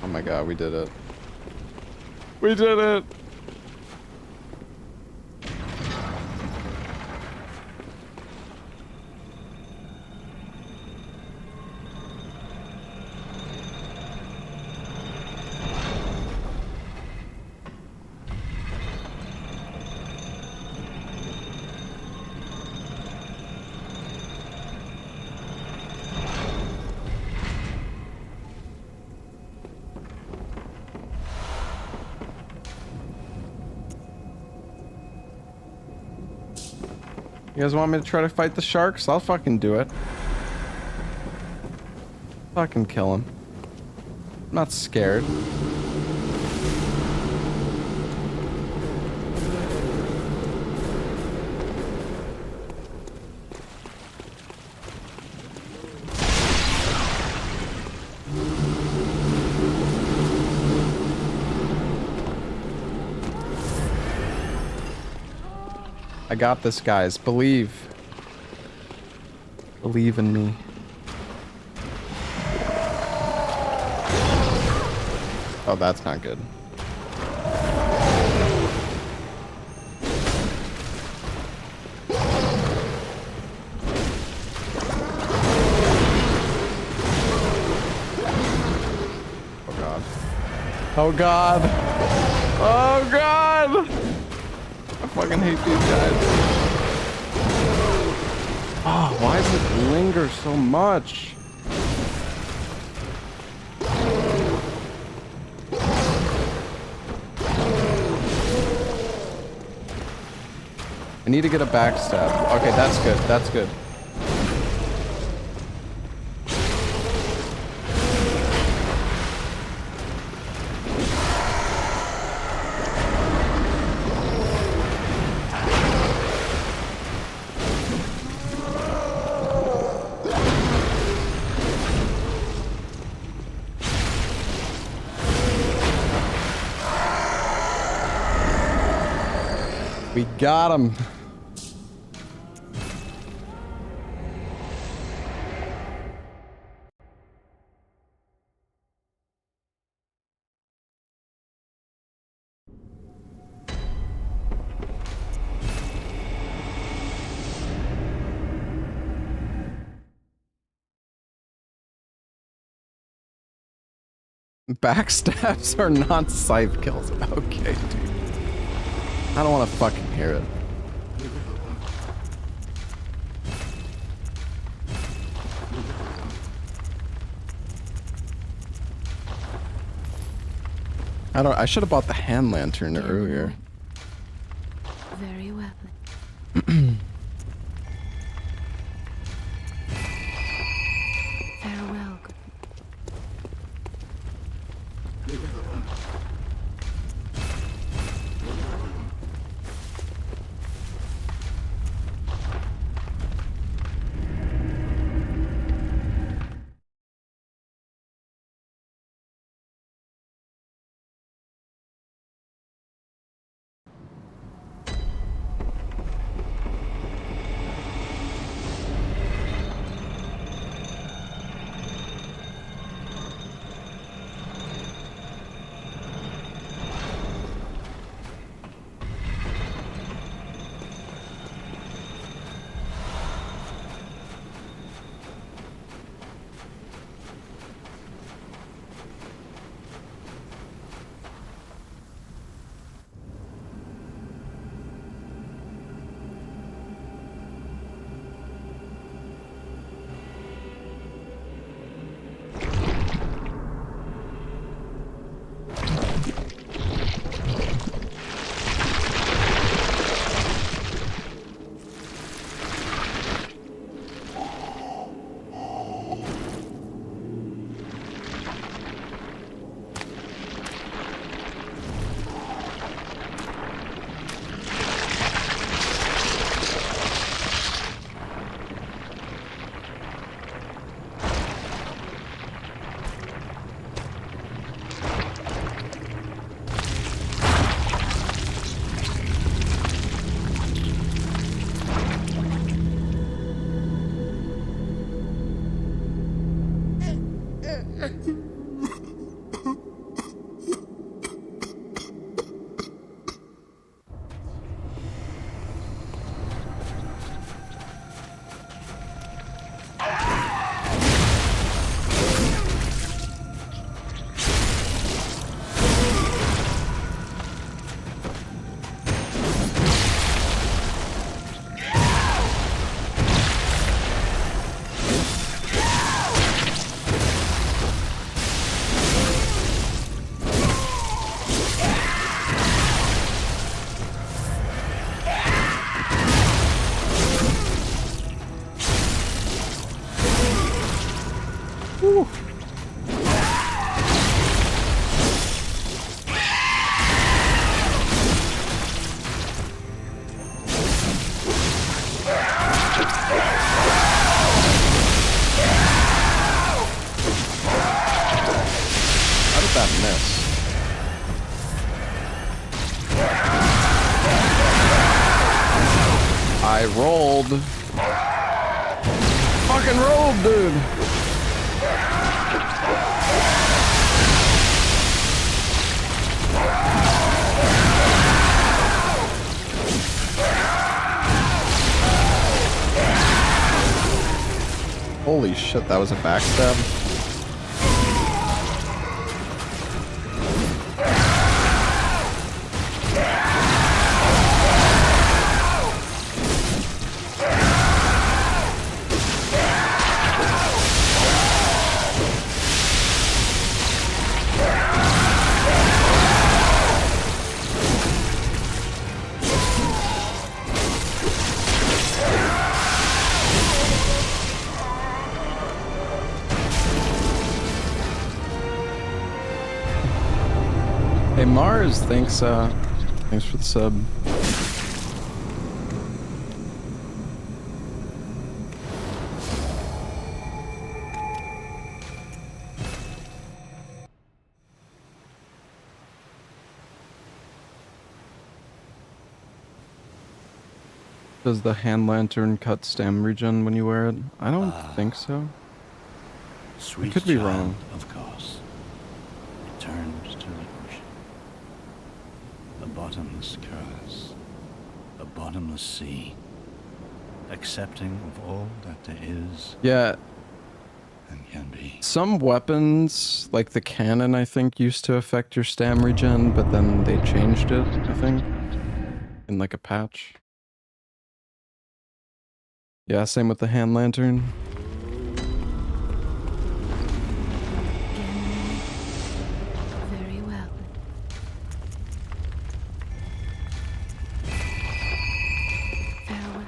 Oh my god, we did it. We did it! You guys want me to try to fight the sharks? I'll fucking do it. Fucking kill him. I'm not scared. I got this, guys. Believe. Believe in me. Oh, that's not good. Oh god. Oh god. Oh god! I fucking hate these guys. Oh, why does it linger so much? I need to get a backstab. Okay, that's good. That's good. We got him. Backstabs are not scythe kills. Okay, dude. I don't want to fucking hear it. I should have bought the hand lantern earlier. Very well. Farewell. I rolled. Fucking rolled, dude. Holy shit, that was a backstab. Hey Mars, thanks for the sub. Does the hand lantern cut stam regen when you wear it? I don't think so. Sweet I could be child, wrong. Of course. It turns to relinquish. A bottomless curse. A bottomless sea. Accepting of all that there is Yeah, and can be. some weapons, like the cannon, I think, used to affect your stam regen, but then they changed it, I think, in like a patch. Yeah, same with the hand lantern. Very well. Farewell.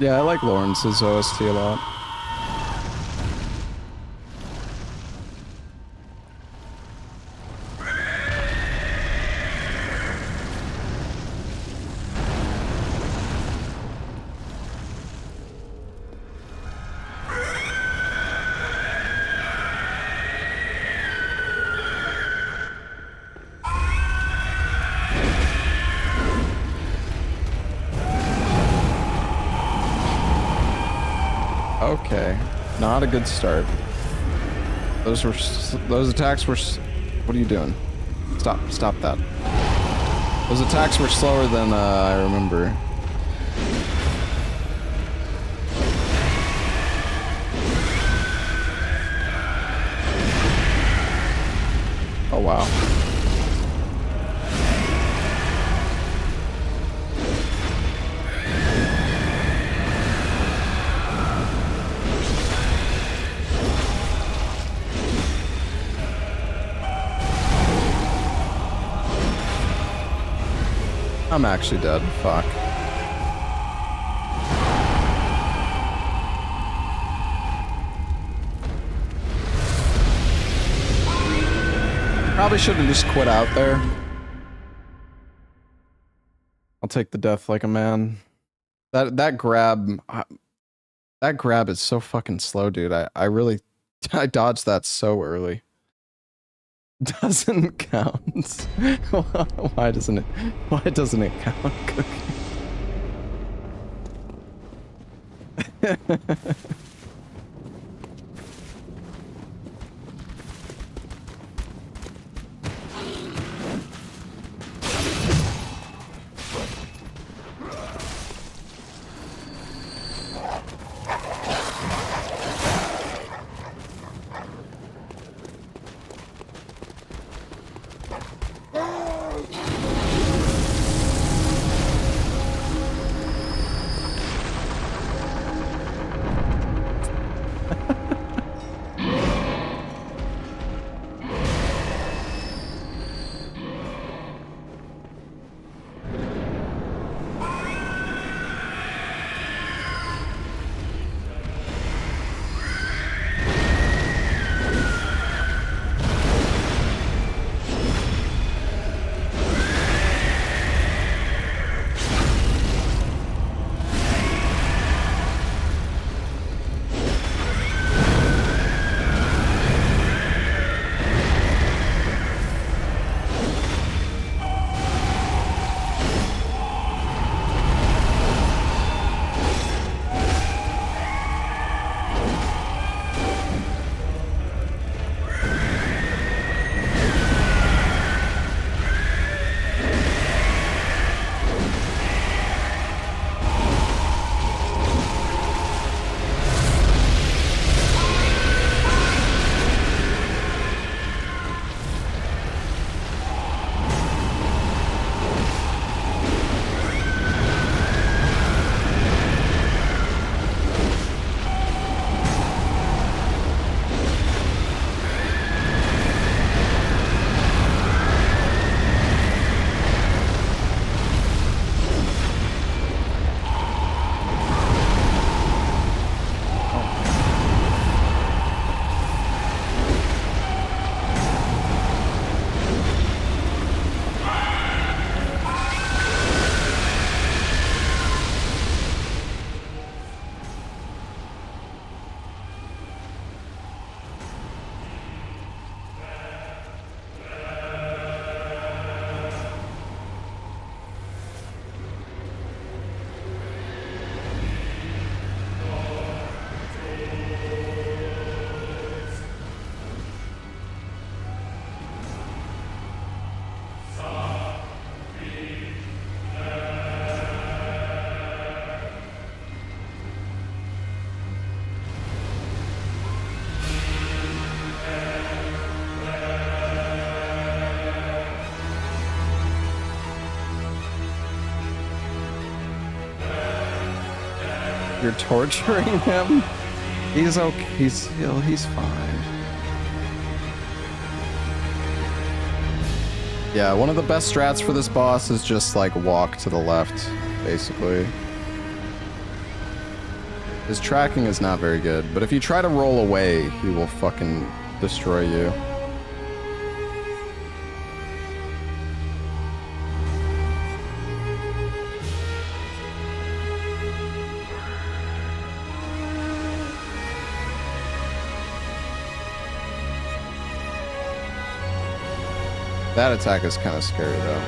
Yeah, I like Lawrence's OST a lot. Okay, not a good start. Those attacks were. What are you doing? Stop that. Those attacks were slower than I remember. Oh wow. I'm actually dead. Fuck. Probably should have just quit out there. I'll take the death like a man. That grab is so fucking slow, dude. I really I dodged that so early. Doesn't count. Why doesn't it count, Cookie? You're torturing him? He's okay. He's fine. Yeah, one of the best strats for this boss is just like walk to the left, basically. His tracking is not very good, but if you try to roll away, he will fucking destroy you. That attack is kind of scary, though.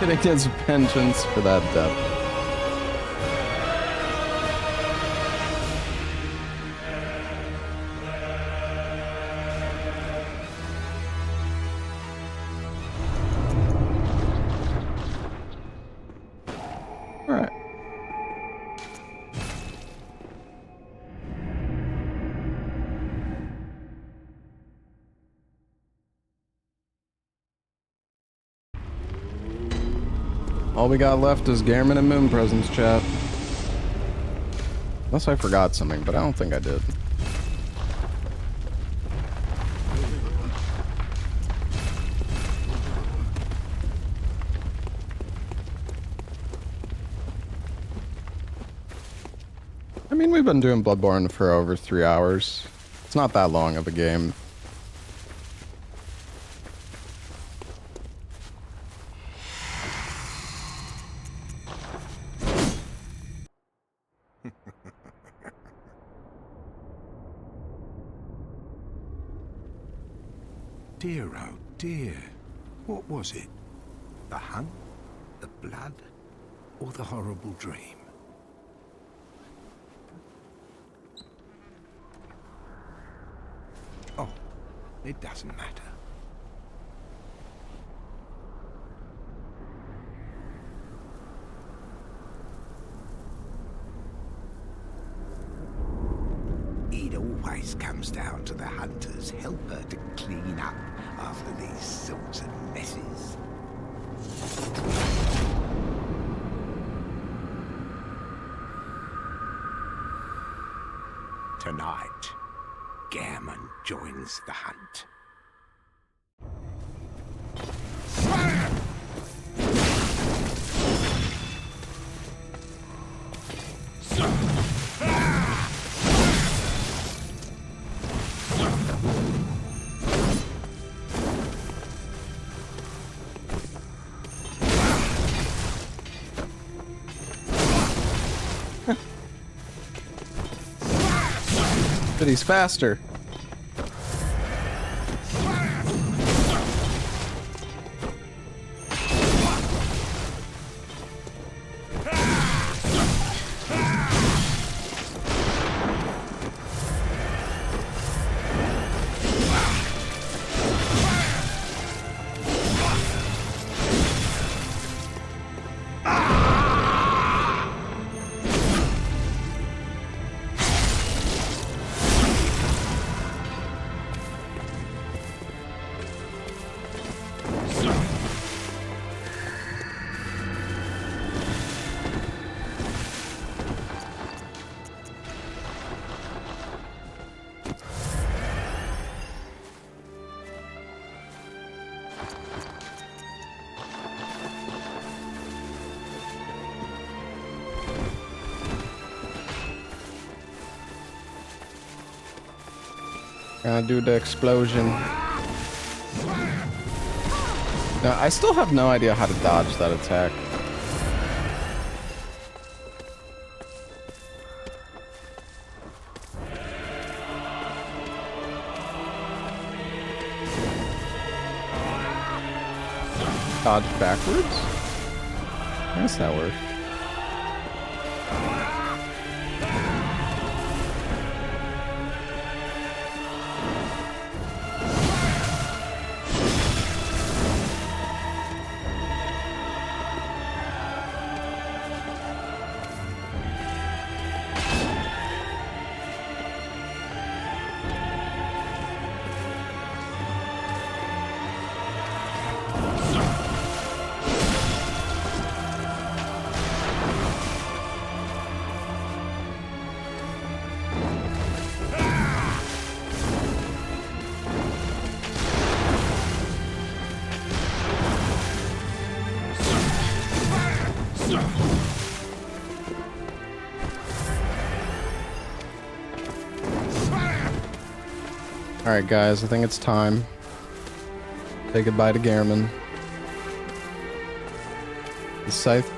Getting his vengeance for that death. All we got left is Garamond and Moon presence, chat. Unless I forgot something, but I don't think I did. I mean, we've been doing Bloodborne for over 3 hours. It's not that long of a game. Dear, oh dear. What was it? The hunt? The blood? Or the horrible dream? Oh, it doesn't matter. It always comes down to the hunter's helper to clean up after these sorts of messes. Tonight, Garamond joins the hunt. But he's faster. Gonna do the explosion. Now, I still have no idea how to dodge that attack. Dodge backwards? I guess that works. Alright guys, I think it's time. Say goodbye to Garamond. The Scythe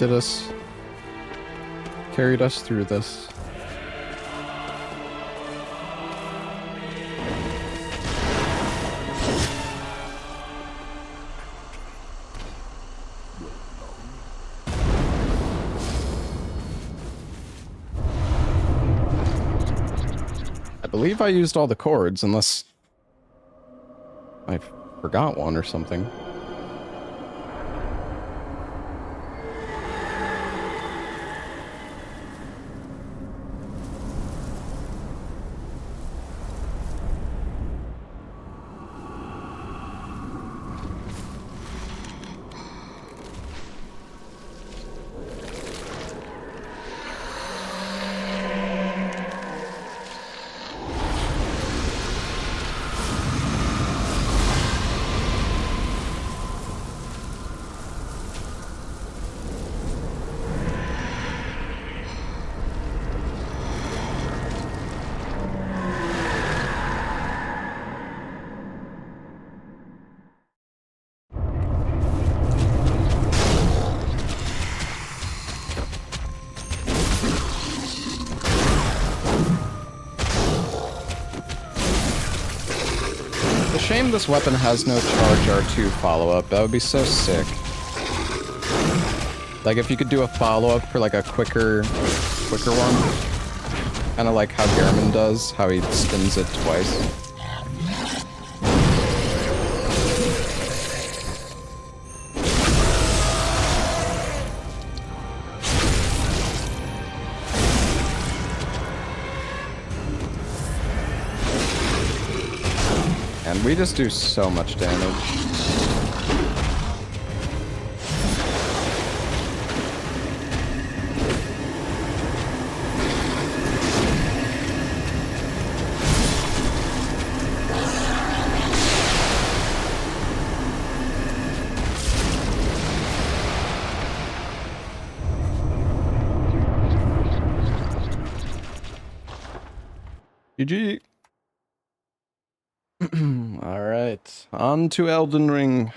carried us through this. I believe I used all the chords, unless I forgot one or something. shame this weapon has no charge R2 follow-up. That would be so sick. Like if you could do a follow-up for like a quicker one. Kind of like how Gehrman does, how he spins it twice. And we just do so much damage. GG. All right, on to Elden Ring.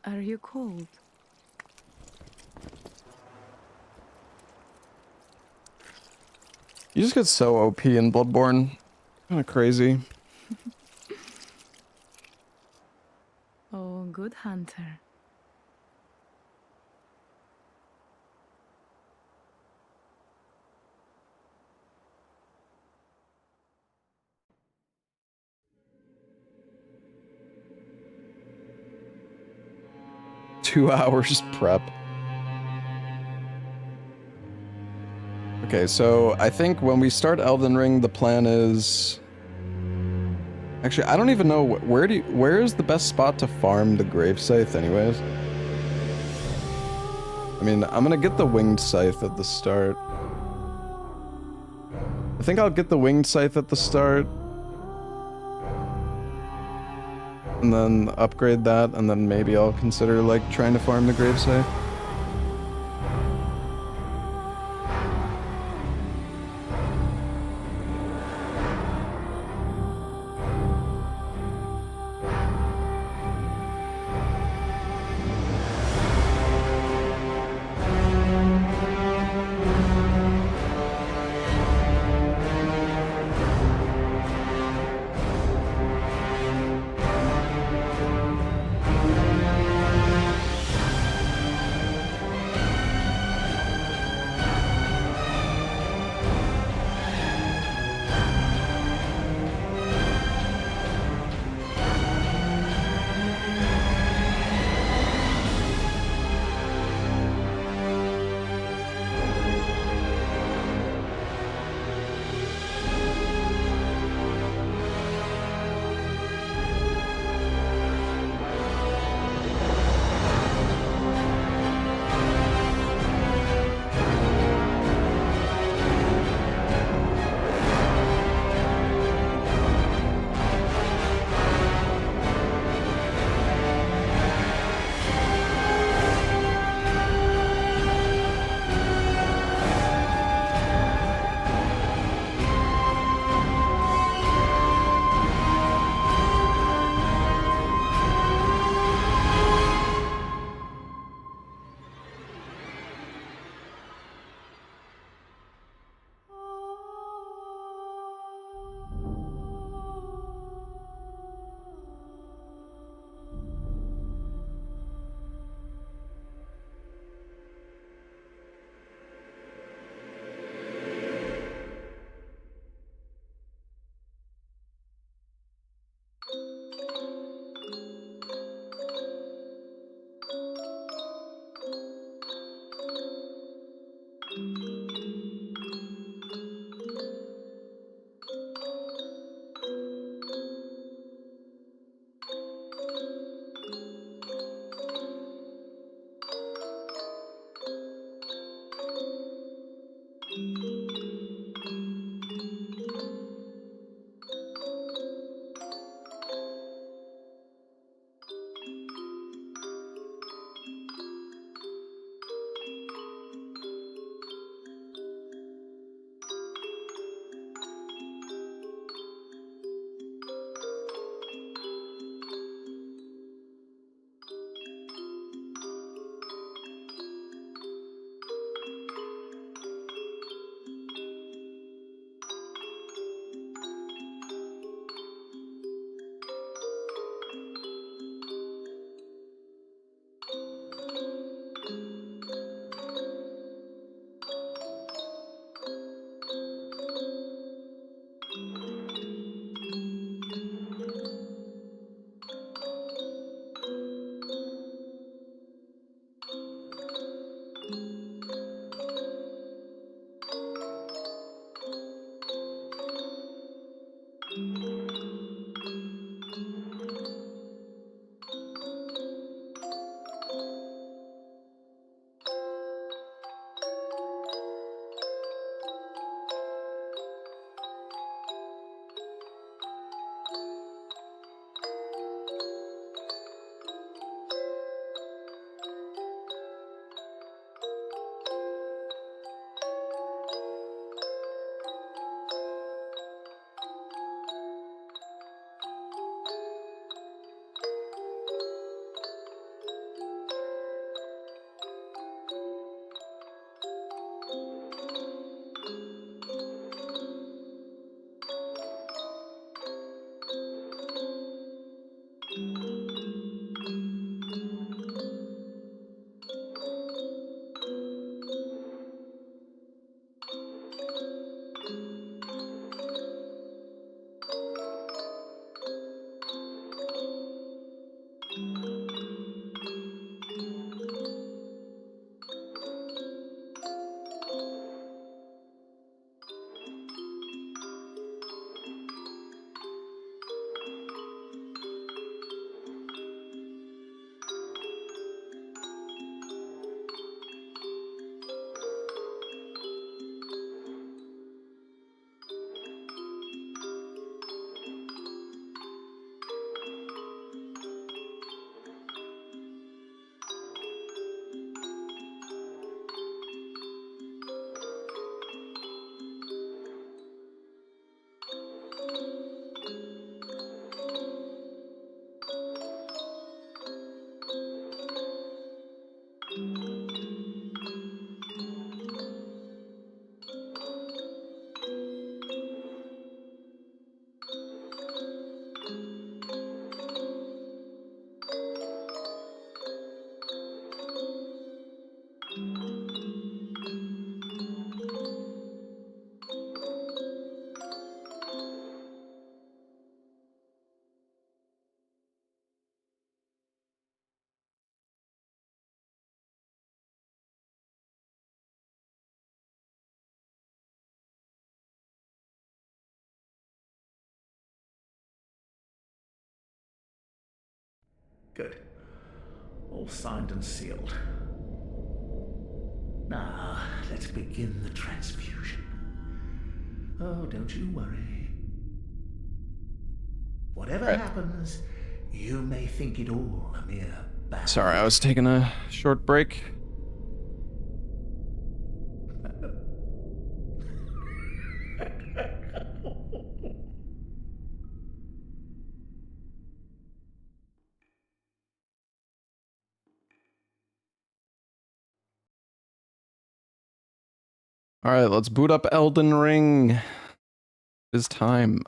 Are you cold? You just get so OP in Bloodborne. Kind of crazy. Oh, good hunter. Two hours prep. Okay, so I think when we start Elden Ring, the plan is... Actually, I don't even know where is the best spot to farm the Grave Scythe anyways? I mean, I'm gonna get the Winged Scythe at the start. I think I'll get the Winged Scythe at the start. And then upgrade that, and then maybe I'll consider, like, trying to farm the Grave Scythe. Good. All signed and sealed. Now, let's begin the transfusion. Oh, don't you worry. Whatever happens, you may think it all a mere battle. Sorry, I was taking a short break. Alright, let's boot up Elden Ring. It's time.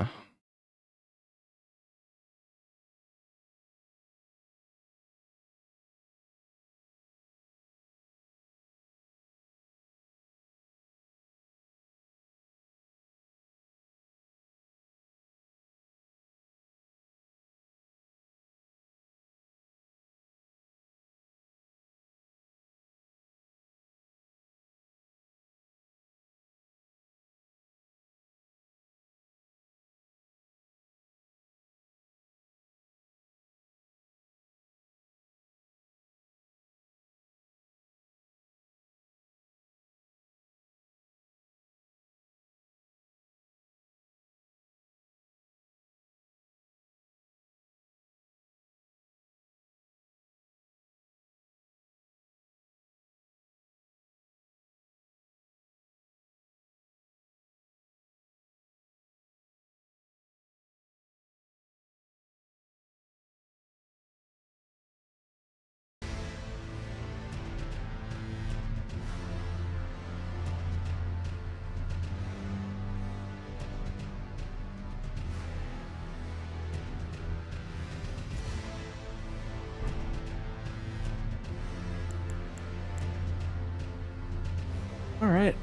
Alright.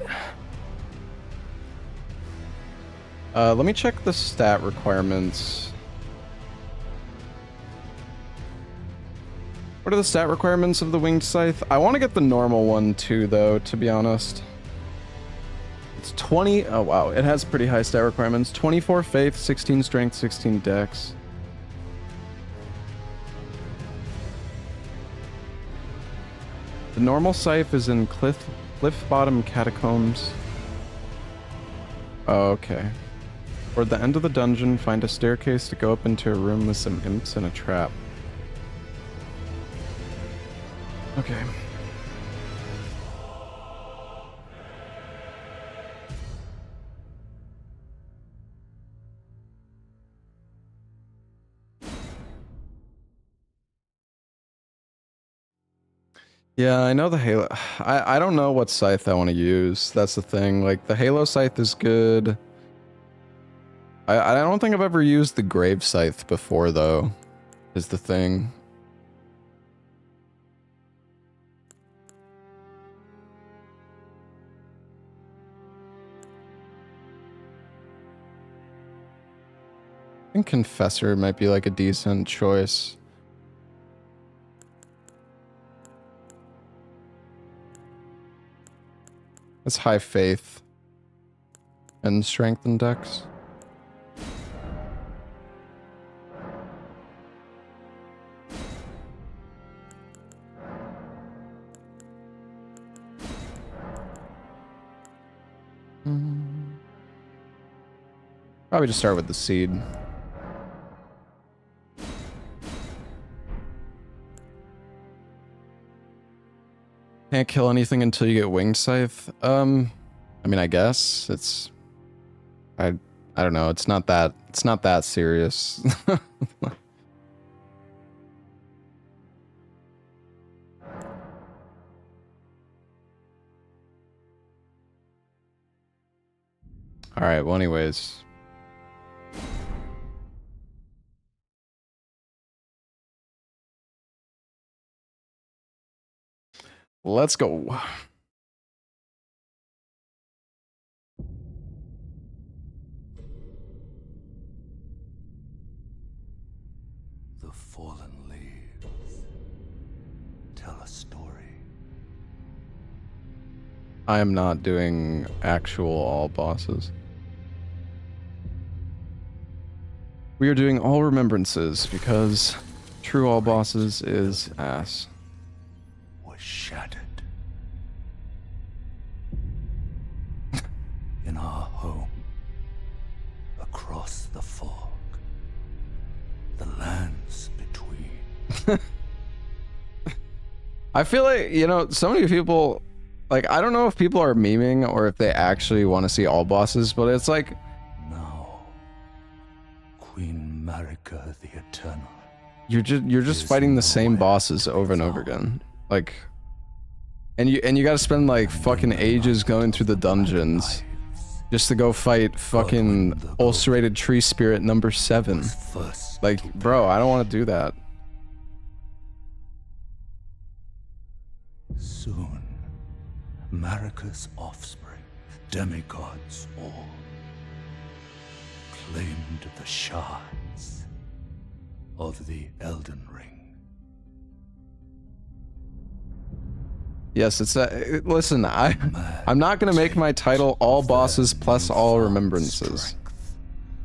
Let me check the stat requirements. What are the stat requirements of the Winged Scythe? I want to get the normal one too, though, to be honest. It's 20... Oh, wow. It has pretty high stat requirements. 24 Faith, 16 Strength, 16 Dex. The normal Scythe is in Cliff Bottom Catacombs. Oh, okay. Toward the end of the dungeon, find a staircase to go up into a room with some imps and a trap. Okay. Yeah, I know the Halo. I don't know what scythe I want to use. That's the thing. Like, the Halo scythe is good. I don't think I've ever used the Grave Scythe before, though, is the thing. I think Confessor might be like a decent choice. It's high faith and strength and dex. Probably just start with the seed. Can't kill anything until you get Winged Scythe. I mean, I guess it's... I don't know. It's not that serious. All right. Well, anyways. Let's go. The fallen leaves tell a story. I am not doing actual all bosses. We are doing all remembrances because True all bosses is ass. Was shattered. In our home, across the fog, the lands between. I feel like, you know, so many people, like, I don't know if people are memeing or if they actually want to see all bosses, but it's like... Now, Queen Marika the Eternal. You're just fighting the same bosses over and over again. Like... And you gotta spend, like, fucking ages going through the dungeons just to go fight fucking ulcerated tree spirit number 7. Like, bro, I don't want to do that. Soon, Marika's offspring, demigods all, claimed the shards of the Elden Ring. Yes, it's a... Listen, I'm not gonna make my title all bosses plus all remembrances.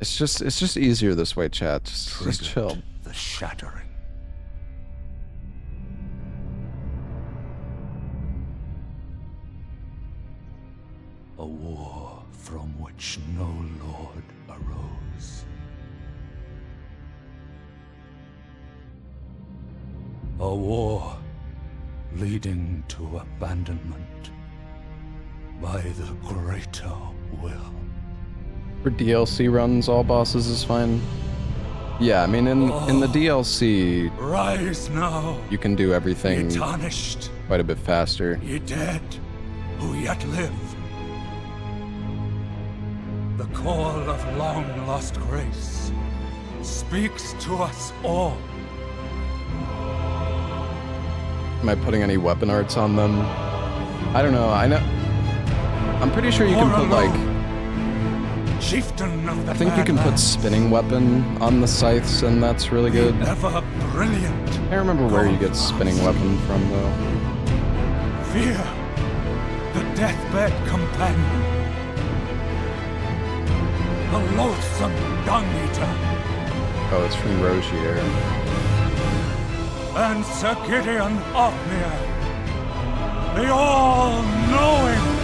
It's just easier this way, chat. Just chill. The shattering. A war from which no lord arose. A war leading to abandonment by the greater will. For DLC runs, all bosses is fine. Yeah, I mean, in the DLC, Rise now, you can do everything ye tarnished, quite a bit faster. ye dead, who yet live. The call of long-lost grace speaks to us all. Am I putting any weapon arts on them? I don't know. I'm pretty sure you can put, like... Chieftain of the I think you can put spinning weapon on the scythes, and that's really good. Ever brilliant. I can't remember where you get spinning weapon from, though. Fear, the deathbed companion. The loathsome dung-eater. Oh, it's from Rogier. And Sir Gideon Ofnir, the all-knowing.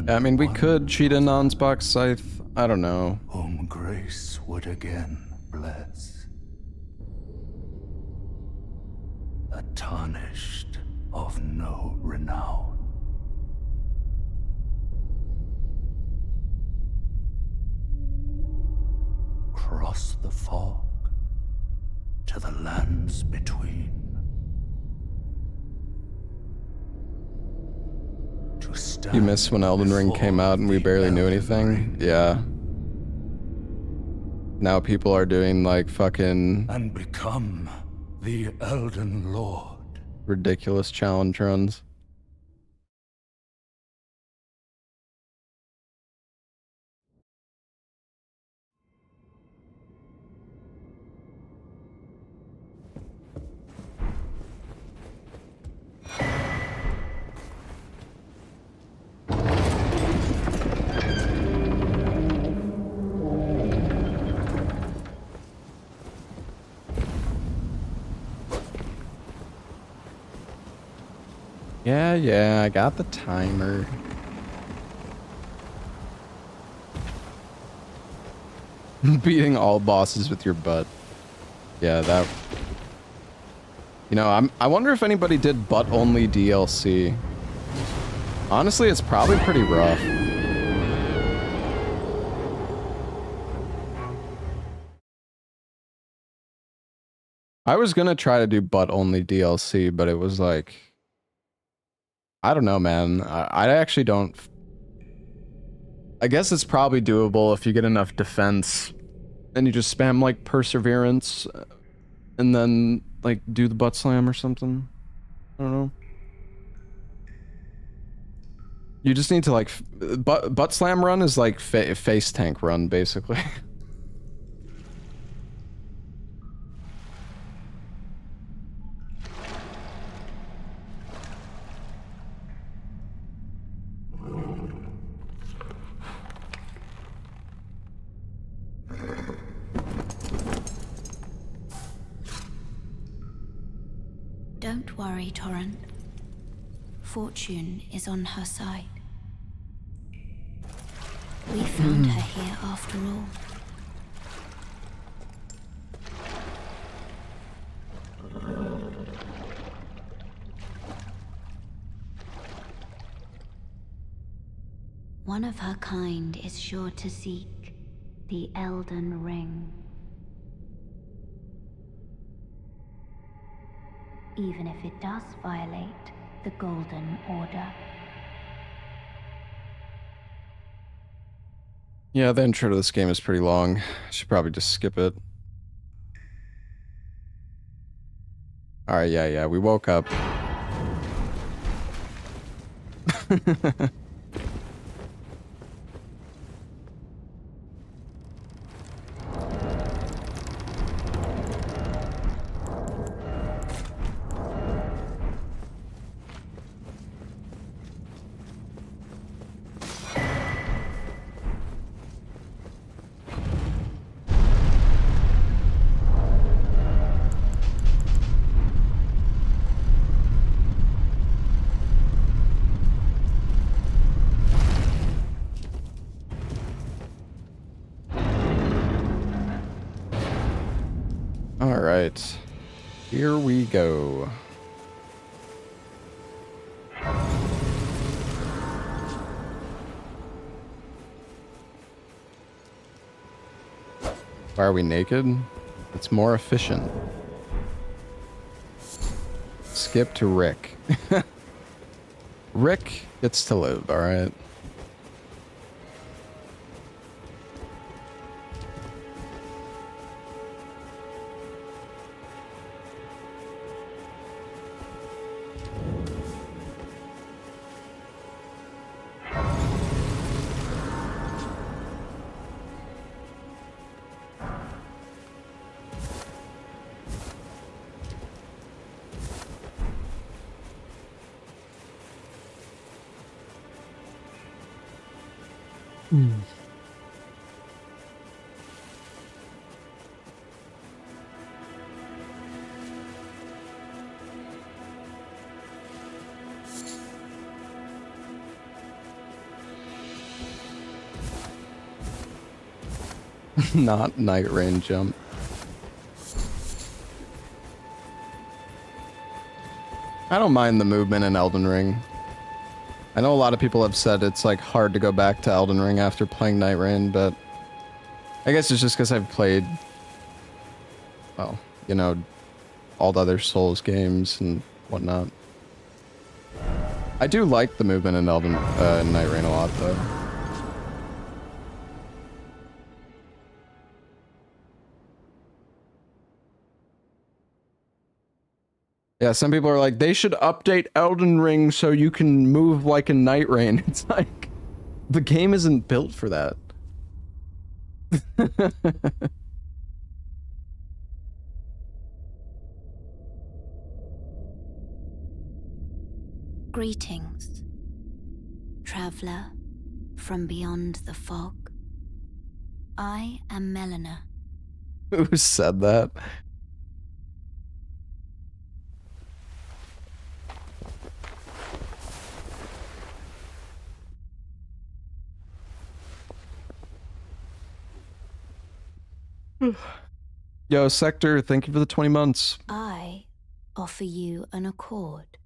I mean, we could cheat a non-box scythe. I don't know. Whom grace would again bless. A tarnished of no renown. Cross the fog to the lands between. You missed when Elden Ring came out and we barely knew anything? Yeah. Now people are doing like fucking... And become the Elden Lord. Ridiculous challenge runs. Yeah, I got the timer. Beating all bosses with your butt. Yeah, that... You know, I wonder if anybody did butt-only DLC. Honestly, it's probably pretty rough. I was gonna try to do butt-only DLC, but it was like... I don't know, man. I actually don't... I guess it's probably doable if you get enough defense and you just spam, like, Perseverance and then, like, do the butt slam or something. I don't know. You just need to, like... Butt slam run is like face tank run, basically. Don't worry, Torrent. Fortune is on her side. We found her here after all. One of her kind is sure to seek the Elden Ring. Even if it does violate the Golden Order. Yeah, the intro to this game is pretty long. I should probably just skip it. Alright, yeah, we woke up. Alright. Here we go. Why are we naked? It's more efficient. Skip to Rick. Rick gets to live, alright? Not night rain jump. I don't mind the movement in Elden Ring. I know a lot of people have said it's like hard to go back to Elden Ring after playing Night Rain, but I guess it's just because I've played, well, you know, all the other Souls games and whatnot. I do like the movement in Night Rain a lot, though. Yeah, some people are like, they should update Elden Ring so you can move like a Night Rain. It's like, the game isn't built for that. Greetings, traveler from beyond the fog. I am Melina. Who said that? Yo, Sector, thank you for the 20 months. I offer you an accord.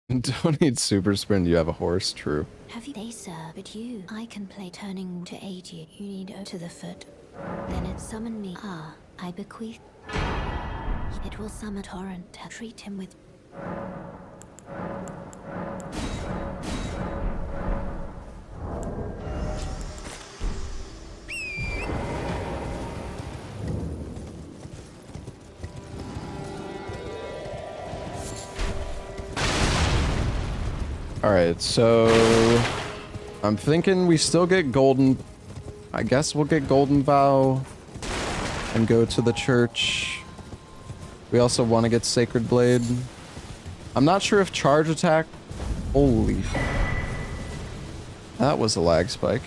Don't need super sprint, you have a horse, true. Have you? They sir, but you. I can play turning to aid you. You need to the foot. Then it summon me. Ah, I bequeath. It will summon Torrent. Treat him with. Alright, so I'm thinking we still get Golden. I guess we'll get Golden Vow and go to the church. We also want to get Sacred Blade. I'm not sure if charge attack. Holy. That was a lag spike.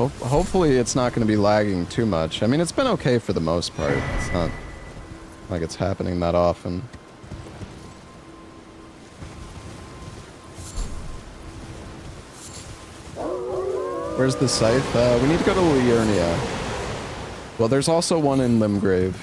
Hopefully it's not going to be lagging too much. I mean, it's been okay for the most part. It's not like it's happening that often. Where's the Scythe? We need to go to Liurnia. Well, there's also one in Limgrave.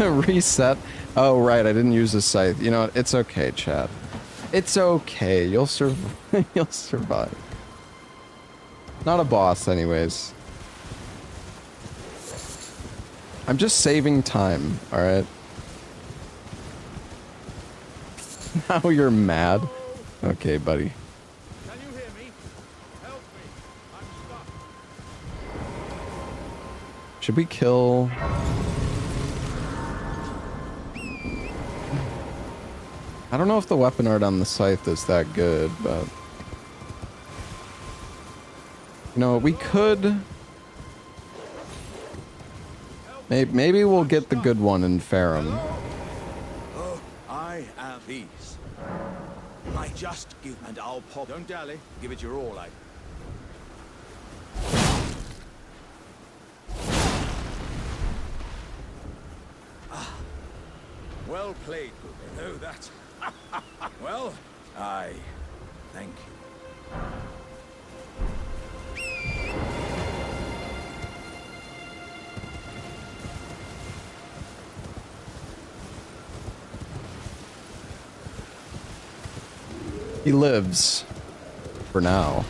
Reset. Oh, right. I didn't use the Scythe. You know what? It's okay, chat. It's okay. You'll survive. You'll survive. Not a boss, anyways. I'm just saving time, alright? Now you're mad? Okay, buddy. Can you hear me? Help me. I'm stuck. Should we kill... I don't know if the weapon art on the Scythe is that good, but... You know, we could... Maybe we'll get the good one in Farum. Oh, I am these. I just give and I'll pop. Don't dally. Give it your all, Well played, good. No, that. Well, I thank you. He lives. For now.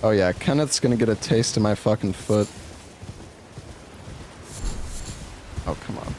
Oh yeah, Kenneth's gonna get a taste of my fucking foot. Oh, come on.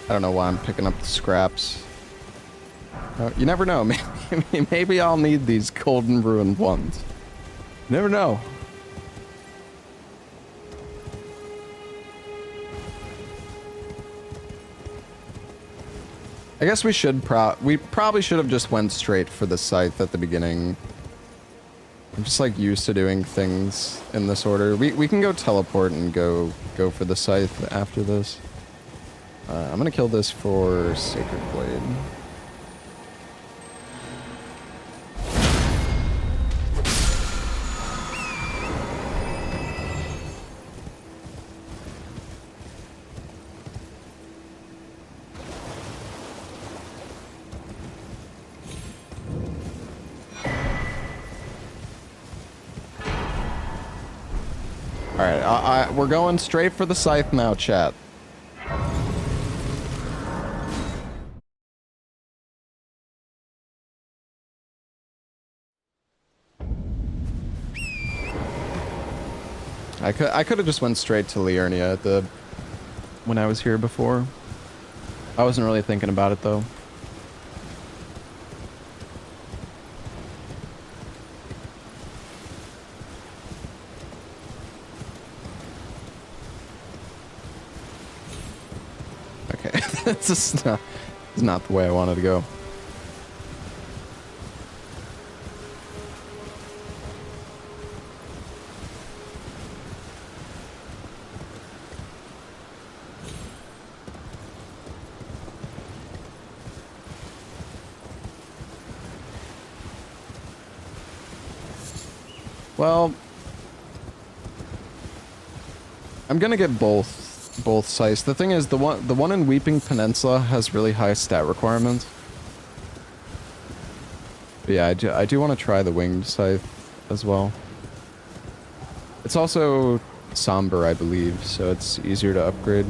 I don't know why I'm picking up the scraps. You never know. Maybe I'll need these golden ruined ones. You never know. I guess we probably should have just went straight for the Scythe at the beginning. I'm just like used to doing things in this order. We can go teleport and go for the Scythe after this. I'm gonna kill this for Sacred Blade. Alright, we're going straight for the Scythe now, chat. I could have just went straight to Liurnia when I was here before. I wasn't really thinking about it though. Okay, it's just it's not the way I wanted to go. Well, I'm gonna get both Scythes. The thing is, the one in Weeping Peninsula has really high stat requirements. But yeah, I do want to try the Winged Scythe as well. It's also somber, I believe, so it's easier to upgrade.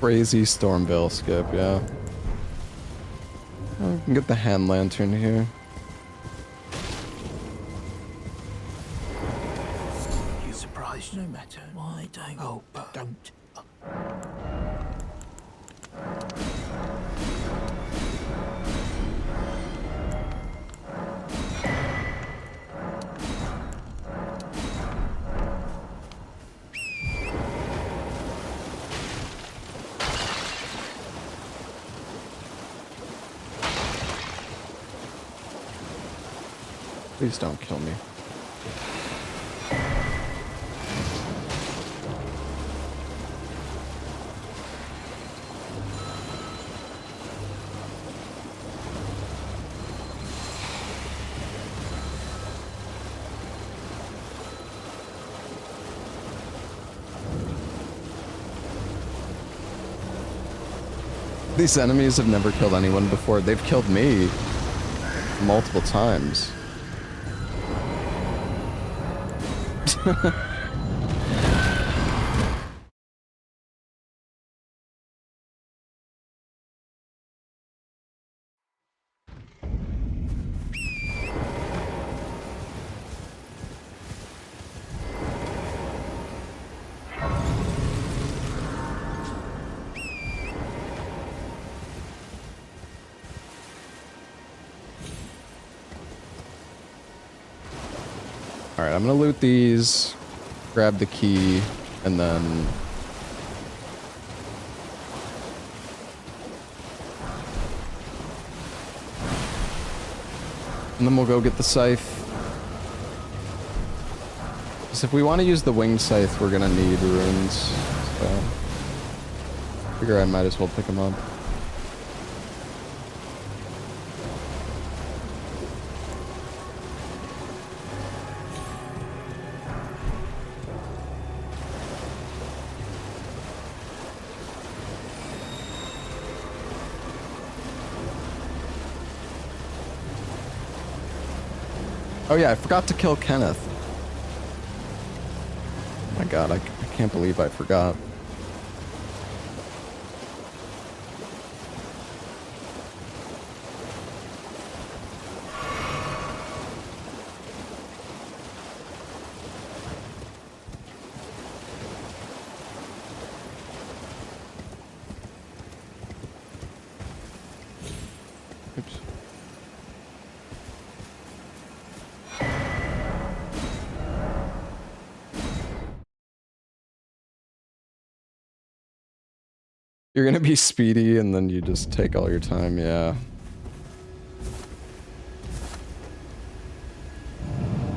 Crazy Stormveil skip, yeah. Oh, we can get the hand lantern here. You surprised no matter. Why don't... Oh, don't. Please don't kill me. These enemies have never killed anyone before. They've killed me multiple times. Alright, I'm gonna loot these, grab the key, and then... And then we'll go get the Scythe. Because if we want to use the Winged Scythe, we're gonna need runes, so... Figure I might as well pick them up. Oh yeah, I forgot to kill Kenneth. Oh my god, I can't believe I forgot. Oops. You're gonna be speedy and then you just take all your time, yeah.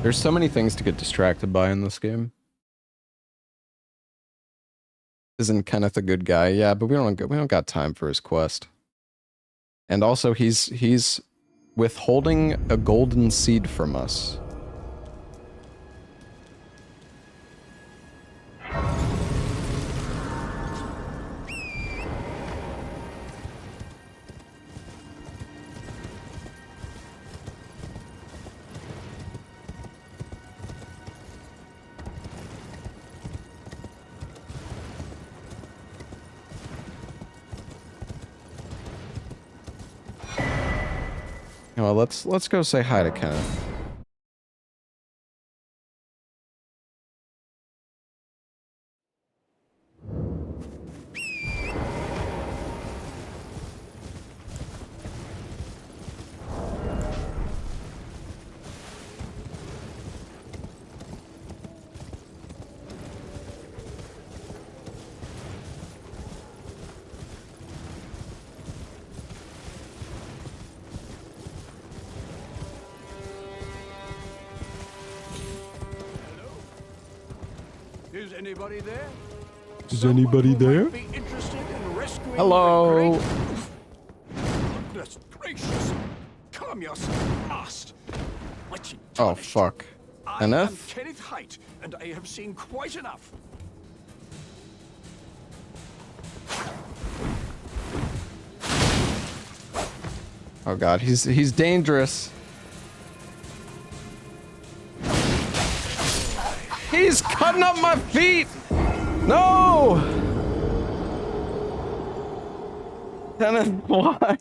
There's so many things to get distracted by in this game. Isn't Kenneth a good guy? Yeah, but we don't got time for his quest. And also he's withholding a golden seed from us. Well, let's go say hi to Kenneth. Is anybody there? Is anybody there? Be interested in rescuing Hello. Goodness gracious! Calm yourself, last. Oh fuck. I am Kenneth? Kenneth Height, and I have seen quite enough. Oh god, he's dangerous. He's cutting up my feet! No! Kenneth, why?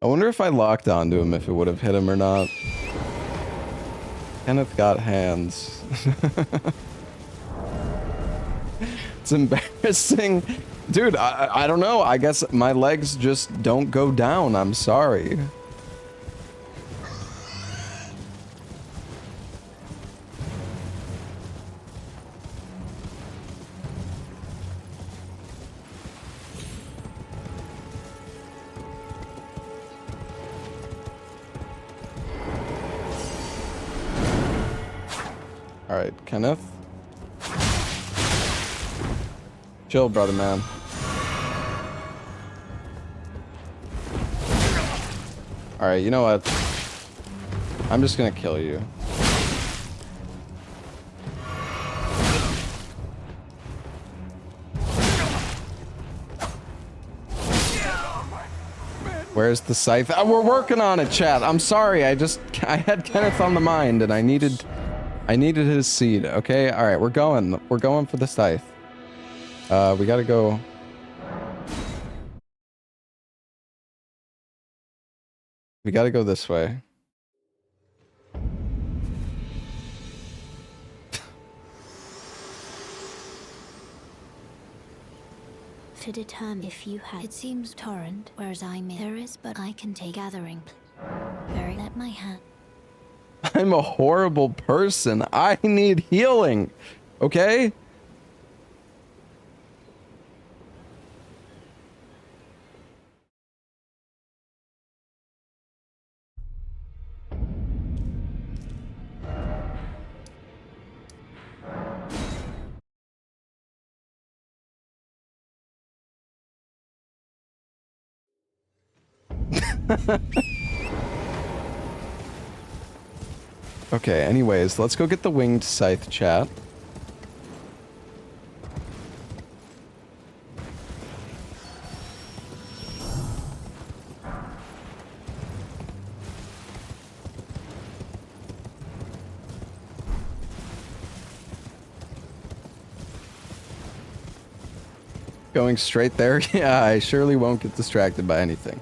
I wonder if I locked onto him, if it would have hit him or not. Kenneth got hands. It's embarrassing. Dude, I don't know. I guess my legs just don't go down. I'm sorry. Alright, Kenneth. Chill, brother man. Alright, you know what? I'm just gonna kill you. Where's the scythe? Oh, we're working on it, chat. I'm sorry. I had Kenneth on the mind and I needed his seed. Okay? Alright, we're going. We're going for the scythe. We gotta go. We gotta go this way. To determine if you had. It seems torrent, whereas there is, but I can take gathering. Very let my hand. I'm a horrible person. I need healing. Okay? Okay, anyways, let's go get the winged scythe, chat. Going straight there? Yeah, I surely won't get distracted by anything.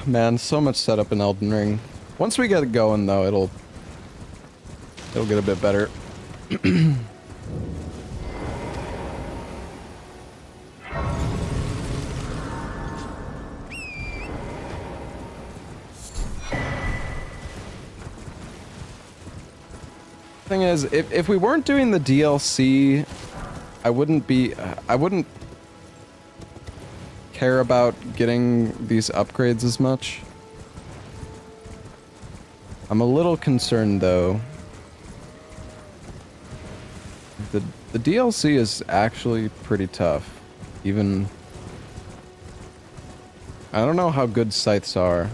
Man, so much setup in Elden Ring. Once we get it going, though, it'll get a bit better. Thing is, if we weren't doing the DLC, I wouldn't care about getting these upgrades as much. I'm a little concerned though. The DLC is actually pretty tough. Even I don't know how good scythes are.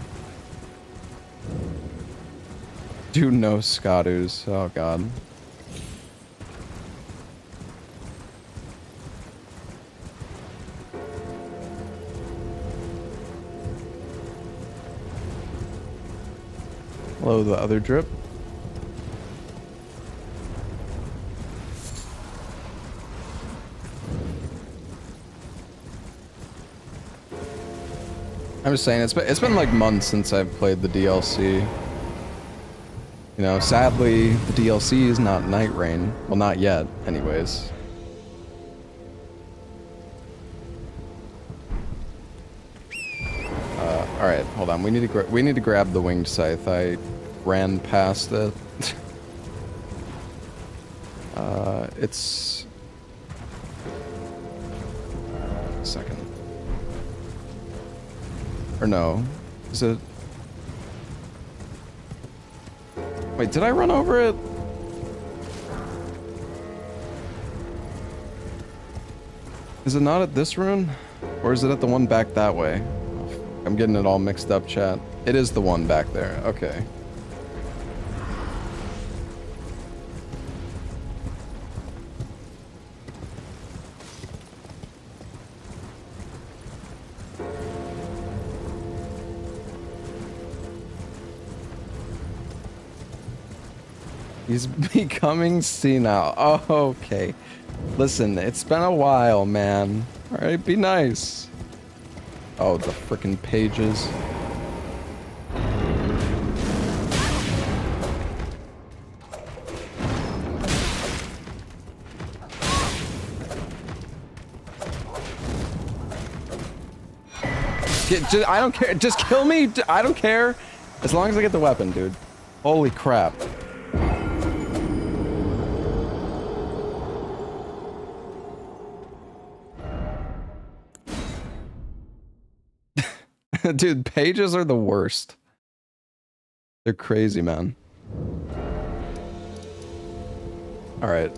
Do no Skatus. Oh god. Hello, the other drip. I'm just saying, it's been like months since I've played the DLC. You know, sadly, the DLC is not Night Rain. Well, not yet, anyways. Alright, hold on. We need to grab the winged scythe. I ran past it. It's... a second. Or no. Is it... Wait, did I run over it? Is it not at this rune? Or is it at the one back that way? I'm getting it all mixed up, chat. It is the one back there. Okay. He's becoming senile. Oh, okay. Listen, it's been a while, man. Alright, be nice. Oh, the frickin' pages. I don't care. Just kill me. I don't care. As long as I get the weapon, dude. Holy crap. Dude, pages are the worst. They're crazy, man. Alright,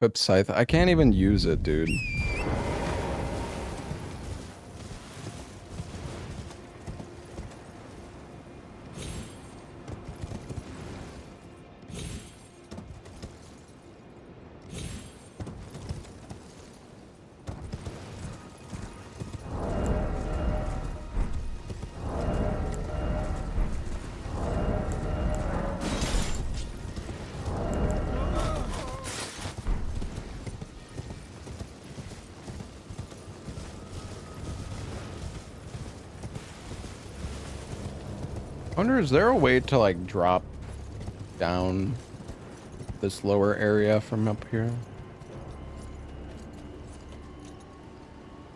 equip Scythe. I can't even use it, dude. I wonder, is there a way to like drop down this lower area from up here?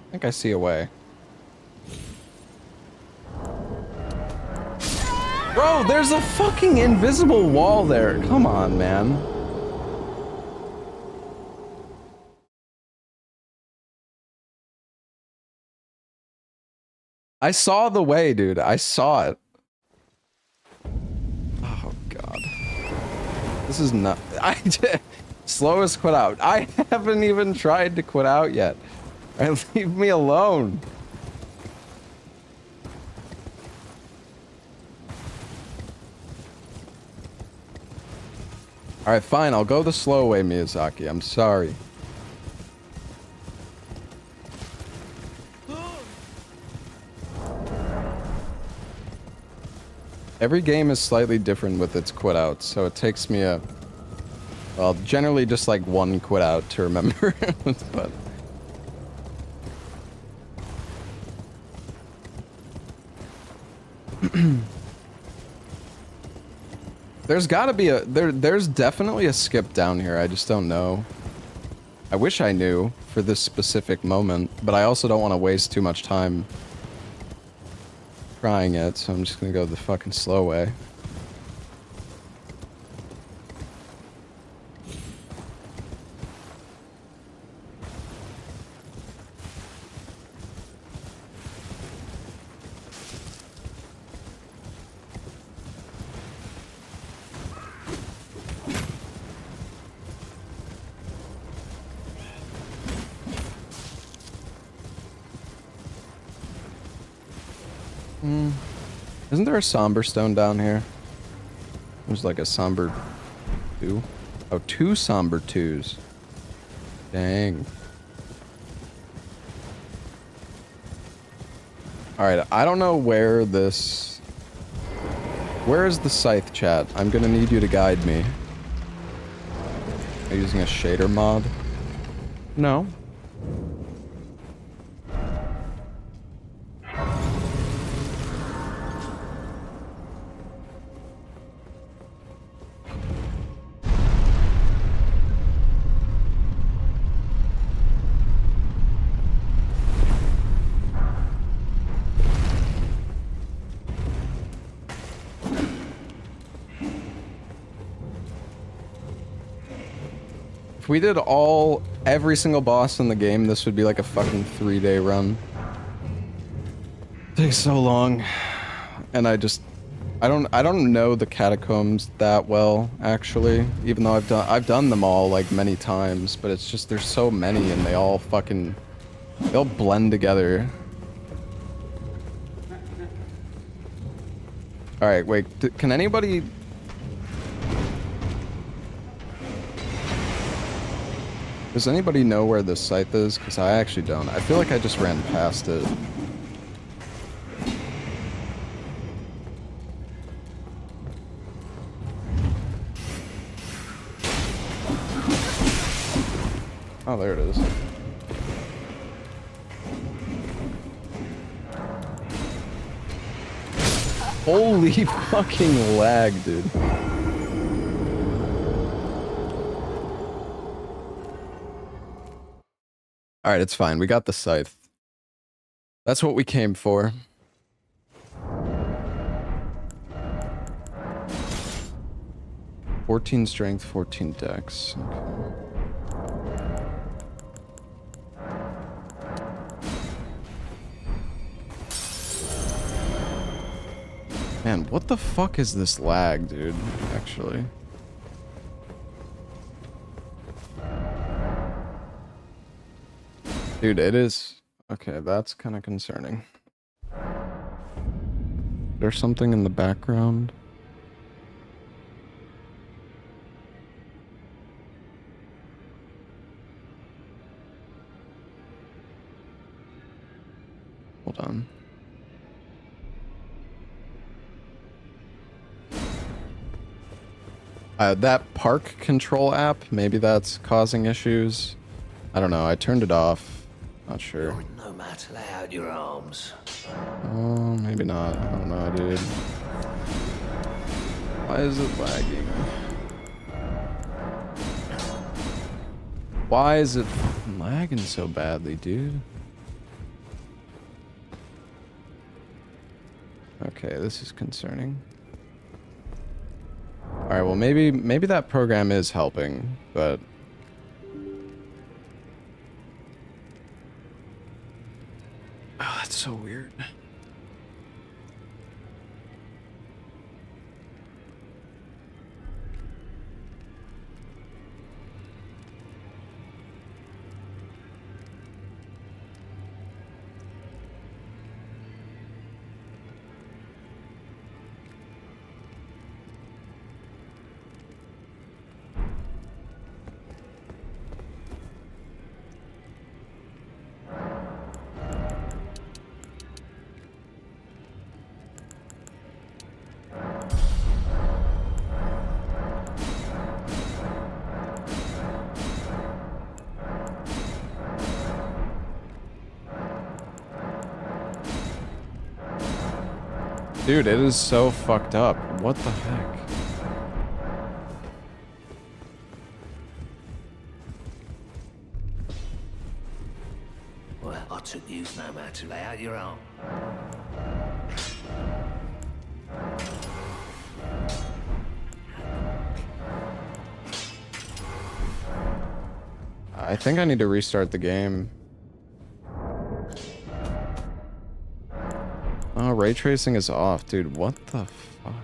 I think I see a way. Bro, there's a fucking invisible wall there. Come on, man. I saw the way, dude. I saw it. Oh, God. This is not... Slowest quit out. I haven't even tried to quit out yet. Right, leave me alone. Alright, fine. I'll go the slow way, Miyazaki. I'm sorry. Every game is slightly different with its quit outs, so it takes me a... Well, generally just like one quit out to remember, but... There's gotta be a... There's definitely a skip down here, I just don't know. I wish I knew for this specific moment, but I also don't want to waste too much time trying it, so I'm just gonna go the fucking slow way. Isn't there a somber stone down here? There's like a somber 2. Oh, 2 somber 2s. Dang. Alright, I don't know where this... Where is the Scythe, chat? I'm gonna need you to guide me. Are you using a shader mod? No. If we did every single boss in the game, this would be like a fucking 3-day run. It takes so long. And I don't know the catacombs that well, actually. Even though I've done them all like many times, but it's just there's so many and they all blend together. Alright, wait, can anybody... Does anybody know where this Scythe is? Because I actually don't. I feel like I just ran past it. Oh, there it is. Holy fucking lag, dude. Alright, it's fine. We got the Scythe. That's what we came for. "14 strength, 14 dex." Okay. Man, what the fuck is this lag, dude? Actually. Dude, it is... Okay, that's kind of concerning. There's something in the background. Hold on. That park control app, maybe that's causing issues. I don't know, I turned it off. Not sure. No matter, lay out your arms. Oh, maybe not. I don't know, dude. Why is it lagging? Why is it lagging so badly, dude? Okay, this is concerning. Alright, well maybe that program is helping, but... Oh, that's so weird. Dude, it is so fucked up. What the heck? Well, I took you no man to lay out your arm. I think I need to restart the game. Oh, ray tracing is off, dude. What the fuck?